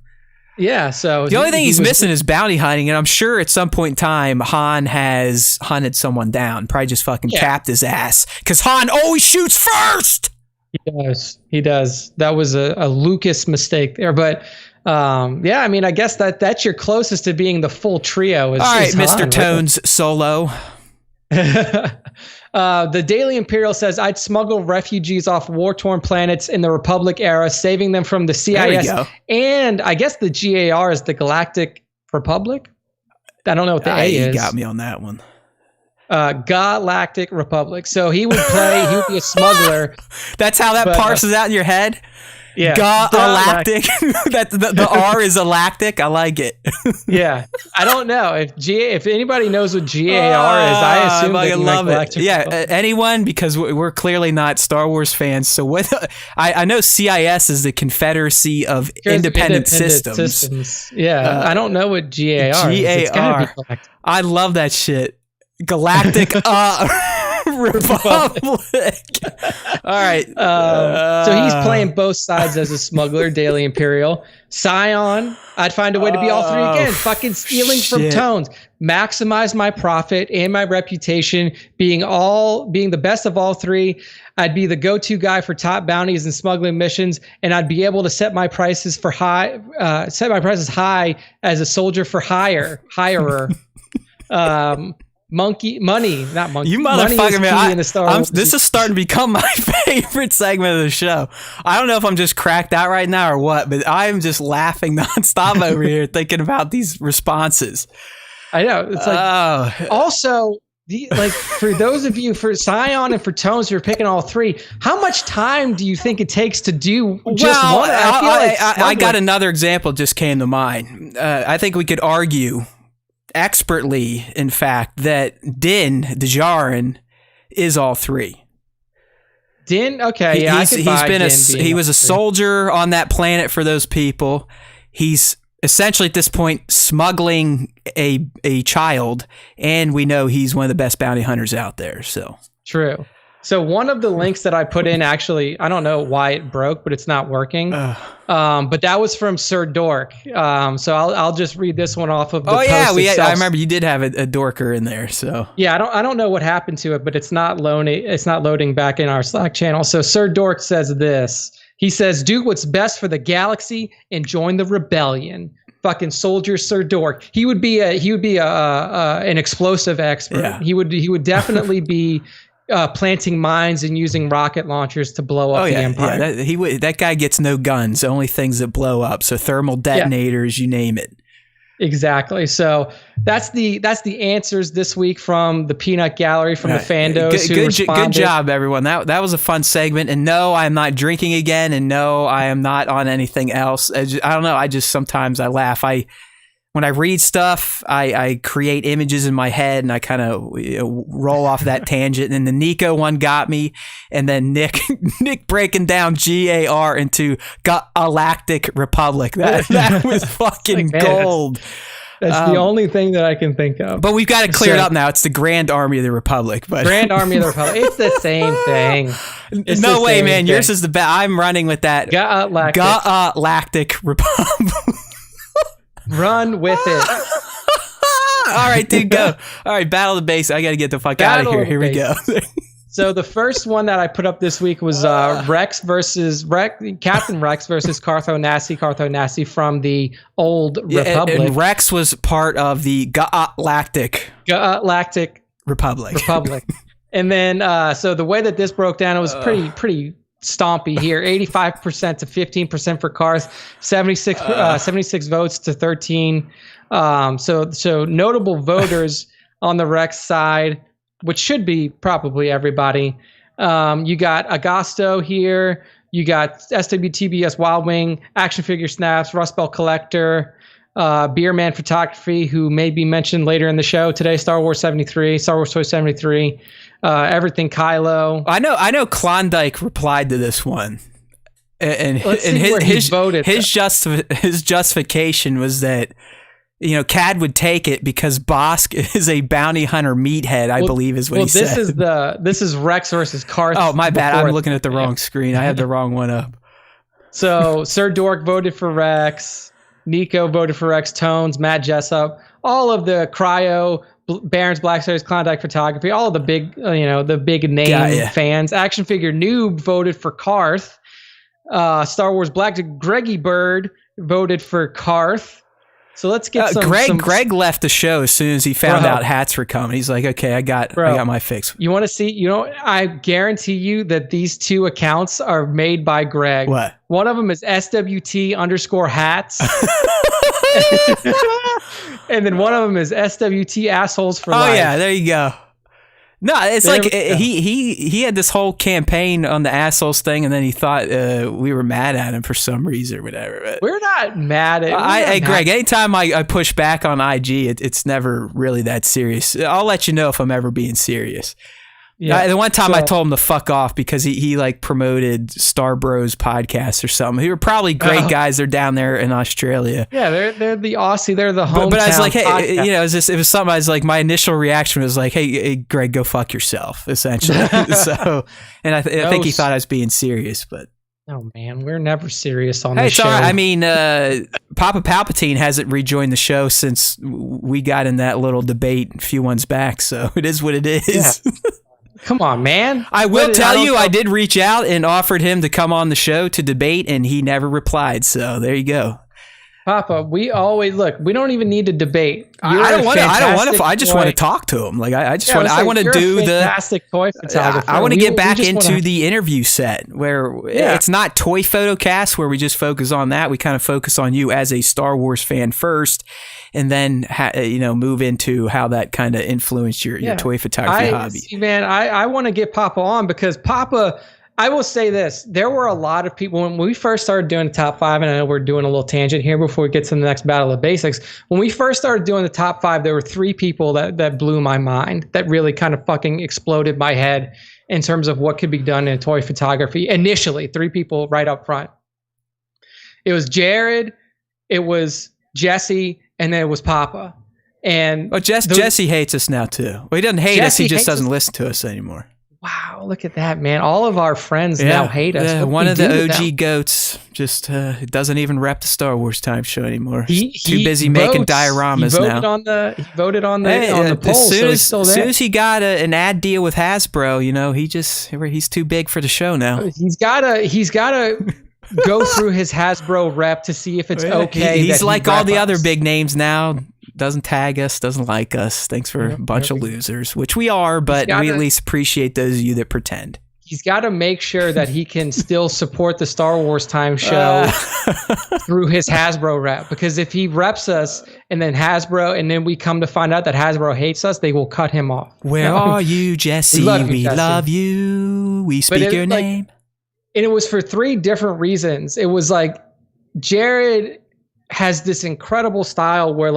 B: Yeah, so
A: the only thing he's missing is bounty hunting, and I'm sure at some point in time Han has hunted someone down, probably just fucking capped his ass, because Han always shoots first.
B: He does. That was a Lucas mistake there, but I mean, I guess that's your closest to being the full trio. All
A: right, Mr. Tones Solo.
B: The Daily Imperial says, "I'd smuggle refugees off war-torn planets in the Republic era, saving them from the CIS, and I guess the GAR is the Galactic Republic. I don't know what the A is.
A: You got me on that one.
B: Galactic Republic. So he would be a smuggler.
A: That's how that parses out in your head?
B: Yeah.
A: Galactic. That the R is galactic. I like it.
B: Yeah. I don't know if anybody knows what GAR is. I assume
A: I
B: that you
A: love
B: like
A: it. Yeah, anyone, because we're clearly not Star Wars fans. So what? I know CIS is the Confederacy of Independent Systems.
B: Yeah, I don't know what GAR is. It's gotta be galactic.
A: I love that shit. Galactic Republic. All right.
B: So he's playing both sides as a smuggler, Daily Imperial. Scion, I'd find a way to be all three again. Fucking stealing from Tones. Maximize my profit and my reputation, being the best of all three. I'd be the go-to guy for top bounties and smuggling missions, and I'd be able to set my prices high as a soldier for hirer. Money, not monkey.
A: You motherfucker, man.
B: This
A: is starting to become my favorite segment of the show. I don't know if I'm just cracked out right now or what, but I'm just laughing nonstop over here thinking about these responses.
B: I know. It's like, also, for those of you, for Scion and for Tones, you're picking all three. How much time do you think it takes to do just one?
A: I got another example just came to mind. I think we could argue expertly, in fact, that Din Djarin is all three.
B: Din, okay,
A: he was a soldier on that planet for those people. He's essentially at this point smuggling a child, and we know he's one of the best bounty hunters out there. So
B: true. So one of the links that I put in, actually, I don't know why it broke, but it's not working. But that was from Sir Dork. So I'll just read this one off of the post itself.
A: I remember you did have a Dorker in there. So
B: yeah, I don't know what happened to it, but it's not loading back in our Slack channel. So Sir Dork says this. He says, "Do what's best for the galaxy and join the rebellion." Fucking soldier, Sir Dork. He would be an explosive expert. Yeah. He would definitely be planting mines and using rocket launchers to blow up the Empire.
A: Yeah, that guy gets no guns, only things that blow up. So thermal detonators, you name it.
B: Exactly. So that's the answers this week from the Peanut Gallery, from the Fandos who responded.
A: Good job, everyone. That was a fun segment. And no, I am not drinking again. And no, I am not on anything else. I don't know. Sometimes I laugh. When I read stuff, I create images in my head and I kind of roll off that tangent. And the Nico one got me. And then Nick breaking down GAR into Galactic Republic. That was fucking gold.
B: That's the only thing that I can think of.
A: But we've got it cleared up now. It's the Grand Army of the Republic. But
B: Grand Army of the Republic. It's the same thing.
A: No way, man. Yours is the best. I'm running with that.
B: Galactic
A: Republic.
B: Run with it.
A: All right, dude, go. All right, Battle of the Base. I got to get the fuck out of here. Here we go.
B: So the first one that I put up this week was Captain Rex versus Cartho Nassi from the old Republic.
A: And Rex was part of the Galactic Republic.
B: And then, so the way that this broke down, it was pretty stompy here. 85% to 15% for Karth, 76 votes to 13. So notable voters on the Rex side, which should be probably everybody. You got Agosto here. You got SWTBS Wild Wing, Action Figure Snaps, Rust Belt Collector, Beerman Photography, who may be mentioned later in the show today, Star Wars Toy 73. Everything Kylo.
A: I know Klondike replied to this one. And his justification was that, Cad would take it because Bosk is a bounty hunter meathead, I believe is what he said.
B: This is Rex versus Karth.
A: Oh, my bad. I'm looking at the wrong screen. I had the wrong one up.
B: So Sir Dork voted for Rex. Nico voted for Rex. Tones, Matt Jessup, all of the Cryo, Barron's Black Series, Klondike Photography, all of the big, the big name fans. Action Figure Noob voted for Karth. Star Wars Black Greggy Bird voted for Karth. So let's get some.
A: Greg left the show as soon as he found out hats were coming. He's like, okay, I got my fix.
B: You want to see? I guarantee you that these two accounts are made by Greg.
A: What?
B: One of them is SWT_hats. And then one of them is SWT assholes for life.
A: Oh yeah, there you go. No, it's like he had this whole campaign on the assholes thing, and then he thought we were mad at him for some reason or whatever. But
B: we're not mad at.
A: Hey, Greg. Anytime I push back on IG, it's never really that serious. I'll let you know if I'm ever being serious. Yeah. The one time I told him to fuck off because he like promoted Star Bros podcast or something. Who were probably great guys. They're down there in Australia.
B: Yeah, they're the Aussie. They're the hometown.
A: But I was like, hey,
B: podcast.
A: It was something. I was like, my initial reaction was like, hey, Greg, go fuck yourself, essentially. So, and I think he thought I was being serious, but.
B: Oh man, we're never serious on this show.
A: Sorry. I mean, Papa Palpatine hasn't rejoined the show since we got in that little debate a few ones back. So it is what it is. Yeah.
B: Come on, man.
A: I will tell you, I did reach out and offered him to come on the show to debate, and he never replied. So there you go.
B: Papa, we always look. We don't even need to debate.
A: I don't want to. I just want to talk to him. Like I just want. I want to do the
B: fantastic toy photographer.
A: I want to get back into the interview set where it's not toy photocast where we just focus on that. We kind of focus on you as a Star Wars fan first, and then move into how that kind of influenced your toy photography hobby.
B: See, man, I want to get Papa on because Papa. I will say this. There were a lot of people when we first started doing the top 5, and I know we're doing a little tangent here before we get to the next battle of basics. When we first started doing the top 5, there were 3 people that blew my mind, that really kind of fucking exploded my head in terms of what could be done in toy photography. Initially, 3 people right up front. It was Jared, it was Jesse, and then it was Papa. And
A: Jesse hates us now too. Well, he doesn't hate us. He just doesn't listen to us anymore.
B: Wow, look at that, man. All of our friends now hate us.
A: One of the OG goats just doesn't even rep the Star Wars Time Show anymore. He's too busy making dioramas now.
B: He voted on the poll,
A: as soon as he got an ad deal with Hasbro, he's too big for the show now.
B: He's gotta go through his Hasbro rep to see if it's okay.
A: He's like all the other big names now. Doesn't tag us, doesn't like us. Thanks for a bunch of losers, which we are, but we at least appreciate those of you that pretend.
B: He's got to make sure that he can still support the Star Wars Time Show through his Hasbro rep. Because if he reps us and then we come to find out that Hasbro hates us, they will cut him off.
A: Where are you, Jesse? We love you. We speak your name.
B: And it was for 3 different reasons. It was like Jared has this incredible style where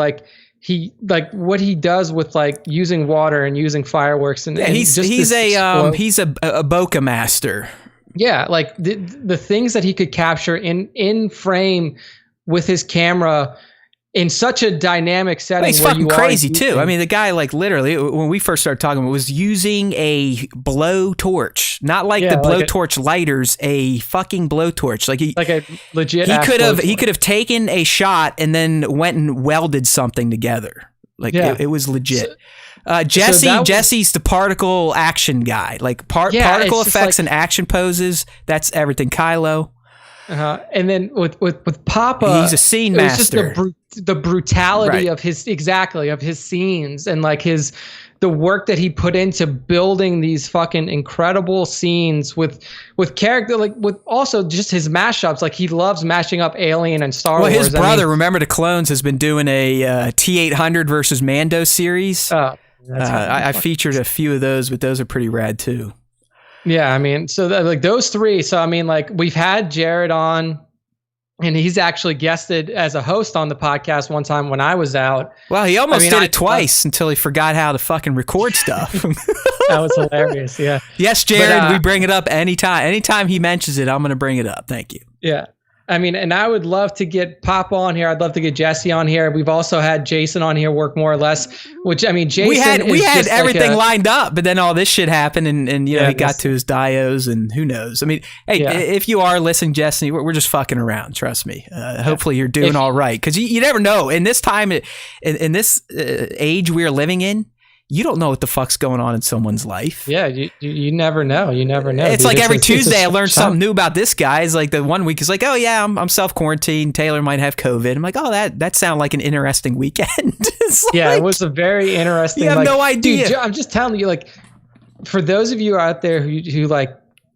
B: what he does with like using water and using fireworks and
A: he's a bokeh master.
B: Yeah, like the things that he could capture in frame with his camera in such a dynamic setting.
A: He's fucking crazy too. I mean, the guy like literally when we first started talking, was using a blow torch, not like the blow torch lighters, a fucking blow torch. Like
B: a legit.
A: He could have taken a shot and then went and welded something together. Like it was legit. Jesse's the particle action guy. Like particle effects and action poses. That's everything. Kylo.
B: And then with Papa,
A: he's a scene master.
B: Just the brutality of his scenes and like the work that he put into building these fucking incredible scenes with character, like with also just his mashups. Like he loves mashing up Alien and Star Wars.
A: Well, his brother, Remember the Clones, has been doing a T-800 versus Mando series. I featured a few of those, but those are pretty rad too.
B: Yeah, I mean, so like those 3. So I mean, like we've had Jared on, and he's actually guested as a host on the podcast one time when I was out.
A: Well, he almost did it twice until he forgot how to fucking record stuff.
B: That was hilarious. Yeah.
A: Yes, Jared, we bring it up anytime. Anytime he mentions it, I'm going to bring it up. Thank you.
B: Yeah. I mean, and I would love to get Papa on here. I'd love to get Jesse on here. We've also had Jason on here work more or less, which I mean, Jason.
A: We had everything lined up, but then all this shit happened, and he got to his dios, and who knows? I mean, hey, if you are listening, Jesse, we're just fucking around. Trust me. Hopefully, you're doing all right, because you never know. In this time, in this age we are living in, you don't know what the fuck's going on in someone's life.
B: Yeah, you never know. You never know.
A: It's like every Tuesday I learn something new about this guy. It's like the one week is like, oh yeah, I'm self-quarantined. Taylor might have COVID. I'm like, oh, that sounded like an interesting weekend.
B: It was a very interesting.
A: You have no idea.
B: Dude, I'm just telling you, like, for those of you out there who like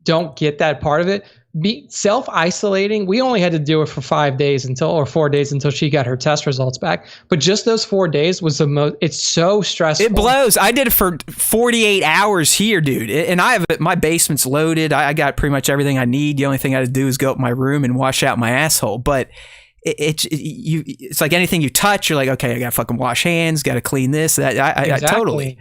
B: don't get that part of it, be self-isolating. We only had to do it for 4 days until she got her test results back. But just those 4 days was the most. It's so stressful.
A: It blows. I did it for 48 hours here, dude. And my basement's loaded. I got pretty much everything I need. The only thing I had to do is go up my room and wash out my asshole. But it's like anything you touch, you're like, okay, I got to fucking wash hands, got to clean this. That I totally.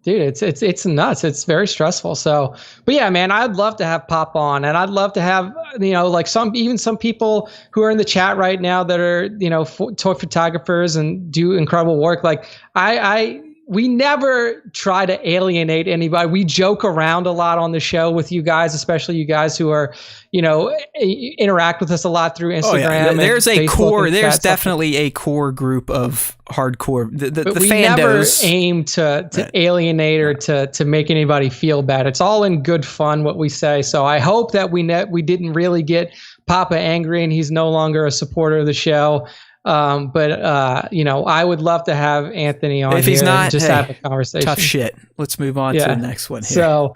B: Dude, it's nuts. It's very stressful. So, but yeah, man, I'd love to have Pop on, and I'd love to have, like some people who are in the chat right now that are, toy photographers and do incredible work. Like we never try to alienate anybody. We joke around a lot on the show with you guys, especially you guys who are, interact with us a lot through Instagram.
A: Oh, yeah. There's a core. There's
B: chat,
A: definitely a core group of hardcore. The
B: we
A: fandos.
B: Never aim to alienate or to make anybody feel bad. It's all in good fun what we say. So I hope that we didn't really get Papa angry and he's no longer a supporter of the show. But I would love to have Anthony on. If he's not, just have a conversation.
A: Tough shit. Let's move on to the next one here.
B: So,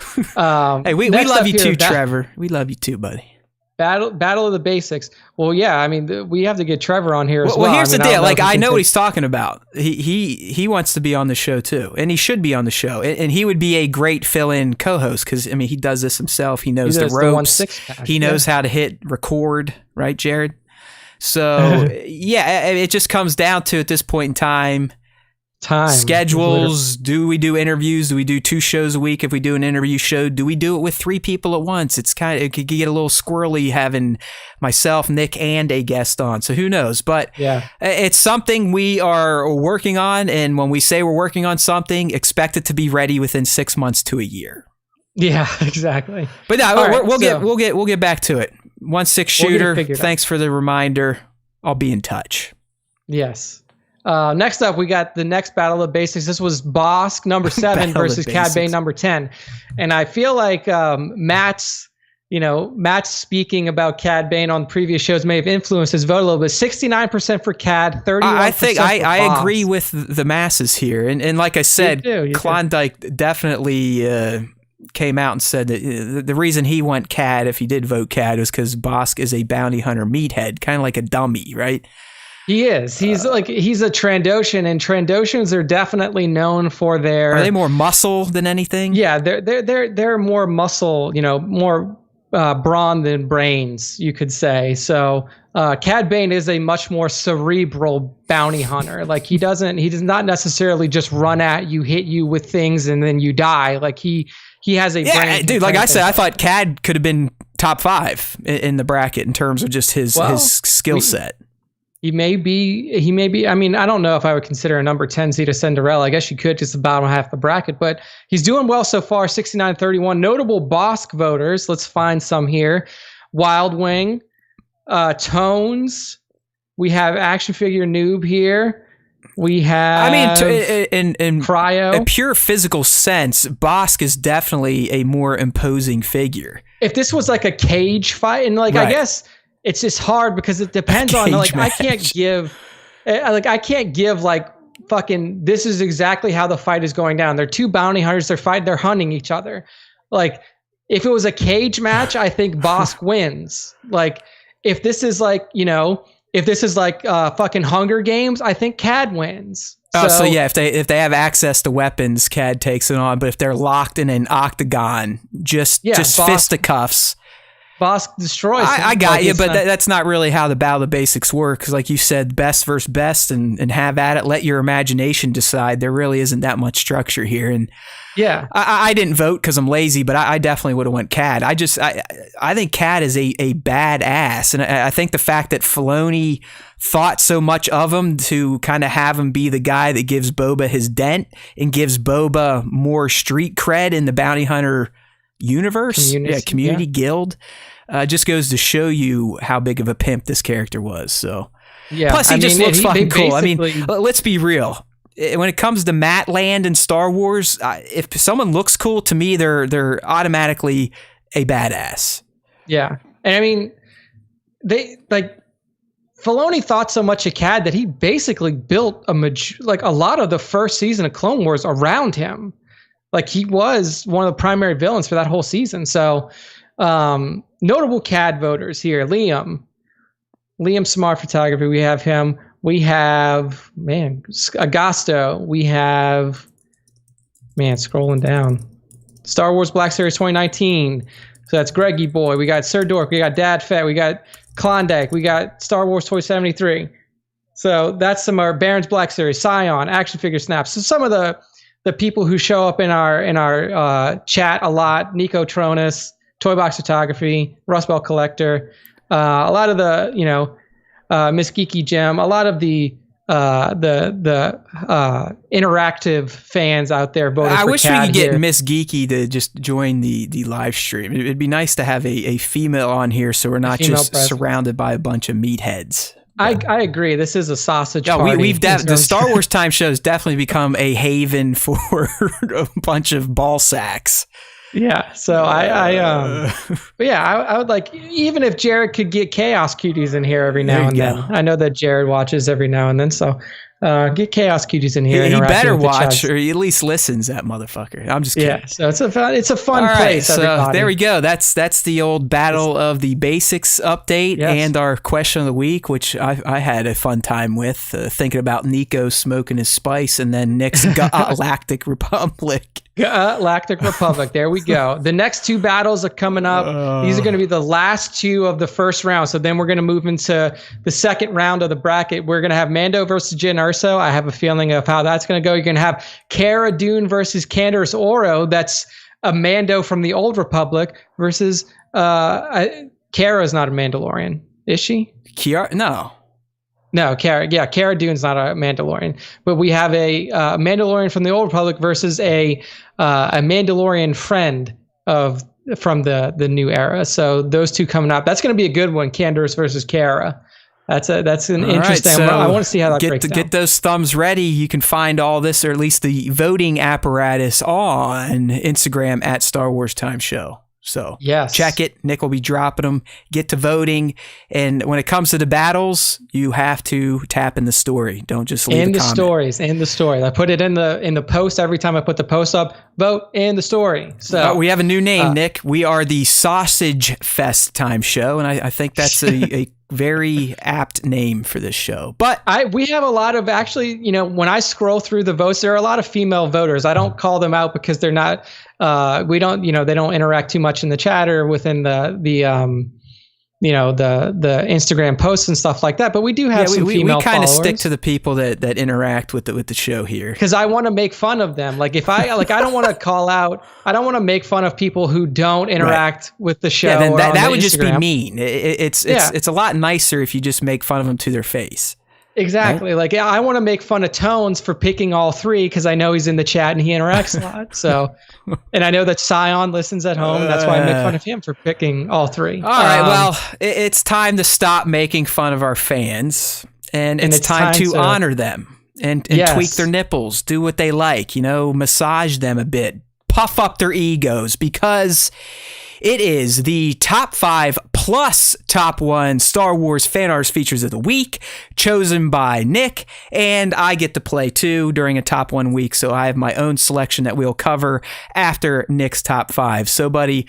A: hey, we love you too, Trevor. We love you too, buddy.
B: Battle of the Basics. Well, yeah, I mean, we have to get Trevor on here as well.
A: Well, here's the deal. Like, I know what he's talking about. He wants to be on the show too, and he should be on the show. And he would be a great fill-in co-host because, I mean, he does this himself. He knows the ropes. He knows how to hit record, right, Jared? So, yeah, it just comes down to, at this point in time, schedules. Do we do interviews? Do we do 2 shows a week? If we do an interview show, do we do it with 3 people at once? It could get a little squirrely having myself, Nick, and a guest on. So who knows? But it's something we are working on. And when we say we're working on something, expect it to be ready within 6 months to a year.
B: Yeah, exactly.
A: But no, we'll get back to it. 1-6 shooter. Thanks for the reminder. I'll be in touch.
B: Yes. Next up, we got the next Battle of the Basics. This was Bosk number 7 versus Cad Bane number 10. And I feel like Matt's speaking about Cad Bane on previous shows may have influenced his vote a little bit. 69% for Cad, 31%
A: I think I
B: Bosk.
A: agree with the masses here. And like I said, Klondike definitely came out and said that the reason he went Cad, if he did vote Cad, was because Bosk is a bounty hunter meathead, kind of like a dummy, right?
B: He is. He's a Trandoshan, and Trandoshans are definitely known for their.
A: Are they more muscle than anything?
B: Yeah, they're more muscle, more brawn than brains, you could say. So Cad Bane is a much more cerebral bounty hunter. Like he does not necessarily just run at you, hit you with things, and then you die. Like he has a brain.
A: Dude, like I said, I thought Cad could have been top 5 in the bracket in terms of just his skill set.
B: He may be. I mean, I don't know if I would consider a number 10 seed a Cinderella. I guess you could, just the bottom half the bracket, but he's doing well so far. 69-31. Notable Bosk voters. Let's find some here. Wild Wing, Tones. We have Action Figure Noob here. We have.
A: In
B: Cryo.
A: A pure physical sense, Bosk is definitely a more imposing figure.
B: If this was like a cage fight, and I guess. It's just hard because it depends on match. I can't give fucking this is exactly how the fight is going down. They're 2 bounty hunters, they're hunting each other. Like if it was a cage match, I think Bosk wins. Like if this is fucking Hunger Games, I think Cad wins.
A: So yeah, if they have access to weapons, Cad takes it on. But if they're locked in an octagon, just fisticuffs.
B: Bosk destroys him.
A: I got you, but that's not really how the Battle of the Basics work. Because like you said, best versus best, and have at it. Let your imagination decide. There really isn't that much structure here. And
B: yeah,
A: I didn't vote because I'm lazy, but I definitely would have went Cad. I think Cad is a badass, and I think the fact that Filoni thought so much of him to kind of have him be the guy that gives Boba his dent and gives Boba more street cred in the bounty hunter universe, community guild, just goes to show you how big of a pimp this character was. So plus he just looks fucking cool. I mean, let's be real, when it comes to Matt Land and Star Wars, if someone looks cool to me, they're automatically a badass.
B: Yeah. And I mean, Filoni thought so much of Cad that he basically built a lot of the first season of Clone Wars around him. Like he was one of the primary villains for that whole season. So Notable CAD voters here. Liam Smart Photography. We have him. We have, Agasto. We have, scrolling down. Star Wars Black Series 2019. So that's Greggy Boy. We got Sir Dork. We got Dad Fett. We got Klondike. We got Star Wars Toy 73. So that's some of our Baron's Black Series, Scion, Action Figure Snaps. So some of the people who show up in our chat a lot: Nico Tronus, Toy Box Photography, Rust Belt Collector, a lot of the Miss Geeky Gem, a lot of the interactive fans out there voted for
A: I wish
B: CAD
A: we could get
B: here.
A: Miss Geeky to just join the live stream. It'd be nice to have a female on here so we're not just surrounded by a bunch of meatheads.
B: I agree. This is a sausage
A: party.
B: We've
A: the Star Wars Time Show has definitely become a haven for a bunch of ball sacks.
B: Yeah. So but yeah, I would like, even if Jared could get Chaos Cuties in here every now and then. I know that Jared watches every now and then, so get Chaos Cuties in here.
A: He better watch, or he at least listens, that motherfucker. I'm just kidding.
B: Yeah. So it's a fun place.
A: So
B: everybody.
A: there we go. That's the old Battle of the Basics update and our question of the week, which I had a fun time with, thinking about Nico smoking his spice and then Nick's Galactic Republic.
B: Galactic Republic. There we go. The next two battles are coming up. These are going to be the last two of the first round. So then we're going to move into the second round of the bracket. We're going to have Mando versus Jyn Erso. I have a feeling of how that's going to go. You're going to have Cara Dune versus Candace Oro. That's a Mando from the Old Republic versus Cara's not a Mandalorian, is she?
A: Kiara?
B: No, Cara. Yeah, Cara Dune's not a Mandalorian, but we have a Mandalorian from the Old Republic versus a Mandalorian friend from the new era. So those two coming up. That's going to be a good one. Candace versus Cara. That's an interesting.
A: Right, so
B: I want to see how that breaks down.
A: Get those thumbs ready. You can find all this, or at least the voting apparatus, on Instagram at Star Wars Time Show. So check it. Nick will be dropping them. Get to voting. And when it comes to the battles, you have to tap in the story. Don't just leave a comment.
B: In the story. I put it in the post every time I put the post up. Vote in the story. So
A: we have a new name, Nick. We are the Sausage Fest Time Show, and I think that's a very apt name for this show. But
B: we have a lot of, actually, when I scroll through the votes, there are a lot of female voters. I don't call them out because they're not. They don't interact too much in the chat or within the Instagram posts and stuff like that. But we do have some female followers. We kind of
A: stick to the people that interact with the show here,
B: because I want to make fun of them. Like if I don't want to call out. I don't want to make fun of people who don't interact with the show.
A: Yeah, then that would
B: Instagram.
A: Just be mean. It's a lot nicer if you just make fun of them to their face.
B: Exactly. Right? Like I want to make fun of Tones for picking all three because I know he's in the chat and he interacts a lot. So, and I know that Scion listens at home. That's why I make fun of him for picking all three.
A: All right. Well, it's time to stop making fun of our fans, and it's time to honor them and tweak their nipples, do what they like, massage them a bit, puff up their egos, because it is the top 5 plus top 1 Star Wars fan arts features of the week, chosen by Nick, and I get to play too during a top 1 week, so I have my own selection that we'll cover after Nick's top 5. So, buddy,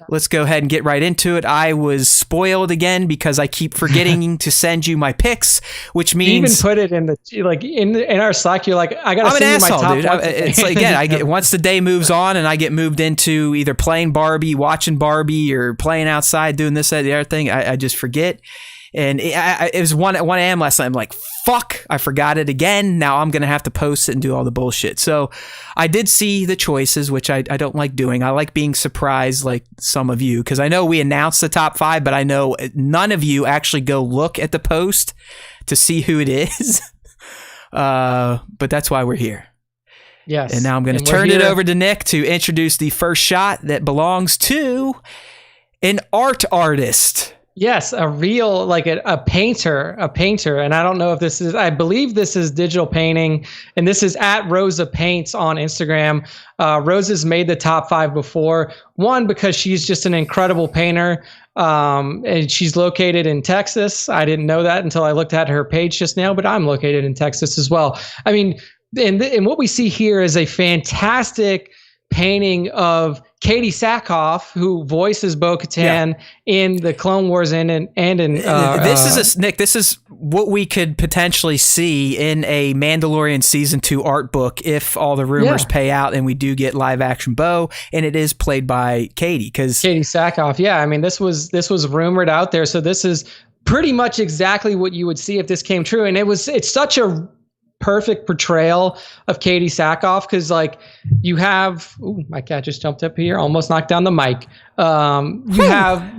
A: let's go ahead and get right into it. I was spoiled again because I keep forgetting to send you my picks, which means...
B: You even put it in in our Slack, you're like, I gotta send you my top
A: dude. It's like, again, once the day moves on and I get moved into either playing Barbie, watching Barbie, or playing outside, doing this, that, the other thing, I just forget. And it was 1 a.m. last night. I'm like, fuck, I forgot it again. Now I'm going to have to post it and do all the bullshit. So I did see the choices, which I don't like doing. I like being surprised like some of you, because I know we announced the top 5, but I know none of you actually go look at the post to see who it is. But that's why we're here.
B: Yes.
A: And now I'm going to turn it over to Nick to introduce the first shot that belongs to an artist.
B: Yes, a real, like a painter. And I don't know if I believe this is digital painting, and this is at Rosa Paints on Instagram. Rosa's made the top 5 before. One, because she's just an incredible painter. And she's located in Texas. I didn't know that until I looked at her page just now, but I'm located in Texas as well. And what we see here is a fantastic painting of Katie Sackhoff, who voices Bo-Katan in the Clone Wars and in
A: Nick, this is what we could potentially see in a Mandalorian season 2 art book if all the rumors pay out and we do get live action Bo, and it is played by Katie
B: Sackhoff. Yeah, I mean this was rumored out there, so this is pretty much exactly what you would see if this came true, and it's such a perfect portrayal of Katie Sackhoff, because like you have my cat just jumped up here, almost knocked down the mic. You have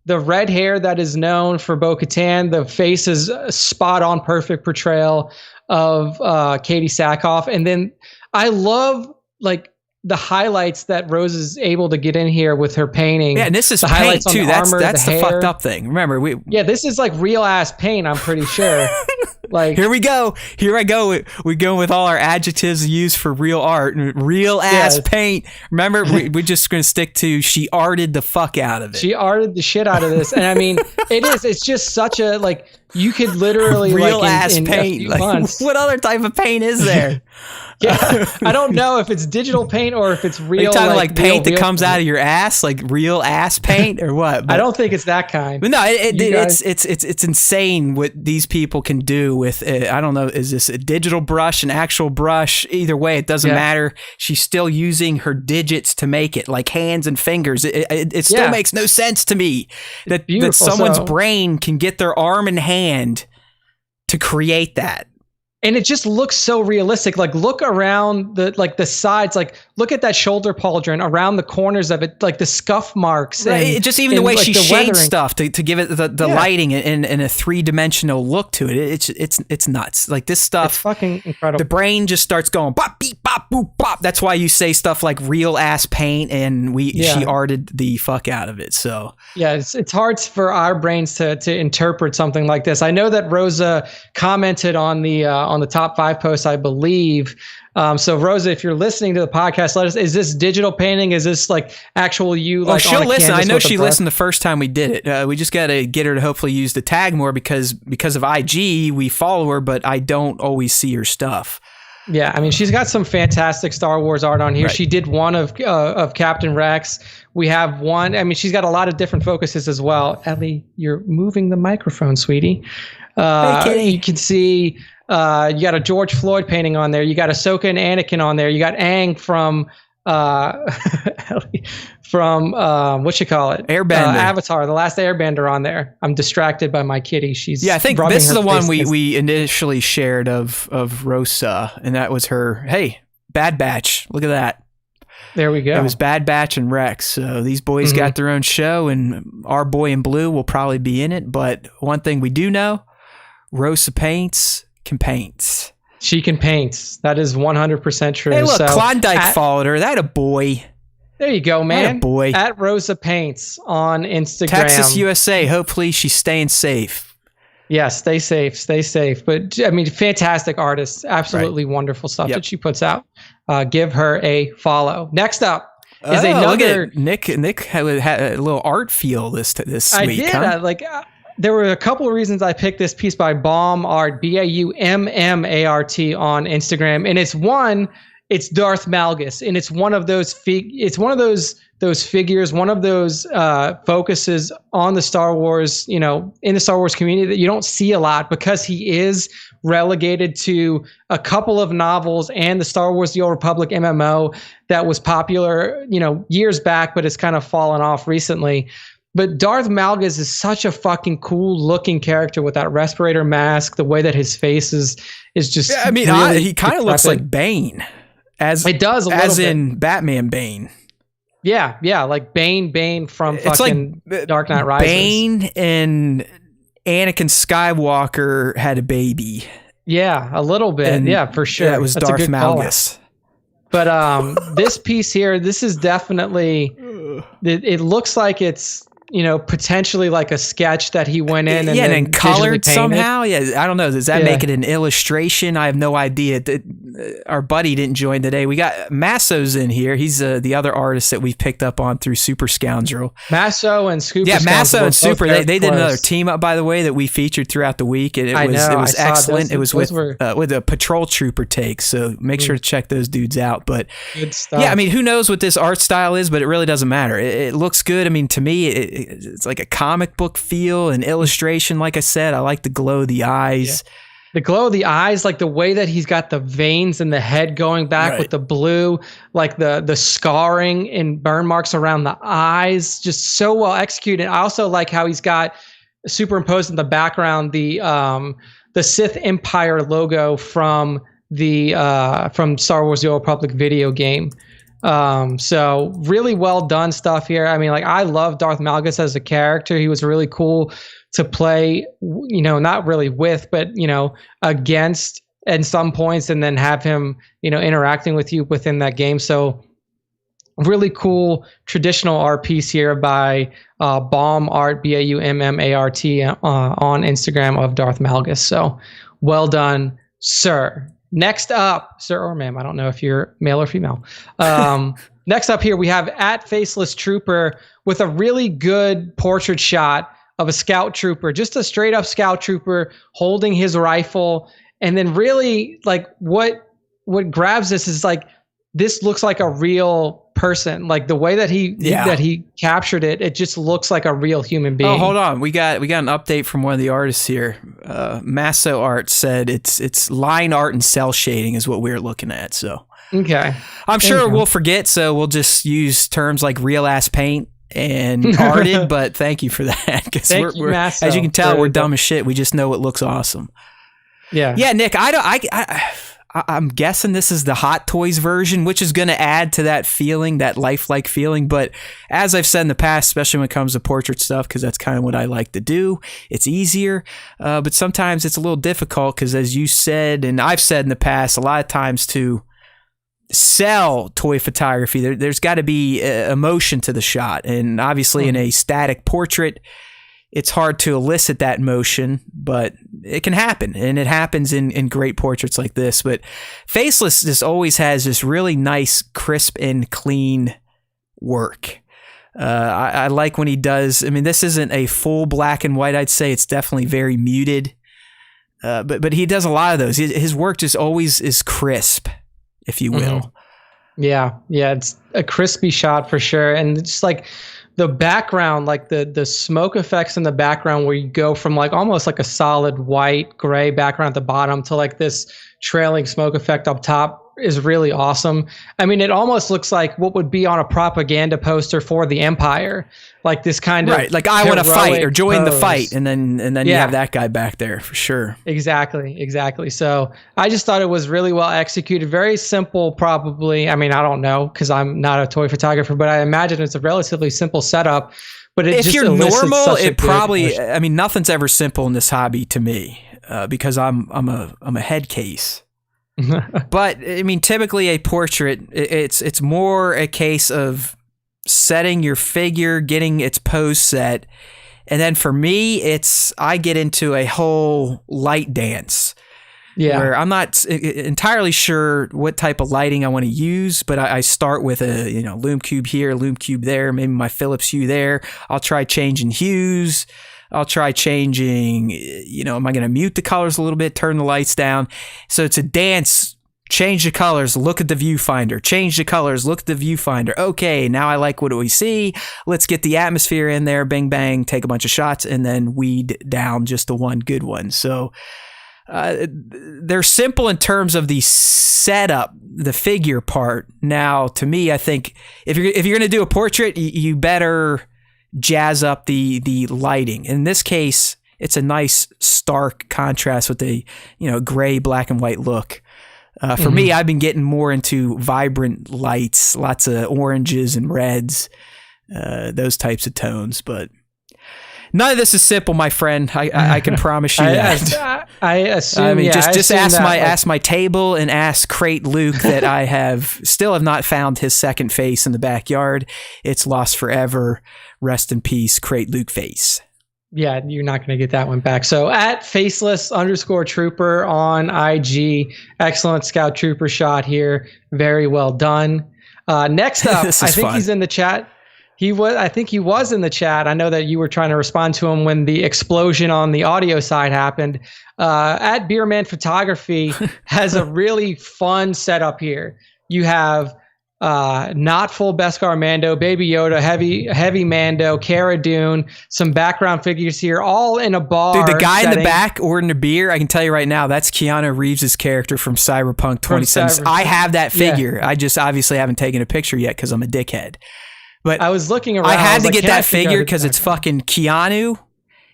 B: the red hair that is known for Bo-Katan. The face is a spot on perfect portrayal of Katie Sackhoff, and then I love like the highlights that Rose is able to get in here with her painting.
A: Yeah, and this is
B: the
A: paint too. That's the
B: hair.
A: fucked up thing. Remember,
B: this is like real ass paint, I'm pretty sure. Like
A: here we go. Here I go. We go with all our adjectives used for real art. Real ass paint. Remember, we're just going to stick to she arted the fuck out of it.
B: She arted the shit out of this. And I mean, it's just such a, like, you could literally
A: real
B: like
A: ass
B: in
A: paint.
B: a few
A: Like,
B: months.
A: what other type of paint is there?
B: Yeah, I don't know if it's digital paint or if it's real.
A: Are you talking like paint that comes
B: paint
A: out of your ass, like real ass paint, or what?
B: I don't think it's that kind.
A: But no, it's insane what these people can do with. I don't know, is this a digital brush, an actual brush? Either way, it doesn't matter. She's still using her digits to make it, like hands and fingers. It still makes no sense to me that someone's brain can get their arm and hand to create that.
B: And it just looks so realistic. Like look around the sides, like look at that shoulder pauldron around the corners of it, like the scuff marks.
A: Right. Just even the way she shades
B: weathering
A: stuff to give it the lighting and a 3-dimensional look to it. It's nuts. Like this stuff.
B: It's fucking incredible.
A: The brain just starts going bop, beep, bop, boop, bop. That's why you say stuff like real ass paint, and she arted the fuck out of it. So
B: yeah, it's hard for our brains to interpret something like this. I know that Rosa commented on the top 5 posts, I believe. So Rosa, if you're listening to the podcast, let us. Is this digital painting? Is this like actual you? Like
A: she'll
B: on a
A: listen. I know
B: with
A: she listened the first time we did it. We just got to get her to hopefully use the tag more because of IG. We follow her, but I don't always see her stuff.
B: Yeah, I mean, she's got some fantastic Star Wars art on here. Right. She did one of Captain Rex. We have one. I mean, she's got a lot of different focuses as well. Ellie, you're moving the microphone, sweetie.
A: Hey,
B: you can see. You got a George Floyd painting on there. You got Ahsoka and Anakin on there. You got Aang from what you call it?
A: Airbender.
B: Avatar, the last Airbender on there. I'm distracted by my kitty. She's
A: I think this is the one we initially shared of Rosa, and that was her. Hey, Bad Batch. Look at that.
B: There we go.
A: It was Bad Batch and Rex. So these boys got their own show, and our boy in blue will probably be in it. But one thing we do know, Rosa can paint.
B: She can paint. That is 100% true.
A: Hey, look, Klondike followed her. That a boy.
B: There you go, man.
A: That a boy.
B: At Rosa Paints on Instagram.
A: Texas, USA. Hopefully she's staying safe.
B: Yeah, stay safe. But I mean, fantastic artist. Absolutely wonderful stuff that she puts out. Give her a follow. Next up is another.
A: Nick had a little art feel this week.
B: I did.
A: Huh?
B: There were a couple of reasons I picked this piece by Baum Art, BAUMMART on Instagram, and it's Darth Malgus, and it's one of those figures, one of those focuses on the Star Wars, in the Star Wars community that you don't see a lot because he is relegated to a couple of novels and the Star Wars The Old Republic MMO that was popular, years back, but it's kind of fallen off recently. But Darth Malgus is such a fucking cool looking character with that respirator mask. The way that his face is just. Yeah,
A: I mean, really he kind of looks like Bane,
B: it does, as
A: in Batman Bane.
B: Yeah, like Bane from fucking Dark Knight Rises.
A: Bane and Anakin Skywalker had a baby.
B: Yeah, a little bit. And for sure.
A: That was Darth Malgus.
B: But this piece here, this is definitely. It looks like it's. Potentially like a sketch that he went in and then
A: colored somehow. Yeah, I don't know. Does that make it an illustration? I have no idea. our buddy didn't join today. We got Masso's in here. He's the other artist that we've picked up on through Super Scoundrel.
B: Masso and Super
A: Yeah, Masso and Super. They did
B: close.
A: another team up, by the way, that we featured throughout the week. And it was excellent. It was with a patrol trooper take. So make sure to check those dudes out. But
B: good stuff.
A: Yeah, I mean, who knows what this art style is, but it really doesn't matter. It looks good. I mean, to me, it's like a comic book feel and illustration. Like I said, I like the glow of the eyes.
B: Yeah. The glow of the eyes, like the way that he's got the veins in the head going back with the blue, like the scarring and burn marks around the eyes, just so well executed. I also like how he's got superimposed in the background the Sith Empire logo from from Star Wars: The Old Republic video game. So really well done stuff here. I mean, like, I love Darth Malgus as a character. He was really cool to play, not really with, but, against at some points, and then have him, interacting with you within that game. So really cool traditional art piece here by Baum Art, Baummart, on Instagram of Darth Malgus. So well done, sir. Next up, sir or ma'am, I don't know if you're male or female. Next up here, we have @Faceless Trooper with a really good portrait shot of a scout trooper, just a straight up scout trooper holding his rifle. And then really, like, what grabs this is, like, this looks like a real person. Like, the way that he captured it, it just looks like a real human being.
A: Oh, hold on. We got an update from one of the artists here. Masso Art said it's line art and cell shading is what we're looking at. So
B: okay,
A: I'm sure we'll forget, so we'll just use terms like real ass paint and arted. But thank you for that, because we're Masso, as you can tell, we're dumb as shit. We just know it looks awesome. Yeah, Nick. I'm guessing this is the Hot Toys version, which is going to add to that feeling, that lifelike feeling. But as I've said in the past, especially when it comes to portrait stuff, because that's kind of what I like to do, it's easier. But sometimes it's a little difficult because, as you said, and I've said in the past, a lot of times to sell toy photography, there's got to be emotion to the shot. And obviously in a static portrait, it's hard to elicit that emotion, but it can happen, and it happens in great portraits like this. But Faceless just always has this really nice, crisp and clean work. I like when he does. I mean, this isn't a full black and white. I'd say it's definitely very muted, but he does a lot of those. His work just always is crisp, if you will.
B: Yeah, it's a crispy shot for sure, and it's like the background, like the smoke effects in the background, where you go from like almost like a solid white gray background at the bottom to like this trailing smoke effect up top is really awesome. I mean, it almost looks like what would be on a propaganda poster for the Empire, like this kind of
A: like I want to fight or join the fight, and then you have that guy back there for sure. Exactly.
B: So I just thought it was really well executed, very simple. Probably, I mean, I don't know because I'm not a toy photographer, but I imagine it's a relatively simple setup. But if you're normal, it probably.
A: I mean, nothing's ever simple in this hobby to me because I'm a head case. But I mean, typically a portrait, it's more a case of setting your figure, getting its pose set, and then for me, I get into a whole light dance. Yeah, where I'm not entirely sure what type of lighting I want to use, but I start with a lume cube here, lume cube there, maybe my Philips hue there. I'll try changing hues. I'll try changing, am I going to mute the colors a little bit, turn the lights down? So it's a dance. Change the colors, look at the viewfinder. Change the colors, look at the viewfinder. Okay, now I like what we see. Let's get the atmosphere in there. Bang, bang, take a bunch of shots, and then weed down just the one good one. So they're simple in terms of the setup, the figure part. Now, to me, I think if you're going to do a portrait, you better jazz up the lighting. In this case, it's a nice stark contrast with the gray, black and white look. For me, I've been getting more into vibrant lights, lots of oranges and reds, those types of tones. But none of this is simple, my friend. I can promise you that.
B: I assume. I mean,
A: just ask my table and ask Crate Luke that I still have not found his second face in the backyard. It's lost forever. Rest in peace, Crate Luke face.
B: Yeah, you're not going to get that one back. So at faceless_trooper on IG, excellent scout trooper shot here. Very well done. Next up, I think he's in the chat. I think he was in the chat. I know that you were trying to respond to him when the explosion on the audio side happened. At Beerman Photography has a really fun setup here. You have not full Beskar Mando, Baby Yoda, heavy Mando, Cara Dune, some background figures here, all in a bar.
A: Dude, the guy in the back ordering a beer, I can tell you right now, that's Keanu Reeves' character from Cyberpunk 2077. I have that figure. Yeah. I just obviously haven't taken a picture yet because I'm a dickhead. But
B: I was looking around.
A: I had to get that figure because it's fucking Keanu,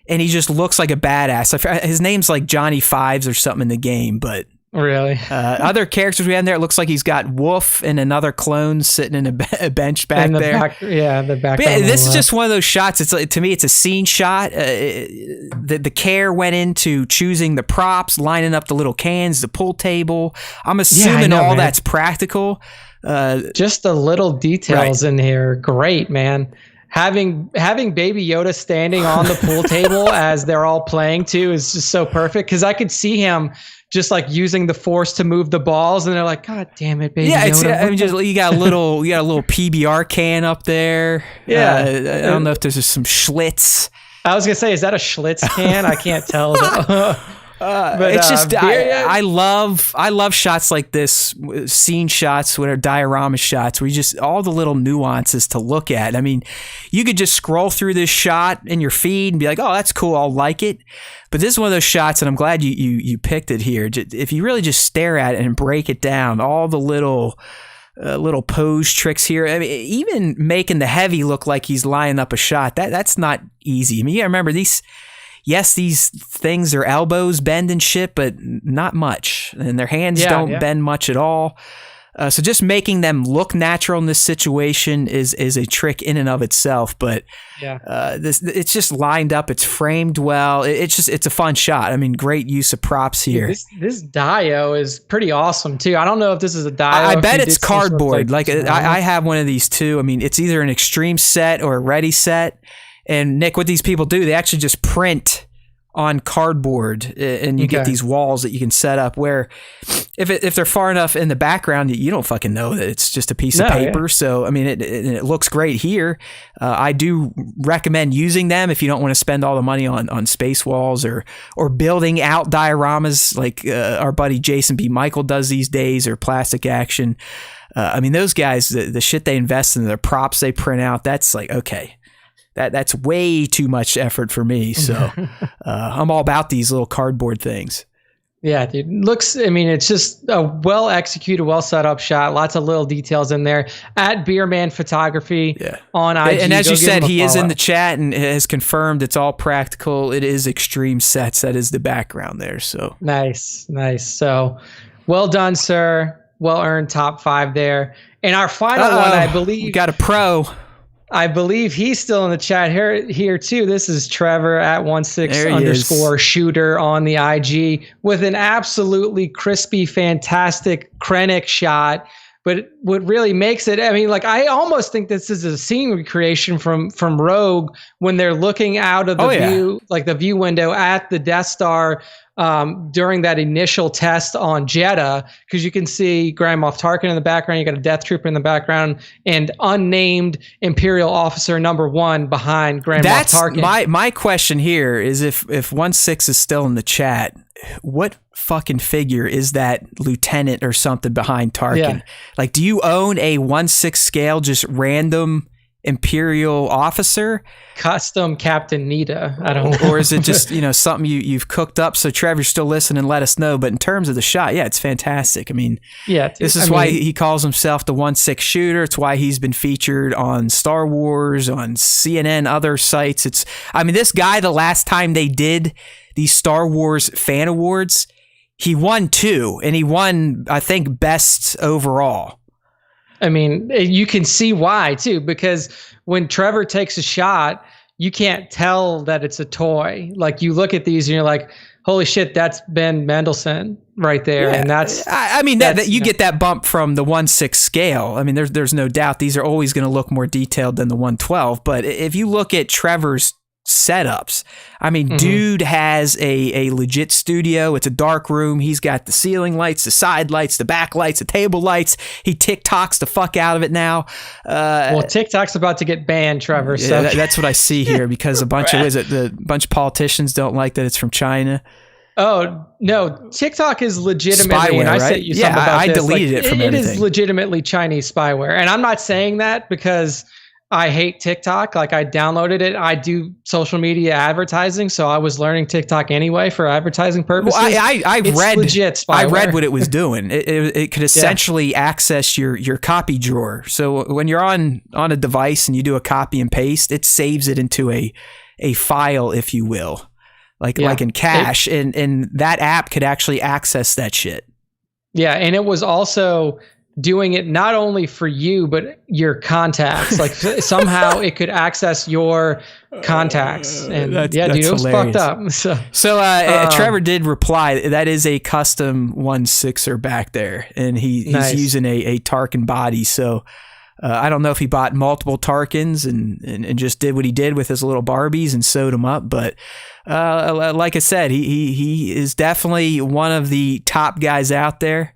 A: and he just looks like a badass. His name's like Johnny Fives or something in the game, but...
B: Really?
A: Other characters we have in there, it looks like he's got Wolf and another clone sitting in a bench back there.
B: The back.
A: This is just one of those shots. It's like, to me, it's a scene shot. The care went into choosing the props, lining up the little cans, the pool table. I'm assuming that's practical.
B: Just the little details in here. Great, man. Having Baby Yoda standing on the pool table as they're all playing too is just so perfect, because I could see him just like using the force to move the balls, and they're like, "God damn it, Baby Yoda!"
A: You got a little PBR can up there.
B: Yeah,
A: I don't know if there's just some Schlitz.
B: I was gonna say, is that a Schlitz can? I can't tell.
A: But it's just I love shots like this, scene shots, whatever, diorama shots, where you just all the little nuances to look at. I mean, you could just scroll through this shot in your feed and be like, oh, that's cool, I'll like it. But this is one of those shots, and I'm glad you picked it here. If you really just stare at it and break it down, all the little pose tricks here. I mean, even making the heavy look like he's lining up a shot, that's not easy. I mean, you gotta remember these. Yes, these things, their elbows bend and shit, but not much. And their hands don't bend much at all. So just making them look natural in this situation is a trick in and of itself. But it's just lined up. It's framed well. It's a fun shot. I mean, great use of props here.
B: This dio is pretty awesome too. I don't know if this is a dio.
A: I bet it's cardboard. I have one of these too. I mean, it's either an extreme set or a ready set. And Nick, what these people do, they actually just print on cardboard, and you get these walls that you can set up where if they're far enough in the background, you don't fucking know that it's just a piece of paper. Yeah. So, I mean, it looks great here. I do recommend using them if you don't want to spend all the money on space walls or building out dioramas like our buddy Jason B. Michael does these days, or Plastic Action. I mean, those guys, the shit they invest in, their props they print out, that's like, okay. That's way too much effort for me. So I'm all about these little cardboard things.
B: Yeah, dude. It's just a well executed, well set up shot. Lots of little details in there. At Beerman Photography on IG.
A: And as you said, he is in the chat and has confirmed it's all practical. It is extreme sets. That is the background there. So nice.
B: So well done, sir. Well earned top 5 there. And our final one, I believe.
A: We got a pro.
B: I believe he's still in the chat here too. This is Trevor at 16_shooter on the IG with an absolutely crispy, fantastic Krennic shot. But what really makes it, I mean, like, I almost think this is a scene recreation from Rogue when they're looking out of the view, like the view window at the Death Star during that initial test on Jeddah, because you can see Grand Moff Tarkin in the background, you got a Death Trooper in the background, and unnamed Imperial Officer number 1 behind Grand Moff Tarkin.
A: My question here is if 16 is still in the chat, what fucking figure is that lieutenant or something behind Tarkin? Yeah. Like, do you own a 1/6 scale, just random Imperial officer?
B: Custom Captain Nita. I don't know.
A: Or is it just, something you've cooked up? So Trevor, you're still listening, let us know. But in terms of the shot, it's fantastic. I mean, this is why he calls himself the 1/6 shooter. It's why he's been featured on Star Wars, on CNN, other sites. This guy, the last time they did these Star Wars fan awards, he won 2, and he won, I think, best overall.
B: I mean, you can see why too, because when Trevor takes a shot, you can't tell that it's a toy. Like, you look at these and you're like, holy shit, that's Ben Mendelsohn right there. Yeah. And that's,
A: you get that bump from the 1/6 scale. I mean, there's no doubt these are always going to look more detailed than the 112. But if you look at Trevor's setups. I mean, dude has a legit studio. It's a dark room. He's got the ceiling lights, the side lights, the back lights, the table lights. He TikToks the fuck out of it now.
B: Well, TikTok's about to get banned, Trevor. So
A: that's what I see here because a bunch of politicians don't like that it's from China.
B: Oh, no. TikTok is legitimately,
A: spyware,
B: and I
A: right?
B: sent you something about
A: I
B: this.
A: deleted it from everything.
B: It is legitimately Chinese spyware. And I'm not saying that because I hate TikTok. Like, I downloaded it. I do social media advertising, so I was learning TikTok anyway for advertising purposes.
A: Well, I read
B: legit spyware.
A: I read what it was doing. It could essentially access your copy drawer. So when you're on a device and you do a copy and paste, it saves it into a file, if you will. Like in cache, and that app could actually access that shit. Yeah,
B: and it was also doing it not only for you, but your contacts. Like somehow it could access your contacts. And dude, it was fucked up. So
A: Trevor did reply. That is a custom 1.6er back there, and he's using a Tarkin body. So I don't know if he bought multiple Tarkins and just did what he did with his little Barbies and sewed them up, but like I said, he is definitely one of the top guys out there,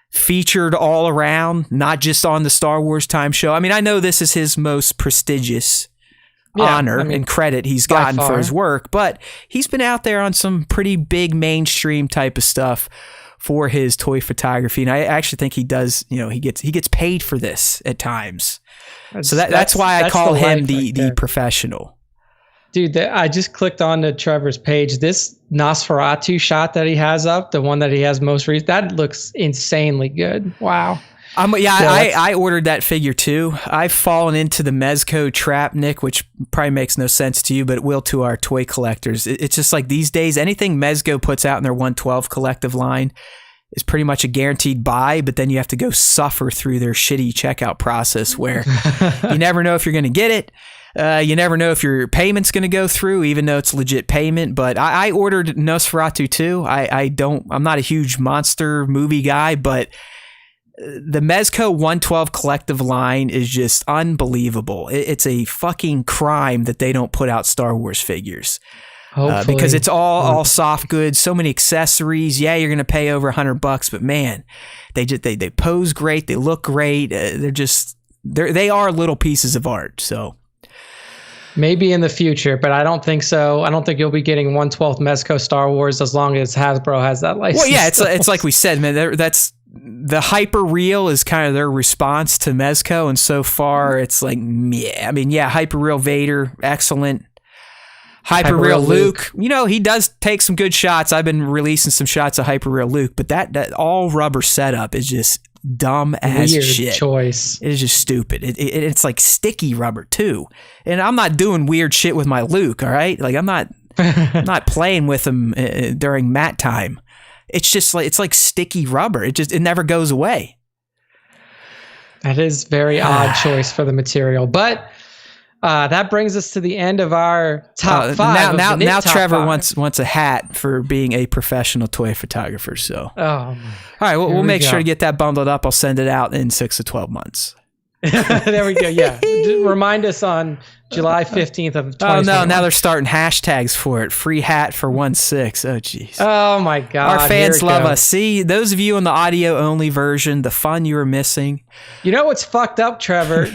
A: featured all around, not just on the Star Wars Time show. I mean, I know this is his most prestigious honor and credit he's gotten for his work, but he's been out there on some pretty big mainstream type of stuff for his toy photography, and I actually think he does. He gets paid for this at times. So that's why I call him the professional.
B: Dude, I just clicked on to Trevor's page. This Nosferatu shot that he has up, the one that he has most recent, that looks insanely good. Wow.
A: I ordered that figure too. I've fallen into the Mezco trap, Nick, which probably makes no sense to you, but it will to our toy collectors. It's just like these days, anything Mezco puts out in their 112 collective line is pretty much a guaranteed buy, but then you have to go suffer through their shitty checkout process where you never know if you're going to get it. You never know if your payment's going to go through, even though it's legit payment. But I ordered Nosferatu too. I'm not a huge monster movie guy, but the Mezco 112 collective line is just unbelievable. It's a fucking crime that they don't put out Star Wars figures. Because it's all soft goods, so many accessories. Yeah, you're going to pay over $100, but man, they pose great. They look great. They are little pieces of art. So
B: maybe in the future, but I don't think so. I don't think you'll be getting 1/12 Mezco Star Wars as long as Hasbro has that license.
A: Well, yeah, it's like we said, man. That's the hyper real is kind of their response to Mezco, and so far it's like, yeah. I mean, yeah, hyper real Vader, excellent. Hyper real Luke, he does take some good shots. I've been releasing some shots of hyper real Luke, but that all rubber setup is just dumb as
B: weird
A: shit.
B: Choice.
A: It is just stupid. It's like sticky rubber too, and I'm not doing weird shit with my Luke. All right, like I'm not playing with him during mat time. It's just like it's like sticky rubber. It never goes away.
B: That is very odd choice for the material, but that brings us to the end of our top five.
A: Now Trevor wants a hat for being a professional toy photographer. So, all right, we'll make sure to get that bundled up. I'll send it out in 6 to 12 months.
B: There we go. Yeah, remind us on July 15th of 2021.
A: Oh no! Now they're starting hashtags for it. Free hat for 1/6. Oh jeez.
B: Oh my God.
A: Our fans love us. See, those of you in the audio only version, the fun you were missing.
B: You know what's fucked up, Trevor?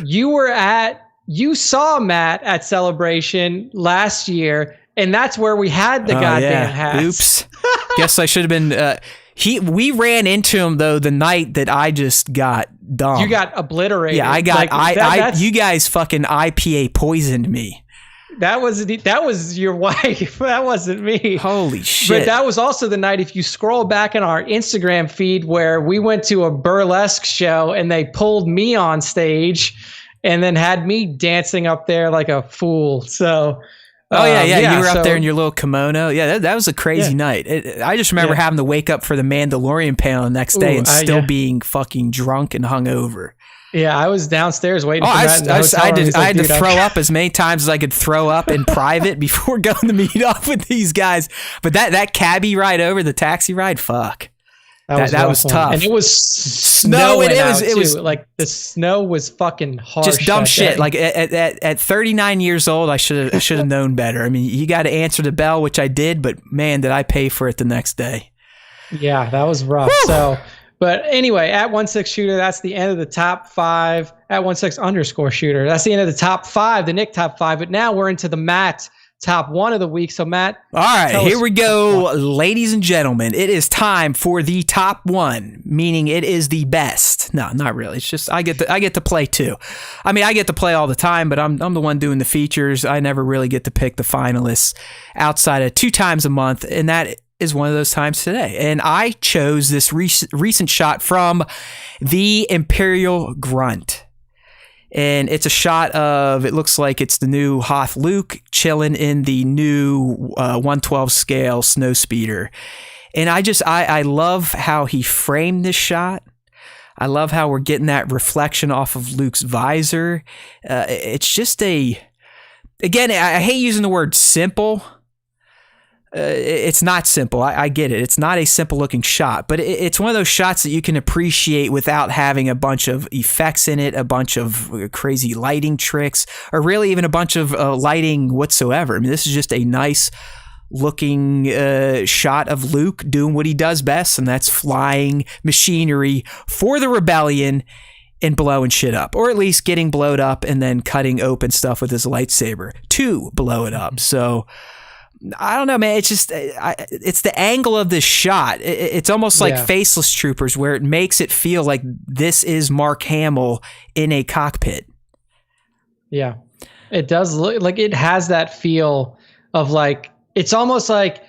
B: You saw Matt at Celebration last year, and that's where we had the goddamn hats.
A: Oops. Guess I should have been. We ran into him though the night that I just got dumb.
B: You got obliterated.
A: Yeah, I got. You guys fucking IPA poisoned me.
B: That was your wife. That wasn't me.
A: Holy shit.
B: But that was also the night, if you scroll back in our Instagram feed, where we went to a burlesque show and they pulled me on stage and then had me dancing up there like a fool. So,
A: you were up there in your little kimono. Yeah, that was a crazy night. I just remember having to wake up for the Mandalorian panel the next day and still being fucking drunk and hungover.
B: Yeah, I was downstairs waiting for that.
A: I had to throw up as many times as I could throw up in private before going to meet up with these guys. But that cabbie ride over, the taxi ride, fuck. That was tough.
B: And it was snowing it was like the snow was fucking harsh.
A: Just dumb shit. Day. Like at 39 years old, I should have known better. I mean, you got to answer the bell, which I did, but man, did I pay for it the next day.
B: Yeah, that was rough. Woo! So, but anyway, at 1.6 shooter, that's the end of the top 5. At 1.6 _ shooter, that's the end of the top 5, the Nick top 5. But now we're into the Matt top 1 of the week. So Matt,
A: all right, here we go, ladies and gentlemen. It is time for the top 1, meaning it is the best. No, not really. It's just I get to play too. I mean, I get to play all the time, but I'm the one doing the features. I never really get to pick the finalists outside of 2 times a month, and that is one of those times today. And I chose this recent shot from the Imperial Grunt. And it's a shot of, it looks like it's the new Hoth Luke chilling in the new 112 scale snowspeeder. And I love how he framed this shot. I love how we're getting that reflection off of Luke's visor. It's just again, I hate using the word simple. It's not simple. I get it. It's not a simple looking shot, but it's one of those shots that you can appreciate without having a bunch of effects in it, a bunch of crazy lighting tricks, or really even a bunch of lighting whatsoever. I mean, this is just a nice looking shot of Luke doing what he does best, and that's flying machinery for the rebellion and blowing shit up, or at least getting blowed up and then cutting open stuff with his lightsaber to blow it up. So I don't know, man. It's just, it's the angle of this shot. It's almost like Faceless Troopers, where it makes it feel like this is Mark Hamill in a cockpit. Yeah, it does look like it has that feel of like, it's almost like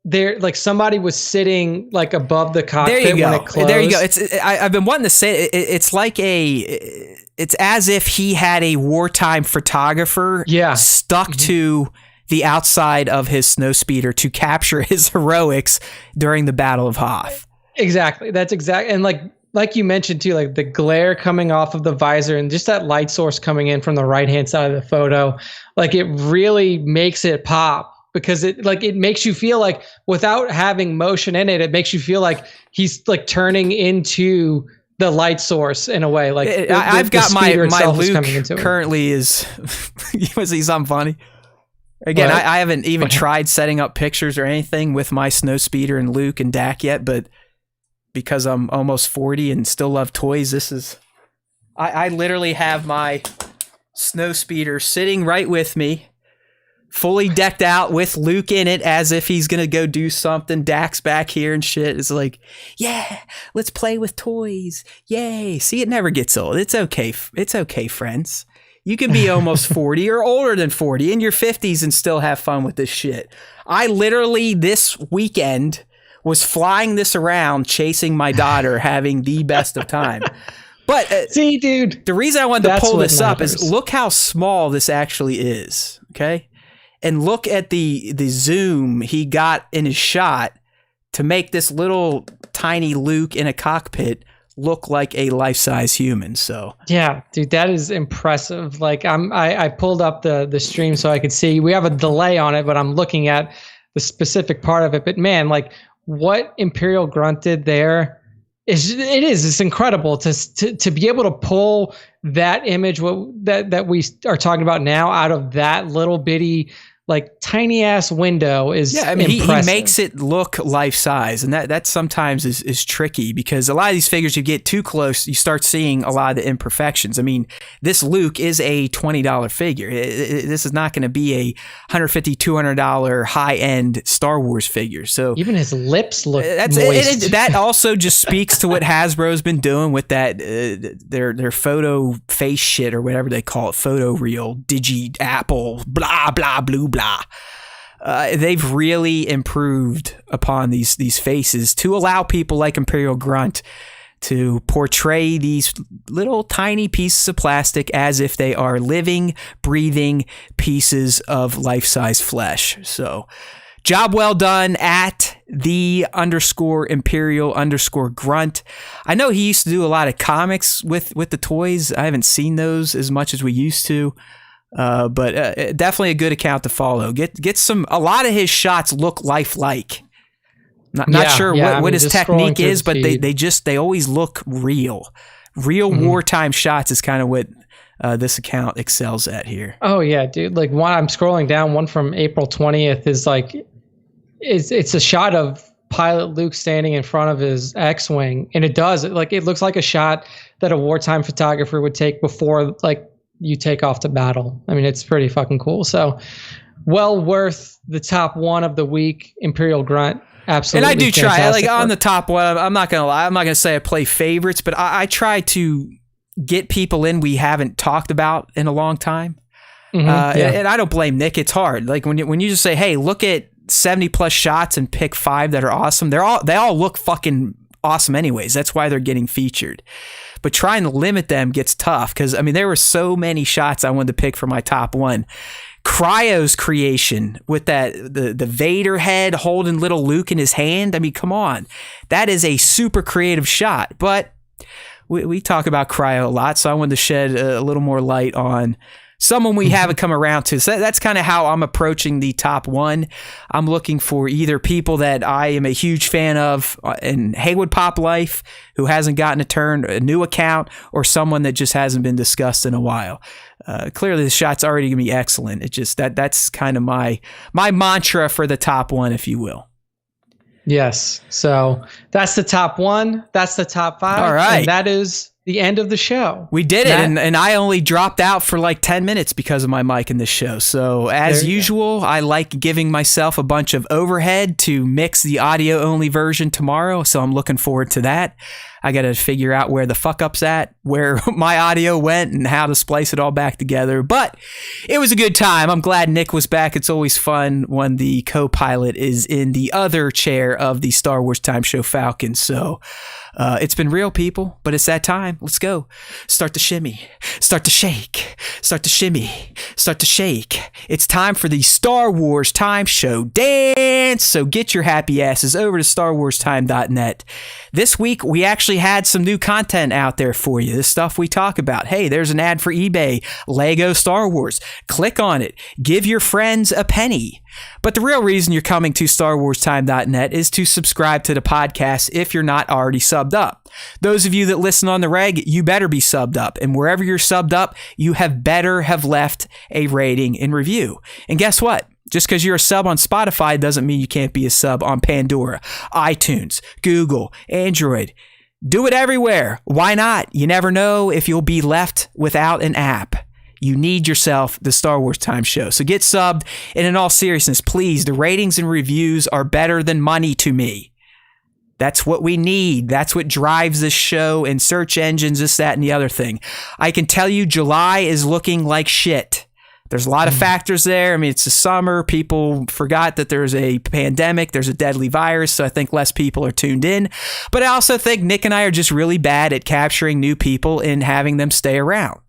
A: there, like somebody was sitting like above the cockpit when it closed. There you go. I've been wanting to say it's like it's as if he had a wartime photographer stuck to the outside of his snowspeeder to capture his heroics during the Battle of Hoth. Exactly. That's exactly. And like you mentioned too, like the glare coming off of the visor and just that light source coming in from the right-hand side of the photo, like it really makes it pop, because it makes you feel like, without having motion in it, it makes you feel like he's like turning into the light source in a way. Like I've got my Luke currently is, you want to see something funny? Again, I haven't even tried setting up pictures or anything with my snowspeeder and Luke and Dak yet, but because I'm almost 40 and still love toys, this is... I literally have my snowspeeder sitting right with me, fully decked out with Luke in it, as if he's going to go do something. Dak's back here and shit. It's like, yeah, let's play with toys. Yay. See, it never gets old. It's okay. It's okay, friends. You can be almost 40 or older than 40 in your 50s and still have fun with this shit. I literally this weekend was flying this around, chasing my daughter, having the best of time. But see, dude, the reason I wanted to pull this up is look how small this actually is. Okay. And look at the zoom he got in his shot to make this little tiny Luke in a cockpit look like a life-size human. So yeah, dude, that is impressive. Like I pulled up the stream so I could see. We have a delay on it, but I'm looking at the specific part of it. But man, like what Imperial Grunt did there it's incredible to be able to pull that image that we are talking about now out of that little bitty, like tiny ass window is he makes it look life size, and that sometimes is tricky, because a lot of these figures, you get too close, you start seeing a lot of the imperfections. I mean, this Luke is a $20 figure. This is not going to be a $150, $200 high end Star Wars figure. So even his lips look moist. That also just speaks to what Hasbro's been doing with that their photo face shit, or whatever they call it, photo reel, digi apple, blah blah blue blah. They've really improved upon these faces to allow people like Imperial Grunt to portray these little tiny pieces of plastic as if they are living, breathing pieces of life-size flesh. So job well done at the _Imperial _Grunt. I know he used to do a lot of comics with the toys. I haven't seen those as much as we used to. But definitely a good account to follow. Get a lot of his shots look lifelike. Not sure what his technique is, but they always look real. Real wartime shots is kind of what this account excels at here.
B: Oh yeah, dude. Like one, I'm scrolling down, one from April 20th is like, it's a shot of pilot Luke standing in front of his X-Wing. And it looks like a shot that a wartime photographer would take before like you take off to battle. I mean, it's pretty fucking cool. So well worth the top one of the week, Imperial Grunt. Absolutely.
A: And I do try, like on the top one, I'm not going to lie. I'm not going to say I play favorites, but I try to get people in we haven't talked about in a long time. And I don't blame Nick. It's hard. Like when you just say, hey, look at 70 plus shots and pick 5 that are awesome. They all look fucking awesome anyways. That's why they're getting featured. But trying to limit them gets tough because, I mean, there were so many shots I wanted to pick for my top one. Cryo's creation with the Vader head holding little Luke in his hand. I mean, come on. That is a super creative shot. But we talk about Cryo a lot, so I wanted to shed a little more light on someone we haven't come around to. So that's kind of how I'm approaching the top one. I'm looking for either people that I am a huge fan of in Haywood Pop Life who hasn't gotten a turn, a new account, or someone that just hasn't been discussed in a while. Clearly the shot's already going to be excellent. It's just that's kind of my mantra for the top one, if you will.
B: Yes. So that's the top one. That's the top 5.
A: All right.
B: And that is the end of the show.
A: We did it, and I only dropped out for like 10 minutes because of my mic in this show. So as usual, I like giving myself a bunch of overhead to mix the audio-only version tomorrow, so I'm looking forward to that. I got to figure out where the fuck-up's at, where my audio went, and how to splice it all back together. But it was a good time. I'm glad Nick was back. It's always fun when the co-pilot is in the other chair of the Star Wars Time Show Falcon. So it's been real, people, but it's that time. Let's go. Start to shimmy. Start to shake. Start to shimmy. Start to shake. It's time for the Star Wars Time Show dance. So get your happy asses over to StarWarsTime.net. This week, we actually had some new content out there for you. The stuff we talk about. Hey, there's an ad for eBay. Lego Star Wars. Click on it. Give your friends a penny. But the real reason you're coming to StarWarsTime.net is to subscribe to the podcast if you're not already subbed up. Those of you that listen on the reg, you better be subbed up. And wherever you're subbed up, you have better have left a rating and review. And guess what? Just because you're a sub on Spotify doesn't mean you can't be a sub on Pandora, iTunes, Google, Android. Do it everywhere. Why not? You never know if you'll be left without an app. You need yourself the Star Wars Time Show. So get subbed. And in all seriousness, please, the ratings and reviews are better than money to me. That's what we need. That's what drives this show and search engines, this, that, and the other thing. I can tell you July is looking like shit. There's a lot of factors there. I mean, it's the summer. People forgot that there's a pandemic. There's a deadly virus. So I think less people are tuned in. But I also think Nick and I are just really bad at capturing new people and having them stay around.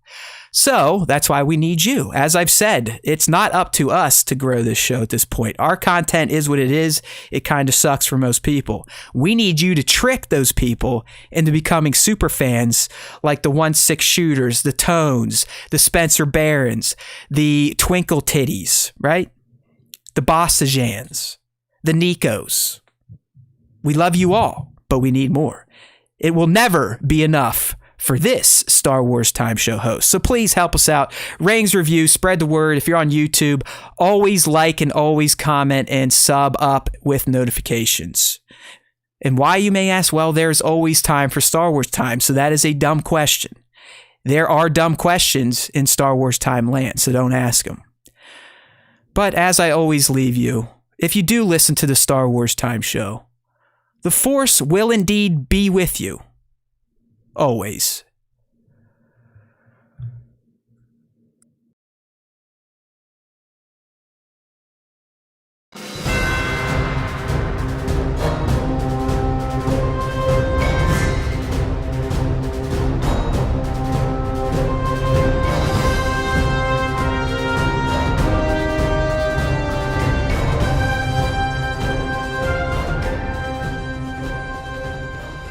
A: So that's why we need you. As I've said, it's not up to us to grow this show at this point. Our content is what it is. It kind of sucks for most people. We need you to trick those people into becoming super fans like the 1/6 shooters, the Tones, the Spencer Barons, the Twinkle Titties, right? The Bossajans, the Nikos. We love you all, but we need more. It will never be enough for this Star Wars Time Show host. So please help us out. Ratings, review, spread the word. If you're on YouTube, always like and always comment and sub up with notifications. And why, you may ask? Well, there's always time for Star Wars Time, so that is a dumb question. There are dumb questions in Star Wars Time land, so don't ask them. But as I always leave you, if you do listen to the Star Wars Time Show, the Force will indeed be with you. Always.